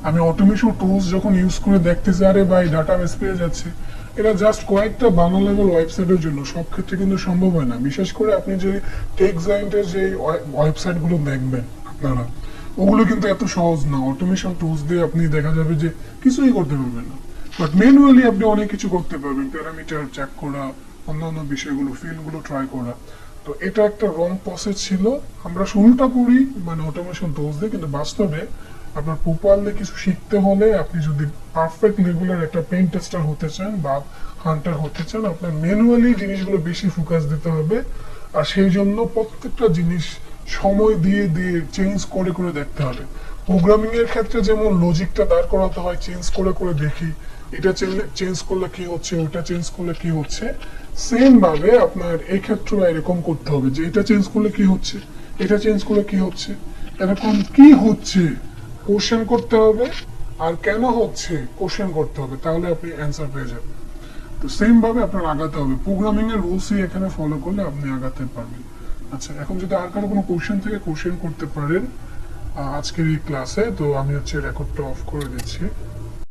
আমি অটোমেশন টুলস যখন ইউজ করে দেখতেছি, আরে ভাই ডাটা বেস পেয়ে যাচ্ছে, এটা জাস্ট কয়েকটা বাংলা লেভেল ওয়েবসাইটের জন্য, সব ক্ষেত্রে কিন্তু সম্ভব হয় না। বিশেষ করে আপনি যে টেক জায়ান্টের যে ওয়েবসাইট গুলো দেখবেন আপনারা, ওগুলো কিন্তু এত সহজ না। অটোমেশন টুলস দিয়ে আপনি দেখা যাবে যে কিছুই করতে পারবেন না, বাট ম্যানুয়ালি আপনি অনেক কিছু করতে পারবেন, প্যারামিটার চেক করা, অন্যান্য বিষয়গুলো, ফিল্ডগুলো ট্রাই করা। তো এটা একটা রং প্রসেস ছিল। আমরা শুরুটা করি মানে অটোমেশন টুলস দিয়ে, কিন্তু বাস্তবে আপনার প্রপারলি কিছু শিখতে হলে, আপনি যদি পারফেক্ট রেগুলার একটা পেইন টেস্টার হতে চান বা হান্টার হতে চান, আপনার ম্যানুয়ালি জিনিসগুলো বেশি ফোকাস দিতে হবে। আর সেই জন্য প্রত্যেকটা জিনিস সময় দিয়ে দিয়ে চেঞ্জ করে করে দেখতে হবে। প্রোগ্রামিং এর ক্ষেত্রে যেমন লজিকটা দাঁড় করাতে হয়, চেঞ্জ করে করে দেখি, এটা চেঞ্জ করলে কি হচ্ছে, ওটা চেঞ্জ করলে কি হচ্ছে, সেম ভাবে আপনার এই ক্ষেত্রে এরকম করতে হবে যে এটা চেঞ্জ করলে কি হচ্ছে, এটা চেঞ্জ করলে কি হচ্ছে, এরকম কি হচ্ছে কোশ্চেন করতে হবে, আর কেন হচ্ছে কোশ্চেন করতে হবে, তাহলে আপনি অ্যান্সার পেয়ে যাবেন। তো সেম ভাবে আপনার আগাতে হবে, প্রোগ্রামিং এর রুলসই এখানে ফলো করলে আপনি আগাতে পারবেন। আচ্ছা, এখন যদি আর কারো কোনো কোশ্চেন থেকে কোশ্চেন করতে পারেন আজকের এই ক্লাসে, তো আমি হচ্ছে রেকর্ডটা অফ করে দিচ্ছি।